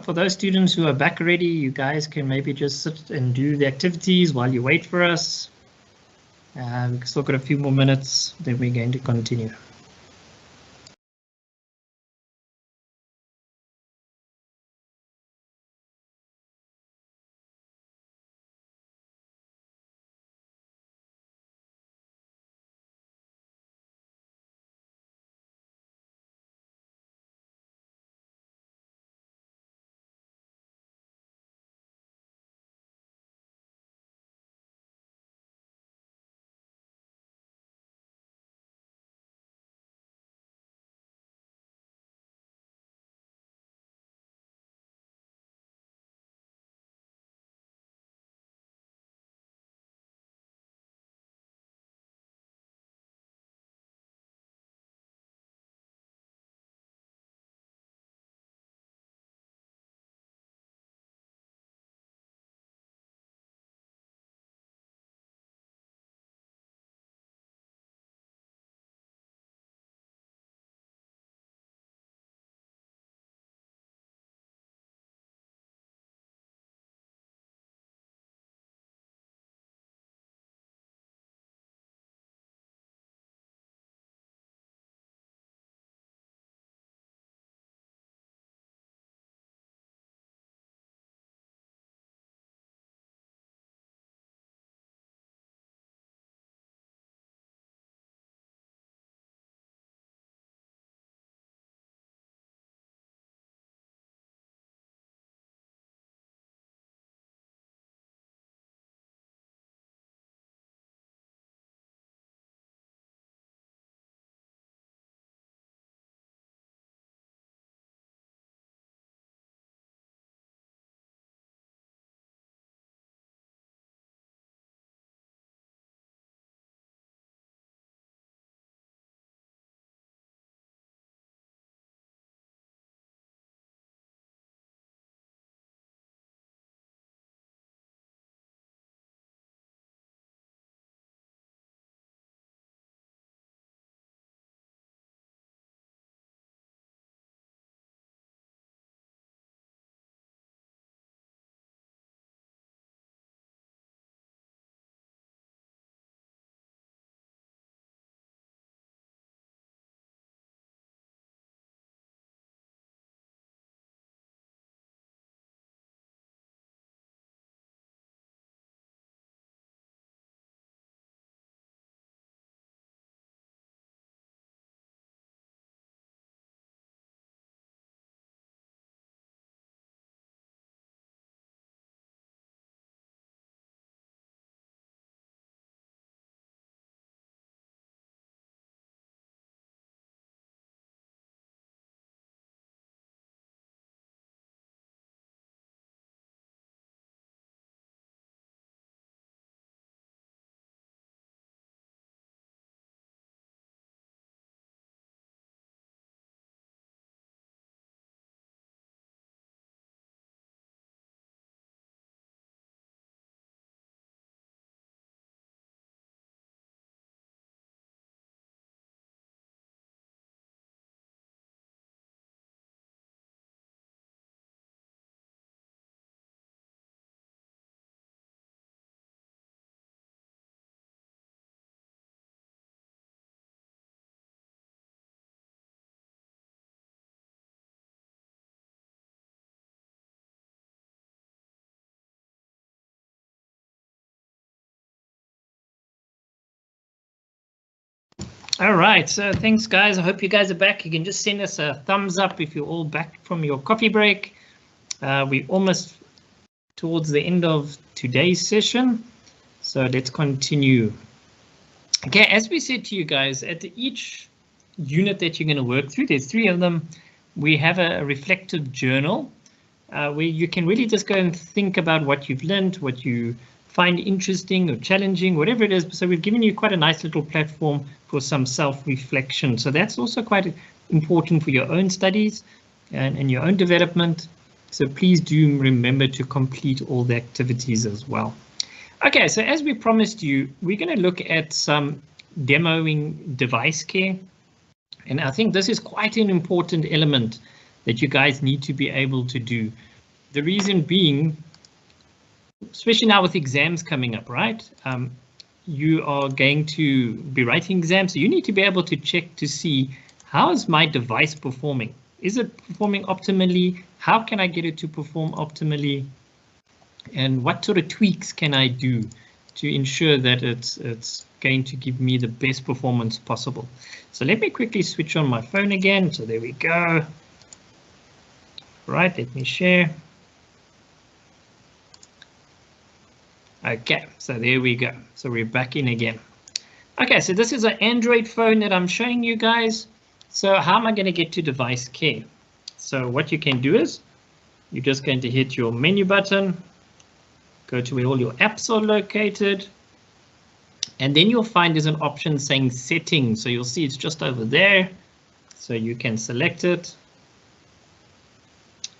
[SPEAKER 1] For those students who are back already, you guys can maybe just sit and do the activities while you wait for us. We've still got a few more minutes, then we're going to continue. All right, so thanks guys. I hope you guys are back. You can just send us a thumbs up if you're all back from your coffee break. We're almost towards the end of today's session, so let's continue. Okay, as we said to you guys, at each unit that you're going to work through, there's 3 of them. We have a reflective journal where you can really just go and think about what you've learned, what you find interesting or challenging, whatever it is. So we've given you quite a nice little platform for some self-reflection. So that's also quite important for your own studies and your own development. So please do remember to complete all the activities as well. Okay, so as we promised you, we're going to look at some demoing device care. And I think this is quite an important element that you guys need to be able to do. The reason being, especially now with exams coming up, right? You are going to be writing exams, so you need to be able to check to see, how is my device performing? Is it performing optimally? How can I get it to perform optimally? And what sort of tweaks can I do to ensure that it's going to give me the best performance possible? So let me quickly switch on my phone again. So there we go. Right, let me share. Okay, so there we go. So we're back in again. Okay, so this is an Android phone that I'm showing you guys. So how am I going to get to device care? So what you can do is, you're just going to hit your menu button, go to where all your apps are located, and then you'll find there's an option saying settings. So you'll see it's just over there. So you can select it.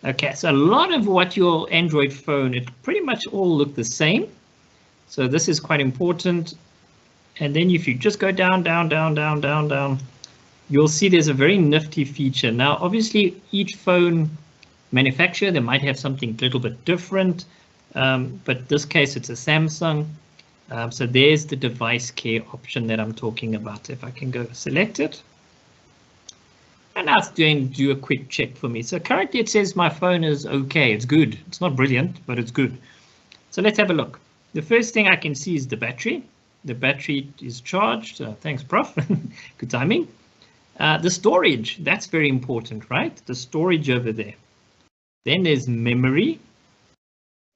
[SPEAKER 1] Okay, so a lot of what your Android phone, it pretty much all look the same. So this is quite important. And then if you just go down, down, down, down, down, down, you'll see there's a very nifty feature. Now, obviously, each phone manufacturer, they might have something a little bit different. But this case, it's a Samsung. So there's the device care option that I'm talking about. If I can go select it. And now it's going to do a quick check for me. So currently it says my phone is okay. It's good. It's not brilliant, but it's good. So let's have a look. The first thing I can see is the battery. The battery is charged. Thanks, Prof. Good timing. The storage, that's very important, right? The storage over there. Then there's memory.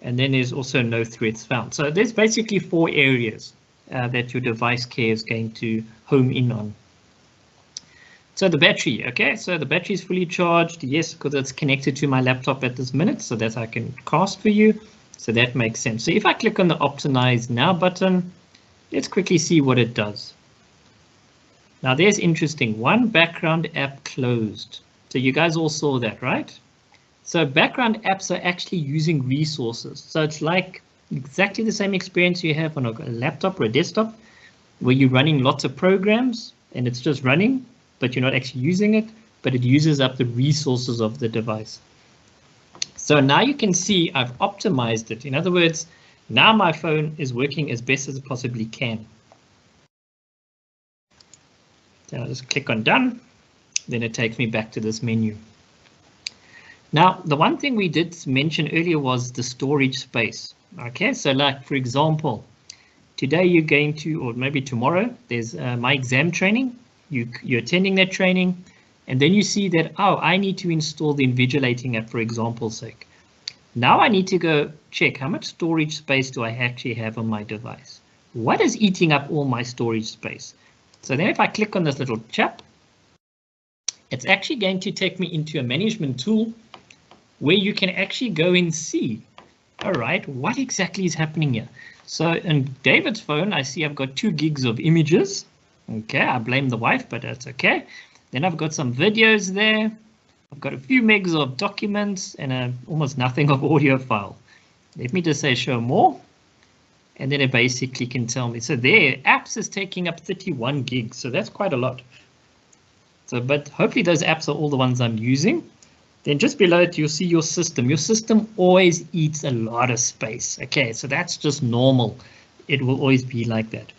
[SPEAKER 1] And then there's also no threats found. So there's basically 4 areas that your device care is going to home in on. So the battery, okay, so the battery is fully charged. Yes, because it's connected to my laptop at this minute, so that I can cast for you. So that makes sense. So if I click on the Optimize Now button, let's quickly see what it does. Now there's interesting, one background app closed. So you guys all saw that, right? So background apps are actually using resources. So it's like exactly the same experience you have on a laptop or a desktop, where you're running lots of programs and it's just running, but you're not actually using it, but it uses up the resources of the device. So now you can see I've optimized it. In other words, now my phone is working as best as it possibly can. Then I'll just click on done. Then it takes me back to this menu. Now, the one thing we did mention earlier was the storage space. Okay, so like, for example, today you're going to, or maybe tomorrow, there's my exam training. You're attending that training, and then you see that, oh, I need to install the invigilating app, for example's sake. Now I need to go check how much storage space do I actually have on my device. What is eating up all my storage space? So then if I click on this little chap, it's actually going to take me into a management tool where you can actually go and see, all right, what exactly is happening here. So in David's phone, I see I've got 2 gigs of images. Okay, I blame the wife, but that's okay. Then I've got some videos there. I've got a few megs of documents and almost nothing of audio file. Let me just say show more. And then it basically can tell me. So there, apps is taking up 31 gigs. So that's quite a lot. So, but hopefully those apps are all the ones I'm using. Then just below it, you'll see your system. Your system always eats a lot of space. Okay, so that's just normal. It will always be like that.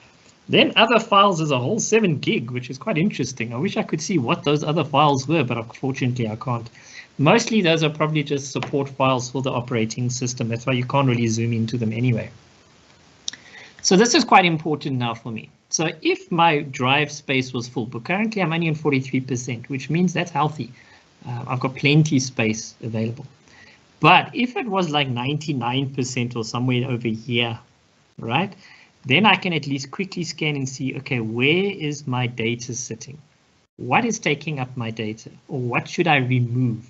[SPEAKER 1] Then other files is a whole 7 gig, which is quite interesting. I wish I could see what those other files were, but unfortunately I can't. Mostly those are probably just support files for the operating system. That's why you can't really zoom into them anyway. So this is quite important now for me. So if my drive space was full, but currently I'm only on 43%, which means that's healthy. I've got plenty space available. But if it was like 99% or somewhere over here, right, then I can at least quickly scan and see, okay, where is my data sitting? What is taking up my data, or what should I remove?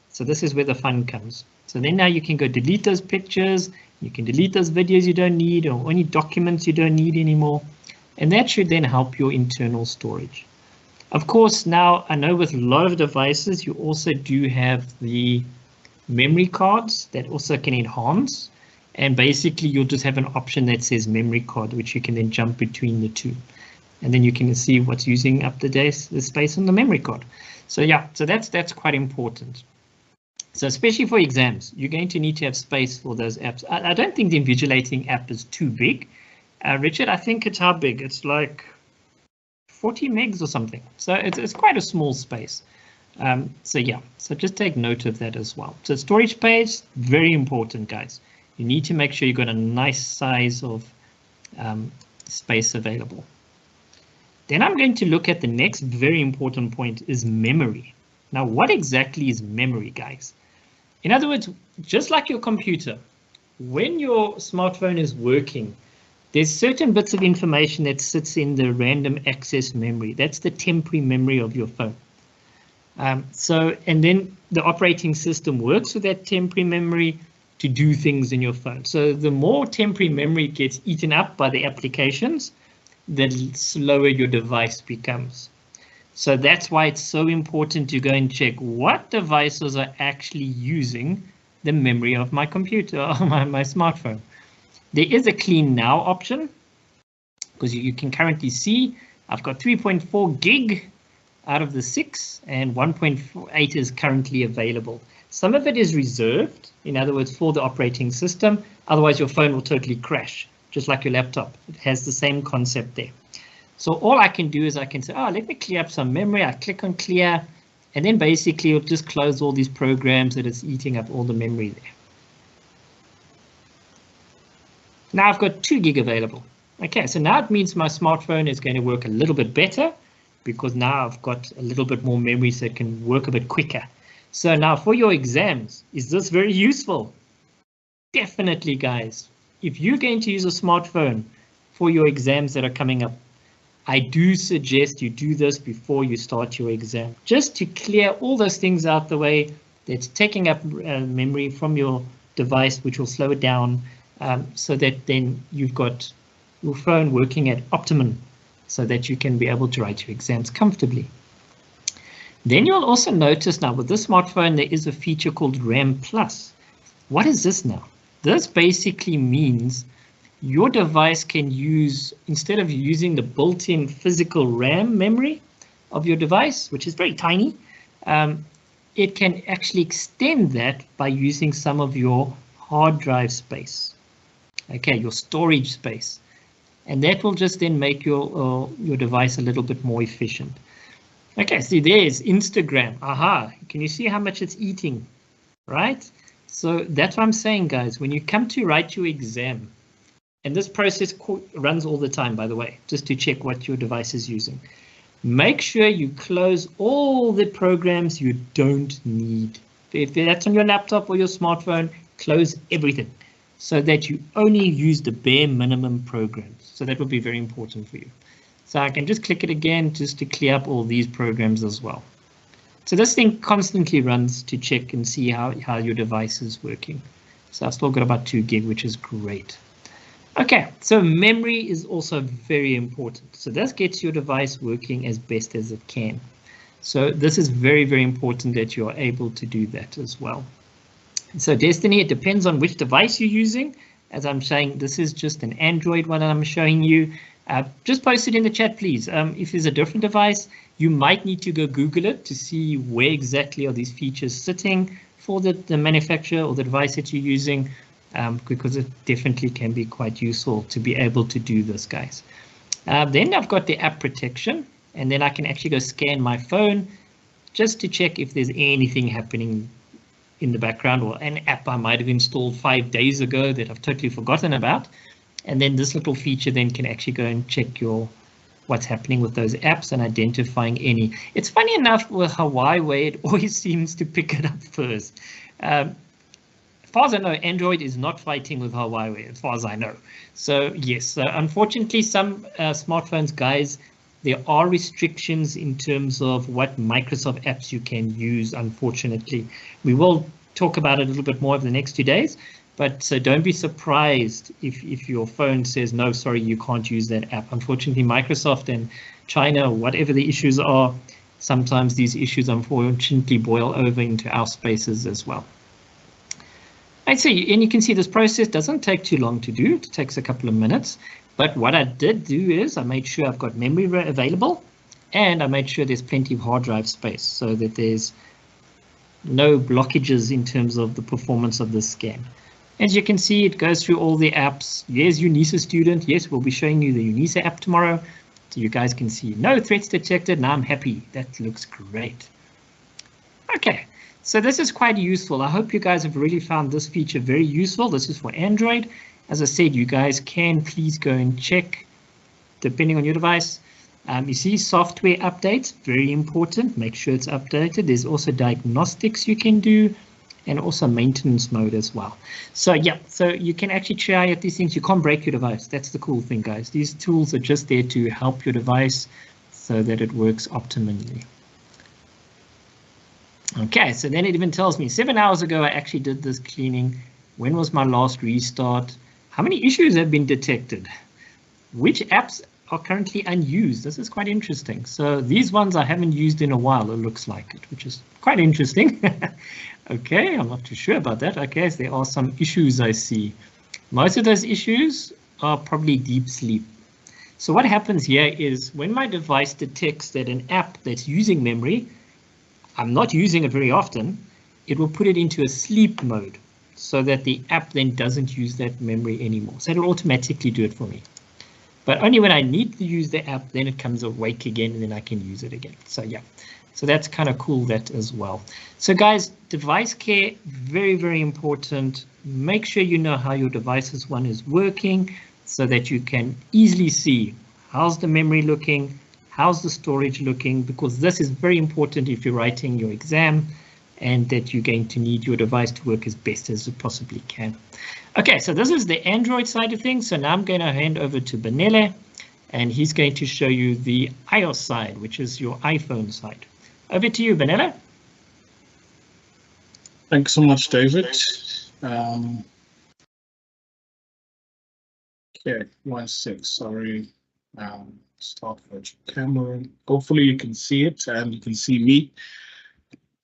[SPEAKER 1] So this is where the fun comes. So then now you can go delete those pictures, you can delete those videos you don't need, or any documents you don't need anymore. And that should then help your internal storage. Of course, now I know with a lot of devices, you also do have the memory cards that also can enhance. And basically, you'll just have an option that says memory card, which you can then jump between the two. And then you can see what's using up the space on the memory card. So yeah, so that's quite important. So especially for exams, you're going to need to have space for those apps. I don't think the invigilating app is too big. Richard, I think it's how big? It's like 40 megs or something. So it's quite a small space. So yeah, so just take note of that as well. So storage space, very important, guys. You need to make sure you've got a nice size of space available. Then I'm going to look at the next very important point is memory. Now, what exactly is memory, guys? In other words, just like your computer, when your smartphone is working, there's certain bits of information that sits in the random access memory. That's the temporary memory of your phone. And then the operating system works with that temporary memory to do things in your phone. So the more temporary memory gets eaten up by the applications, the slower your device becomes. So that's why it's so important to go and check what devices are actually using the memory of my computer or my smartphone. There is a clean now option, because you can currently see I've got 3.4 gig out of the 6 and 1.8 is currently available. Some of it is reserved, in other words, for the operating system. Otherwise, your phone will totally crash, just like your laptop. It has the same concept there. So all I can do is I can say, oh, let me clear up some memory. I click on clear, and then basically it'll just close all these programs that it's eating up all the memory there. Now I've got 2 gig available. Okay, so now it means my smartphone is going to work a little bit better because now I've got a little bit more memory so it can work a bit quicker. So now for your exams, is this very useful? Definitely, guys. If you're going to use a smartphone for your exams that are coming up, I do suggest you do this before you start your exam, just to clear all those things out the way that's taking up memory from your device, which will slow it down, so that then you've got your phone working at optimum so that you can be able to write your exams comfortably. Then you'll also notice now with this smartphone, there is a feature called RAM Plus. What is this now? This basically means your device can use, instead of using the built-in physical RAM memory of your device, which is very tiny, it can actually extend that by using some of your hard drive space. Okay, your storage space. And that will just then make your device a little bit more efficient. Okay, see there's Instagram. Aha, can you see how much it's eating, right? So that's what I'm saying, guys. When you come to write your exam, and this process runs all the time, by the way, just to check what your device is using. Make sure you close all the programs you don't need. If that's on your laptop or your smartphone, close everything so that you only use the bare minimum programs. So that will be very important for you. So I can just click it again just to clear up all these programs as well. So this thing constantly runs to check and see how your device is working. So I've still got about 2 gig, which is great. Okay, so memory is also very important. So this gets your device working as best as it can. So this is very, very important that you are able to do that as well. So Destiny, it depends on which device you're using. As I'm saying, this is just an Android one I'm showing you. Just post it in the chat, please. If there's a different device, you might need to go Google it to see where exactly are these features sitting for the manufacturer or the device that you're using. Because it definitely can be quite useful to be able to do this, guys. Then I've got the app protection, and then I can actually go scan my phone just to check if there's anything happening in the background or an app I might have installed 5 days ago that I've totally forgotten about. And then this little feature then can actually go and check what's happening with those apps and identifying any. It's funny enough with Huawei, it always seems to pick it up first. As far as I know, Android is not fighting with Huawei, as far as I know. So yes, unfortunately, some smartphones, guys, there are restrictions in terms of what Microsoft apps you can use, unfortunately. We will talk about it a little bit more over the next 2 days, but so don't be surprised if your phone says, no, sorry, you can't use that app. Unfortunately, Microsoft and China, whatever the issues are, sometimes these issues unfortunately boil over into our spaces as well. And you can see this process doesn't take too long to do. It takes a couple of minutes. But what I did do is I made sure I've got memory available, and I made sure there's plenty of hard drive space so that there's no blockages in terms of the performance of this scan. As you can see, it goes through all the apps. Yes, UNISA student. Yes, we'll be showing you the UNISA app tomorrow. So you guys can see no threats detected. Now I'm happy. That looks great. Okay. So this is quite useful. I hope you guys have really found this feature very useful. This is for Android. As I said, you guys can please go and check depending on your device. You see software updates, very important. Make sure it's updated. There's also diagnostics you can do and also maintenance mode as well. So yeah, so you can actually try out these things. You can't break your device. That's the cool thing, guys. These tools are just there to help your device so that it works optimally. Okay, so then it even tells me 7 hours ago I actually did this cleaning. When was my last restart? How many issues have been detected? Which apps are currently unused? This is quite interesting. So these ones I haven't used in a while, it looks like it, which is quite interesting. Okay, I'm not too sure about that. Okay, so there are some issues I see. Most of those issues are probably deep sleep. So what happens here is when my device detects that an app that's using memory, I'm not using it very often, it will put it into a sleep mode so that the app then doesn't use that memory anymore. So it'll automatically do it for me. But only when I need to use the app, then it comes awake again and then I can use it again. So yeah, so that's kind of cool that as well. So guys, device care, very, very important. Make sure you know how your device's one is working so that you can easily see how's the memory looking, how's the storage looking, because this is very important if you're writing your exam and that you're going to need your device to work as best as it possibly can. Okay, so this is the Android side of things. So now I'm going to hand over to Benele, and he's going to show you the iOS side, which is your iPhone side. Over to you, Benele.
[SPEAKER 4] Thanks so much, David. Okay, 1 sec, sorry. Start virtual camera. Hopefully you can see it and you can see me.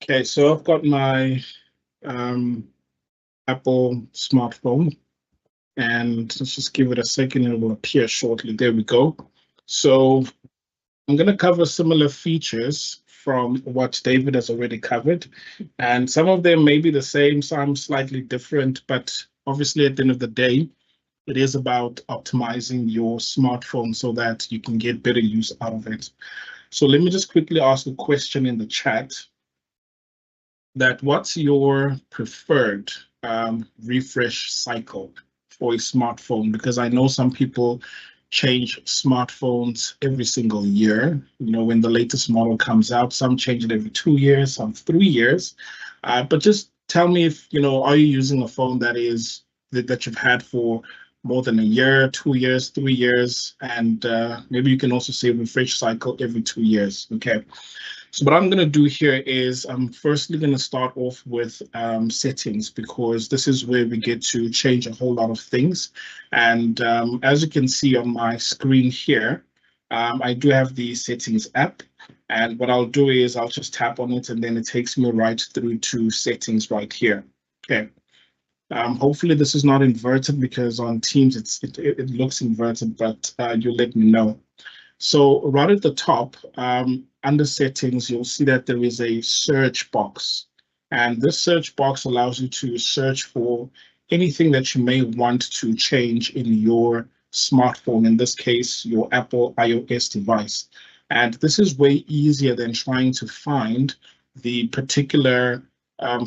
[SPEAKER 4] Okay, so I've got my Apple smartphone, and let's just give it a second and it will appear shortly. There we go. So I'm going to cover similar features from what David has already covered, and some of them may be the same, some slightly different, but obviously at the end of the day, it is about optimizing your smartphone so that you can get better use out of it. So let me just quickly ask a question in the chat that what's your preferred refresh cycle for a smartphone? Because I know some people change smartphones every single year. You know, when the latest model comes out, some change it every 2 years, some 3 years. But just tell me if, you know, are you using a phone that you've had for more than a year, 2 years, 3 years, and maybe you can also say refresh cycle every 2 years. Okay. So what I'm going to do here is I'm firstly going to start off with settings, because this is where we get to change a whole lot of things. And as you can see on my screen here, I do have the settings app. And what I'll do is I'll just tap on it and then it takes me right through to settings right here. Okay. Hopefully this is not inverted, because on Teams it looks inverted, but you let me know. So right at the top, under settings, you'll see that there is a search box. And this search box allows you to search for anything that you may want to change in your smartphone, in this case, your Apple iOS device. And this is way easier than trying to find the particular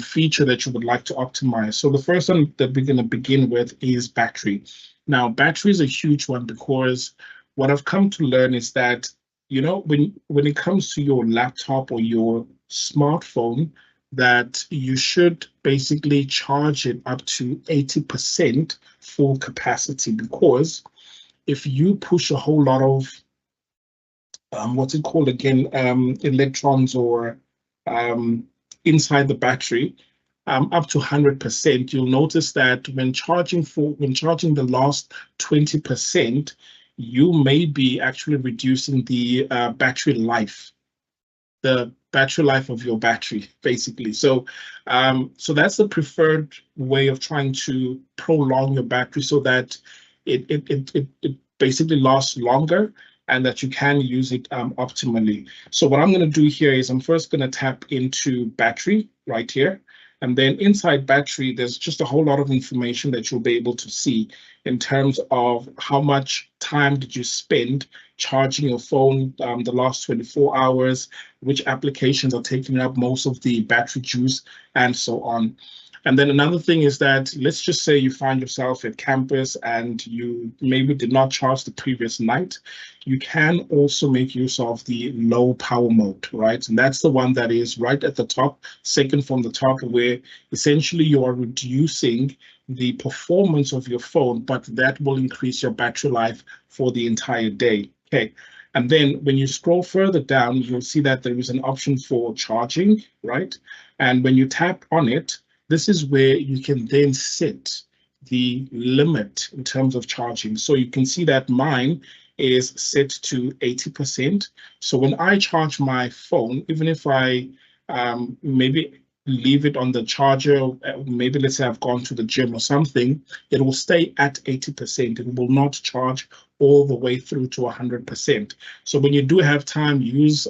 [SPEAKER 4] feature that you would like to optimize. So the first one that we're going to begin with is battery. Now, battery is a huge one because what I've come to learn is that, you know, when it comes to your laptop or your smartphone, that you should basically charge it up to 80% full capacity, because if you push a whole lot of what's it called again, electrons or inside the battery, up to 100%, you'll notice that when charging the last 20%, you may be actually reducing the battery life, of your battery, basically. So so that's the preferred way of trying to prolong your battery so that it basically lasts longer and that you can use it optimally. So what I'm going to do here is I'm first going to tap into battery right here. And then inside battery, there's just a whole lot of information that you'll be able to see in terms of how much time did you spend charging your phone the last 24 hours, which applications are taking up most of the battery juice, and so on. And then another thing is that, let's just say you find yourself at campus and you maybe did not charge the previous night. You can also make use of the low power mode, right? And that's the one that is right at the top, second from the top, where essentially you are reducing the performance of your phone, but that will increase your battery life for the entire day. Okay. And then when you scroll further down, you'll see that there is an option for charging, right? And when you tap on it, this is where you can then set the limit in terms of charging. So you can see that mine is set to 80%. So when I charge my phone, even if I maybe leave it on the charger, maybe let's say I've gone to the gym or something, it will stay at 80%. It will not charge all the way through to 100%. So when you do have time, use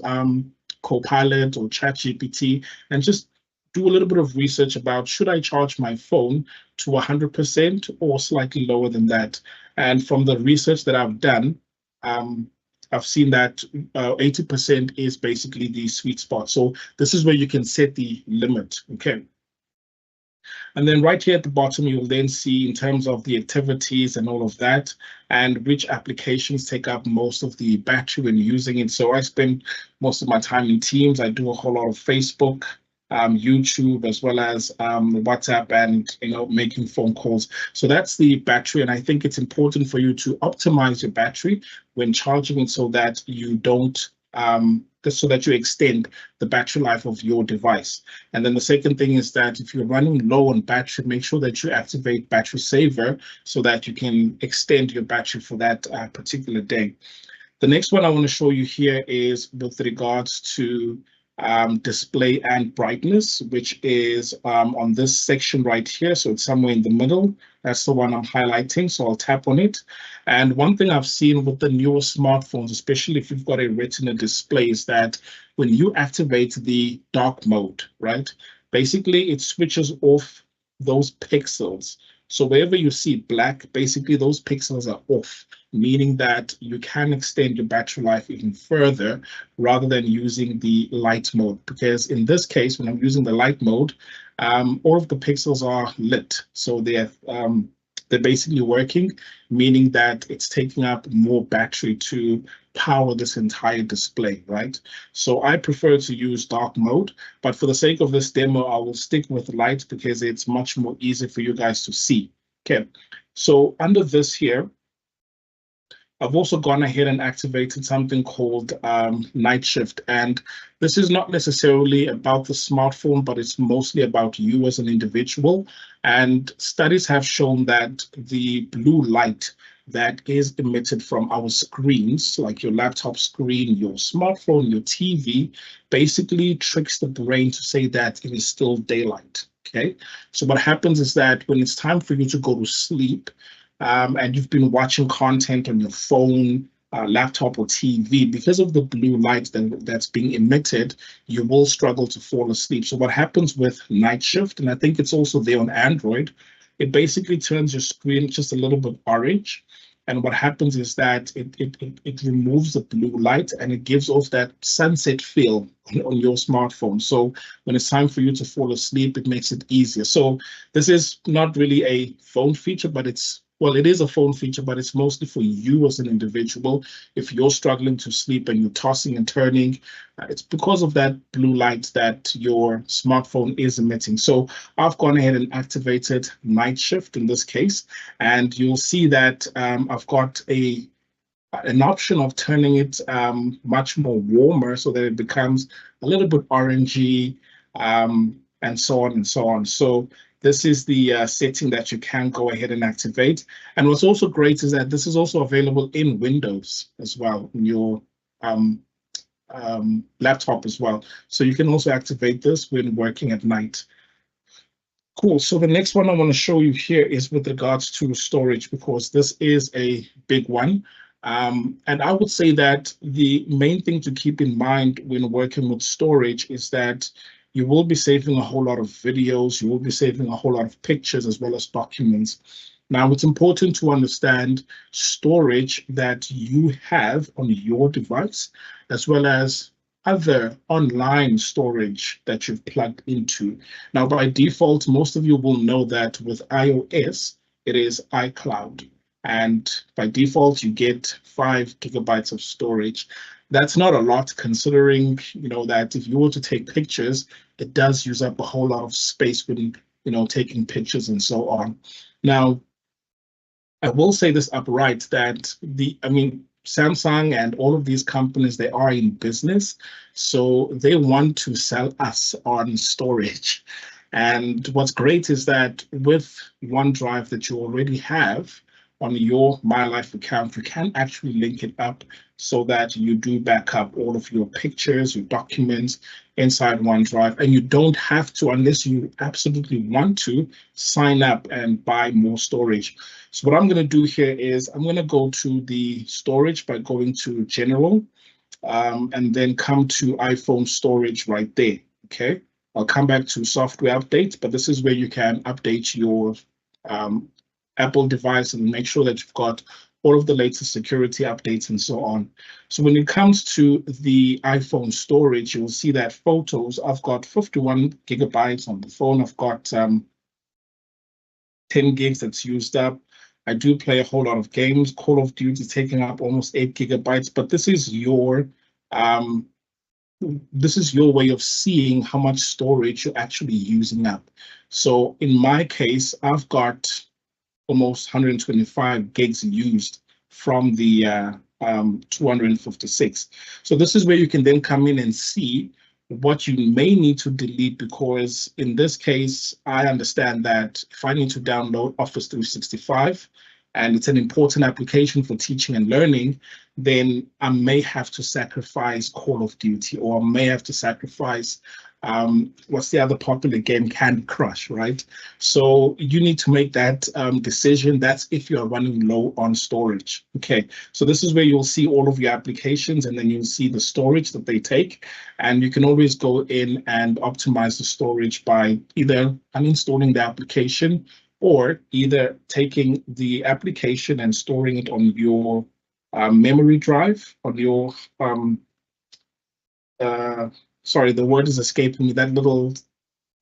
[SPEAKER 4] Copilot or ChatGPT and just do a little bit of research about, should I charge my phone to 100% or slightly lower than that? And from the research that I've done, I've seen that 80% is basically the sweet spot. So this is where you can set the limit, okay? And then right here at the bottom, you'll then see in terms of the activities and all of that, and which applications take up most of the battery when using it. So I spend most of my time in Teams. I do a whole lot of Facebook, YouTube, as well as WhatsApp, and making phone calls. So that's the battery, and I think it's important for you to optimize your battery when charging it so that you don't so that you extend the battery life of your device. And then the second thing is that if you're running low on battery, make sure that you activate battery saver so that you can extend your battery for that particular day. The next one I want to show you here is with regards to display and brightness, which is on this section right here. So it's somewhere in the middle. That's the one I'm highlighting. So I'll tap on it. And one thing I've seen with the newer smartphones, especially if you've got a Retina display, is that when you activate the dark mode, right, basically it switches off those pixels. So wherever you see black, basically those pixels are off, meaning that you can extend your battery life even further rather than using the light mode. Because in this case, when I'm using the light mode, all of the pixels are lit. So they're basically working, meaning that it's taking up more battery to power this entire display, right? So I prefer to use dark mode, but for the sake of this demo, I will stick with light because it's much more easy for you guys to see. Okay, so under this here, I've also gone ahead and activated something called night shift. And this is not necessarily about the smartphone, but it's mostly about you as an individual. And studies have shown that the blue light that is emitted from our screens, like your laptop screen, your smartphone, your TV, basically tricks the brain to say that it is still daylight. Okay, so what happens is that when it's time for you to go to sleep, and you've been watching content on your phone, laptop, or TV, because of the blue light that's being emitted, you will struggle to fall asleep. So what happens with night shift, and I think it's also there on Android, it basically turns your screen just a little bit orange. And what happens is that it removes the blue light and it gives off that sunset feel on your smartphone. So when it's time for you to fall asleep, it makes it easier. So this is not really a phone feature, but it is a phone feature, but it's mostly for you as an individual. If you're struggling to sleep and you're tossing and turning, it's because of that blue light that your smartphone is emitting. So I've gone ahead and activated night shift in this case, and you'll see that I've got an option of turning it much more warmer so that it becomes a little bit orangey, and so on and so on. So this is the setting that you can go ahead and activate. And what's also great is that this is also available in Windows as well, in your laptop as well. So you can also activate this when working at night. Cool. So the next one I want to show you here is with regards to storage, because this is a big one. And I would say that the main thing to keep in mind when working with storage is that you will be saving a whole lot of videos, you will be saving a whole lot of pictures as well as documents. Now, it's important to understand storage that you have on your device, as well as other online storage that you've plugged into. Now, by default, most of you will know that with iOS, it is iCloud. And by default, you get 5 gigabytes of storage. That's not a lot, considering, that if you were to take pictures, it does use up a whole lot of space when, taking pictures and so on. Now, I will say this upright that Samsung and all of these companies, they are in business, so they want to sell us on storage. And what's great is that with OneDrive that you already have on your My Life account, you can actually link it up so that you do back up all of your pictures, your documents inside OneDrive, and you don't have to, unless you absolutely want to, sign up and buy more storage. So what I'm going to do here is I'm going to go to the storage by going to General, and then come to iPhone storage right there. Okay, I'll come back to software updates, but this is where you can update your Apple device and make sure that you've got all of the latest security updates and so on. So when it comes to the iPhone storage, you'll see that photos, I've got 51 gigabytes on the phone. I've got 10 gigs that's used up. I do play a whole lot of games. Call of Duty is taking up almost 8 gigabytes, but this is your way of seeing how much storage you're actually using up. So in my case, I've got almost 125 gigs used from the 256. So this is where you can then come in and see what you may need to delete, because in this case, I understand that if I need to download Office 365, and it's an important application for teaching and learning, then I may have to sacrifice Call of Duty, or I may have to sacrifice what's the other popular game, Candy Crush, right? So you need to make that decision. That's if you are running low on storage. Okay, so this is where you'll see all of your applications, and then you'll see the storage that they take, and you can always go in and optimize the storage by either uninstalling the application, or either taking the application and storing it on your memory drive, on your sorry, the word is escaping me, that little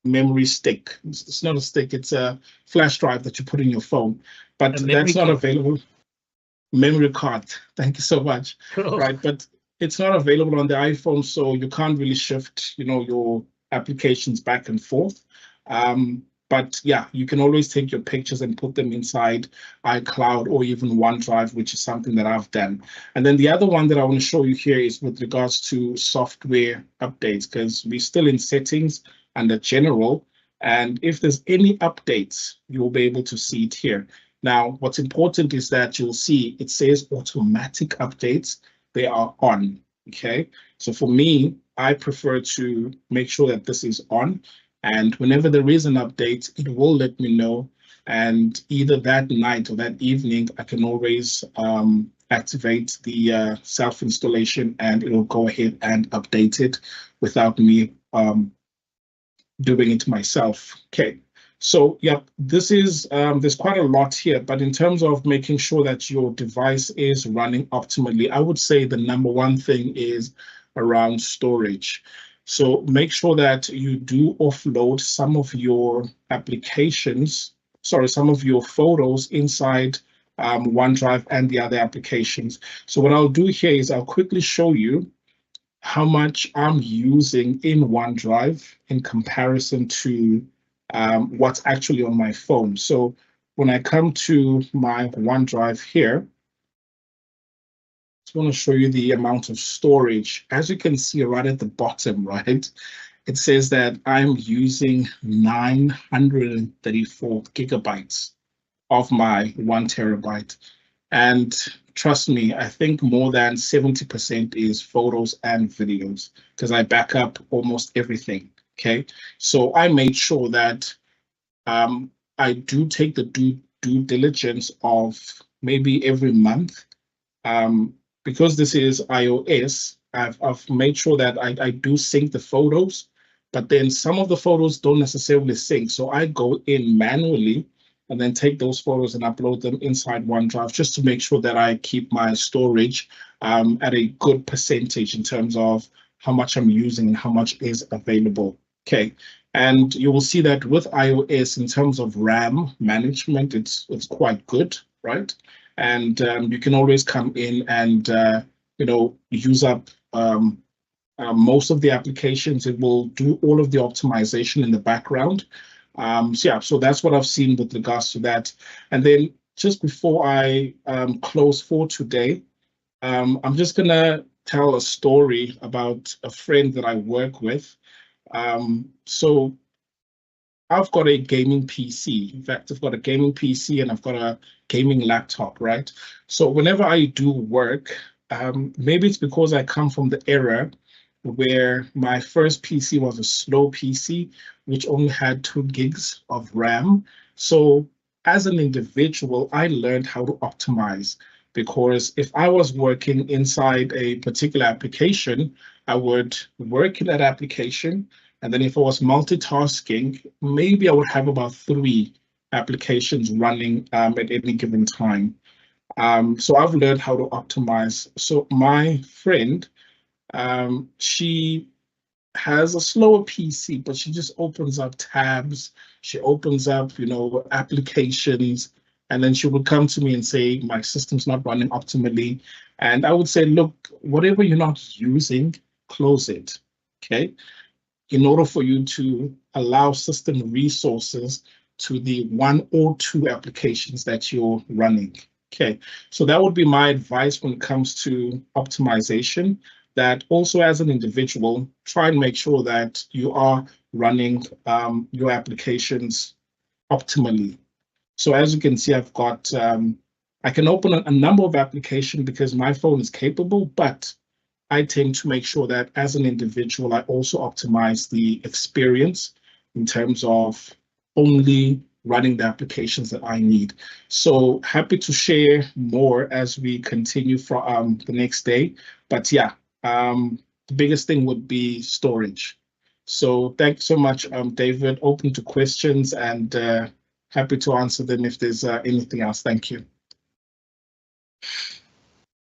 [SPEAKER 4] memory stick. It's not a stick, it's a flash drive that you put in your phone, but that's not available. Memory card, thank you so much. Cool. Right, but it's not available on the iPhone, so you can't really shift, your applications back and forth. But yeah, you can always take your pictures and put them inside iCloud or even OneDrive, which is something that I've done. And then the other one that I want to show you here is with regards to software updates, because we're still in settings under general. And if there's any updates, you'll be able to see it here. Now, what's important is that you'll see it says automatic updates. They are on. Okay, so for me, I prefer to make sure that this is on. And whenever there is an update, it will let me know. And either that night or that evening, I can always activate the self-installation, and it'll go ahead and update it without me doing it myself. Okay, So yeah, this is, there's quite a lot here, but in terms of making sure that your device is running optimally, I would say the number one thing is around storage. So make sure that you do offload some of your applications, sorry, some of your photos inside OneDrive and the other applications. So what I'll do here is I'll quickly show you how much I'm using in OneDrive in comparison to what's actually on my phone. So when I come to my OneDrive here, I just want to show you the amount of storage. As you can see right at the bottom, right, it says that I'm using 934 gigabytes of my 1 terabyte. And trust me, I think more than 70% is photos and videos because I back up almost everything. Okay, so I made sure that I do take the due diligence of maybe every month. Because this is iOS, I've made sure that I do sync the photos, but then some of the photos don't necessarily sync. So I go in manually and then take those photos and upload them inside OneDrive just to make sure that I keep my storage at a good percentage in terms of how much I'm using and how much is available. Okay, and you will see that with iOS in terms of RAM management, it's quite good, right? And you can always come in and use up most of the applications. It will do all of the optimization in the background. So yeah, so that's what I've seen with regards to that. And then just before I close for today, I'm just gonna tell a story about a friend that I work with. So I've got a gaming PC. In fact, I've got a gaming PC and I've got a gaming laptop, right? So whenever I do work, maybe it's because I come from the era where my first PC was a slow PC, which only had 2 gigs of RAM. So as an individual, I learned how to optimize, because if I was working inside a particular application, I would work in that application. And then if I was multitasking, maybe I would have about 3 applications running at any given time. So I've learned how to optimize. So my friend, she has a slower PC, but she just opens up tabs. She opens up, applications, and then she would come to me and say, my system's not running optimally. And I would say, look, whatever you're not using, close it, okay? In order for you to allow system resources to the 1 or 2 applications that you're running. Okay, so that would be my advice when it comes to optimization, that also as an individual, try and make sure that you are running your applications optimally. So as you can see, I've got, I can open a number of applications because my phone is capable, but I tend to make sure that as an individual, I also optimize the experience in terms of only running the applications that I need. So happy to share more as we continue for the next day. But yeah, the biggest thing would be storage. So thanks so much, David. Open to questions and happy to answer them if there's anything else. Thank you.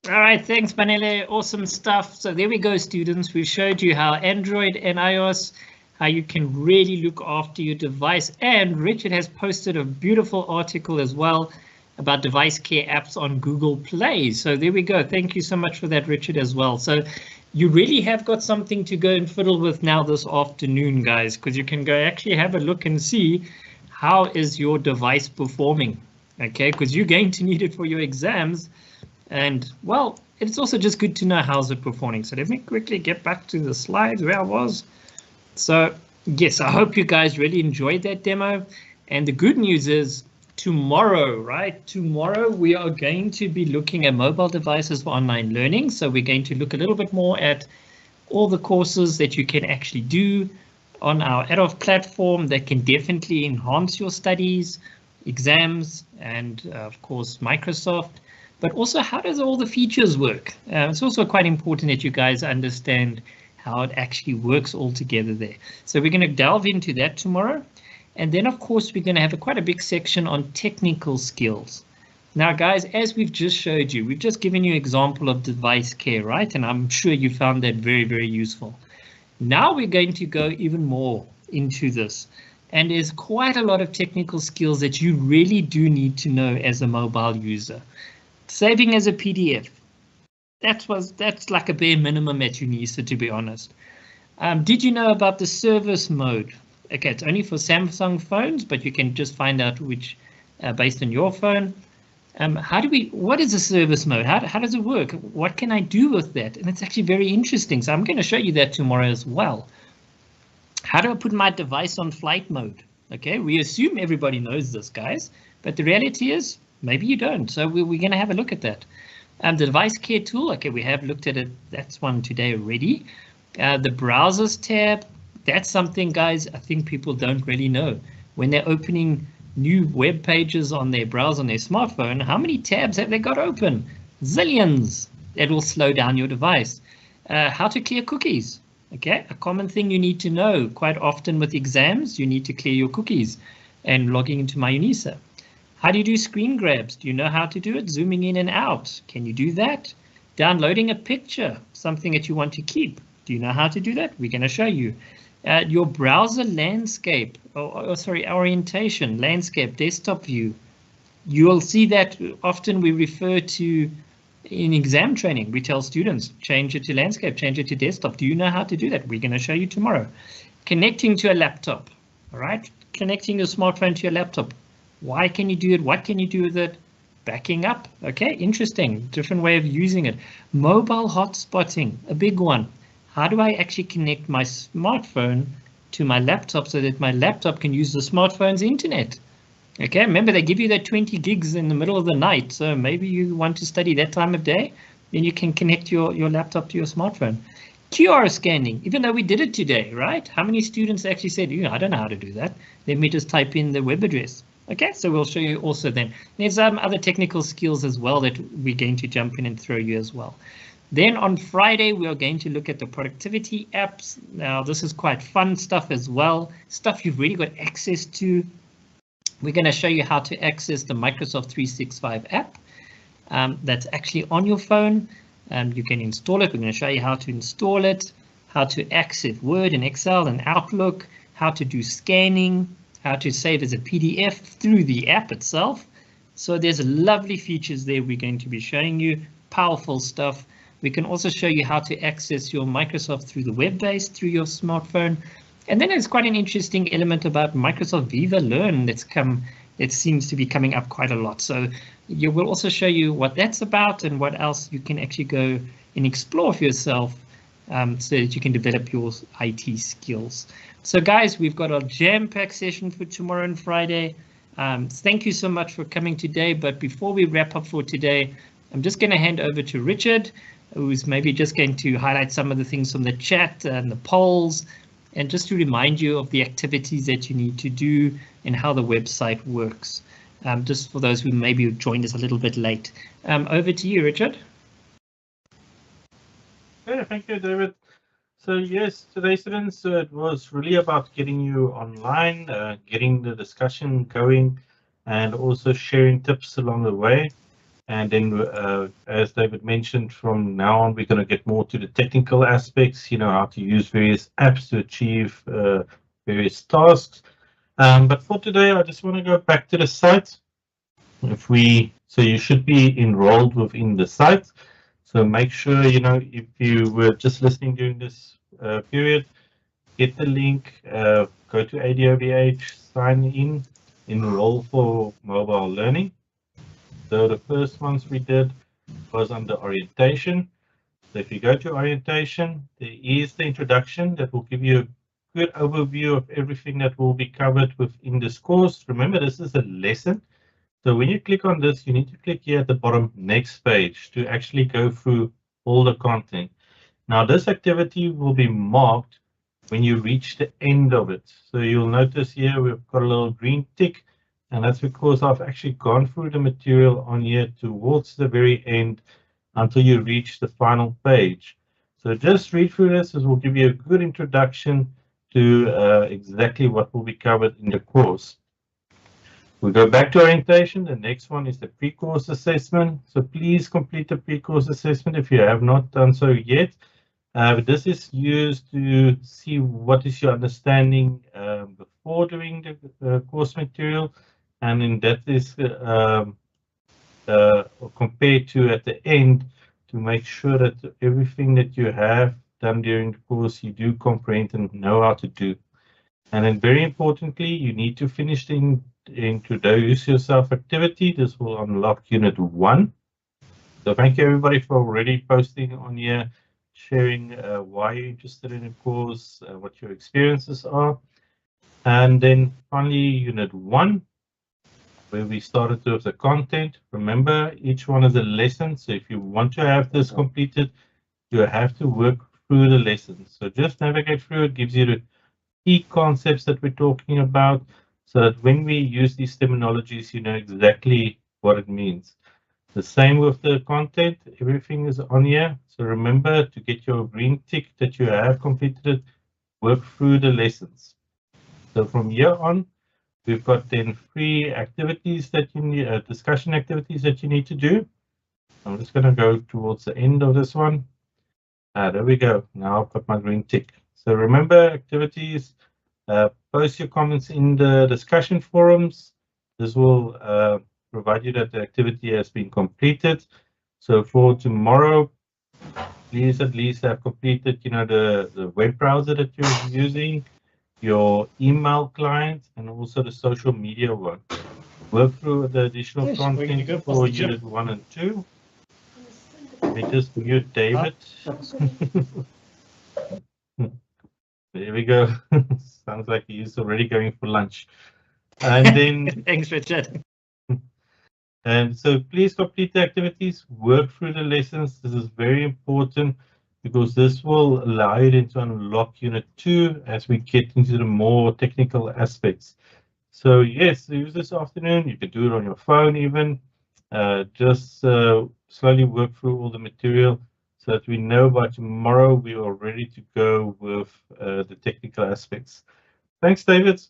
[SPEAKER 1] All right, thanks, Manele. Awesome stuff. So there we go, students. We've showed you how Android and iOS, how you can really look after your device. And Richard has posted a beautiful article as well about device care apps on Google Play. So there we go. Thank you so much for that, Richard, as well. So you really have got something to go and fiddle with now this afternoon, guys, because you can go actually have a look and see how is your device performing, okay? Because you're going to need it for your exams. And well, it's also just good to know how's it performing. So let me quickly get back to the slides where I was. So yes, I hope you guys really enjoyed that demo. And the good news is tomorrow, right? Tomorrow we are going to be looking at mobile devices for online learning. So we're going to look a little bit more at all the courses that you can actually do on our Adolf platform that can definitely enhance your studies, exams, and of course, Microsoft. But also, how does all the features work? It's also quite important that you guys understand how it actually works all together there. So we're going to delve into that tomorrow. And then, of course, we're going to have quite a big section on technical skills. Now, guys, as we've just showed you, we've just given you an example of device care, right? And I'm sure you found that very, very useful. Now we're going to go even more into this. And there's quite a lot of technical skills that you really do need to know as a mobile user. Saving as a PDF. That's like a bare minimum that you need, so to be honest. Did you know about the service mode? Okay, it's only for Samsung phones, but you can just find out which based on your phone. What is a service mode? How does it work? What can I do with that? And it's actually very interesting. So I'm going to show you that tomorrow as well. How do I put my device on flight mode? Okay, we assume everybody knows this, guys, but the reality is maybe you don't. So we're going to have a look at that. The device care tool, okay, we have looked at it. That's one today already. The browsers tab, that's something, guys, I think people don't really know. When they're opening new web pages on their browser on their smartphone, how many tabs have they got open? Zillions. That will slow down your device. How to clear cookies. Okay, a common thing you need to know. Quite often with exams, you need to clear your cookies and logging into MyUnisa. How do you do screen grabs? Do you know how to do it? Zooming in and out. Can you do that? Downloading a picture, something that you want to keep. Do you know how to do that? We're going to show you. Your browser landscape, orientation, landscape, desktop view. You will see that often we refer to in exam training. We tell students, change it to landscape, change it to desktop. Do you know how to do that? We're going to show you tomorrow. Connecting to a laptop, all right? Connecting your smartphone to your laptop. Why can you do it? What can you do with it? Backing up. Okay, interesting. Different way of using it. Mobile hotspotting, a big one. How do I actually connect my smartphone to my laptop so that my laptop can use the smartphone's internet? Okay, remember they give you that 20 gigs in the middle of the night. So maybe you want to study that time of day, then you can connect your laptop to your smartphone. QR scanning, even though we did it today, right? How many students actually said, I don't know how to do that. Let me just type in the web address. Okay, so we'll show you also then. There's other technical skills as well that we're going to jump in and throw you as well. Then on Friday, we are going to look at the productivity apps. Now, this is quite fun stuff as well, stuff you've really got access to. We're going to show you how to access the Microsoft 365 app that's actually on your phone. You can install it. We're going to show you how to install it, how to access Word and Excel and Outlook, how to do scanning, how to save as a PDF through the app itself. So there's lovely features there we're going to be showing you, powerful stuff. We can also show you how to access your Microsoft through the web base, through your smartphone. And then there's quite an interesting element about Microsoft Viva Learn that seems to be coming up quite a lot. So you will also show you what that's about and what else you can actually go and explore for yourself so that you can develop your IT skills. So guys, we've got a jam-packed session for tomorrow and Friday. Thank you so much for coming today. But before we wrap up for today, I'm just going to hand over to Richard, who's maybe just going to highlight some of the things from the chat and the polls, and just to remind you of the activities that you need to do and how the website works, just for those who maybe joined us a little bit late. Over to you, Richard.
[SPEAKER 3] Yeah, thank you, David. So yes, today, students, it was really about getting you online, getting the discussion going, and also sharing tips along the way. And then, as David mentioned, from now on, we're going to get more to the technical aspects, how to use various apps to achieve various tasks. But for today, I just want to go back to the site. So you should be enrolled within the site. So make sure, if you were just listening during this period, get the link, go to ADOBH, sign in, enroll for mobile learning. So the first ones we did was under orientation. So if you go to orientation, there is the introduction that will give you a good overview of everything that will be covered within this course. Remember, this is a lesson. So when you click on this, you need to click here at the bottom, next page, to actually go through all the content. Now, this activity will be marked when you reach the end of it. So you'll notice here we've got a little green tick, and that's because I've actually gone through the material on here towards the very end until you reach the final page. So just read through this. This will give you a good introduction to exactly what will be covered in the course. We go back to orientation. The next one is the pre-course assessment. So please complete the pre-course assessment if you have not done so yet. This is used to see what is your understanding before doing the course material, and then that is compared to at the end to make sure that everything that you have done during the course you do comprehend and know how to do. And then very importantly, you need to finish the introduce yourself activity. This will unlock unit 1. So thank you everybody for already posting on here, sharing why you're interested in the course, what your experiences are. And then finally, unit 1, where we started with the content. Remember, each one is a lesson. So if you want to have this completed, you have to work through the lessons. So just navigate through it, gives you the key concepts that we're talking about, so that when we use these terminologies, you know exactly what it means. The same with the content, everything is on here. So remember to get your green tick that you have completed it, work through the lessons. So from here on, we've got then 3 activities that you need, discussion activities that you need to do. I'm just going to go towards the end of this one. There we go. Now I've got my green tick. So remember activities, post your comments in the discussion forums. This will provide you that the activity has been completed. So for tomorrow, please at least have completed, you know, the web browser that you're using, your email client, and also the social media one. Work through the additional content for unit 1 and 2. Let me just mute David. There we go. Sounds like he's already going for lunch. And then
[SPEAKER 1] thanks, Richard.
[SPEAKER 3] And so please complete the activities, work through the lessons. This is very important because this will allow you to unlock unit 2 as we get into the more technical aspects. So yes, use this afternoon. You can do it on your phone even. Just slowly work through all the material so that we know by tomorrow we are ready to go with the technical aspects. Thanks, David.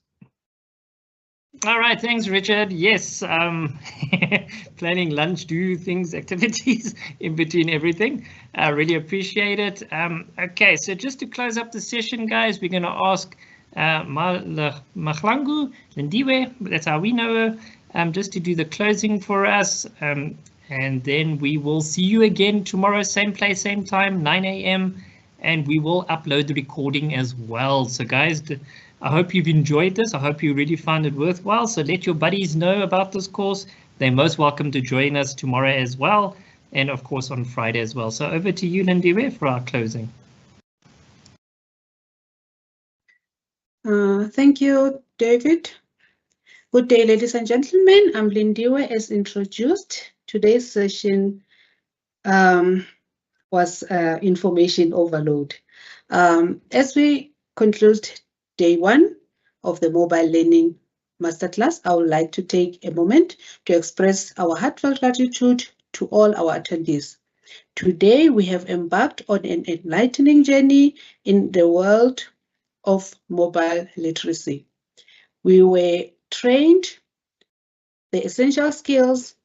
[SPEAKER 1] All right, thanks, Richard. Yes, planning lunch, do things, activities in between everything. I really appreciate it. Okay, so just to close up the session, guys, we're going to ask Mahlangu Lindiwe, that's how we know her, just to do the closing for us. And then we will see you again tomorrow, same place, same time, 9 a.m. And we will upload the recording as well. So guys, I hope you've enjoyed this. I hope you really found it worthwhile. So let your buddies know about this course. They're most welcome to join us tomorrow as well. And of course on Friday as well. So over to you, Lindiwe, for our closing.
[SPEAKER 5] Thank you, David. Good day, ladies and gentlemen. I'm Lindiwe, as introduced. Today's session was information overload. As we conclude day 1 of the mobile learning masterclass, I would like to take a moment to express our heartfelt gratitude to all our attendees. Today, we have embarked on an enlightening journey in the world of mobile literacy. We were trained the essential skills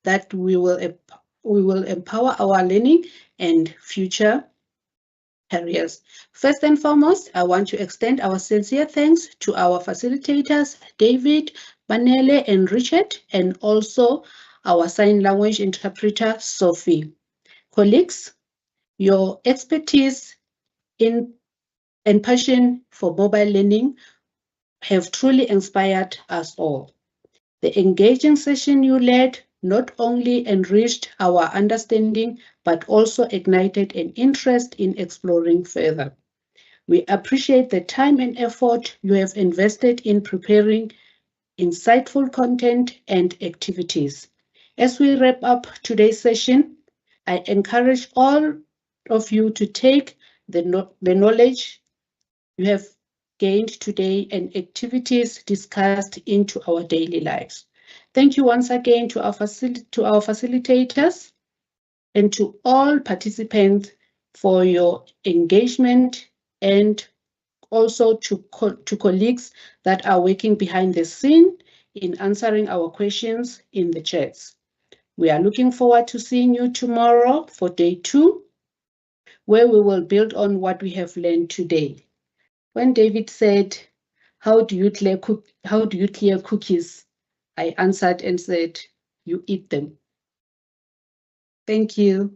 [SPEAKER 5] that we will empower our learning and future careers. First and foremost, I want to extend our sincere thanks to our facilitators, David, Manele, and Richard, and also our sign language interpreter, Sophie. Colleagues, your expertise and passion for mobile learning have truly inspired us all. The engaging session you led not only enriched our understanding, but also ignited an interest in exploring further. We appreciate the time and effort you have invested in preparing insightful content and activities. As we wrap up today's session, I encourage all of you to take the knowledge you have gained today and activities discussed into our daily lives. Thank you once again to our facilitators and to all participants for your engagement and also to colleagues that are working behind the scene in answering our questions in the chats. We are looking forward to seeing you tomorrow for day 2, where we will build on what we have learned today. When David said, how do you clear cookies? I answered and said, you eat them. Thank you,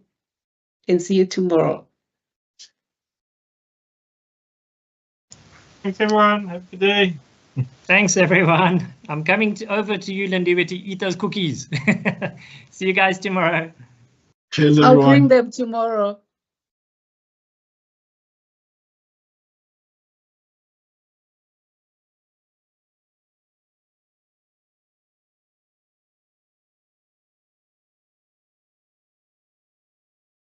[SPEAKER 5] and see you tomorrow.
[SPEAKER 3] Thanks, everyone. Have a good day.
[SPEAKER 1] Thanks, everyone. I'm coming over to you, Lindiwe, to eat those cookies. See you guys tomorrow.
[SPEAKER 4] Cheers,
[SPEAKER 5] I'll
[SPEAKER 4] everyone.
[SPEAKER 5] bring them tomorrow.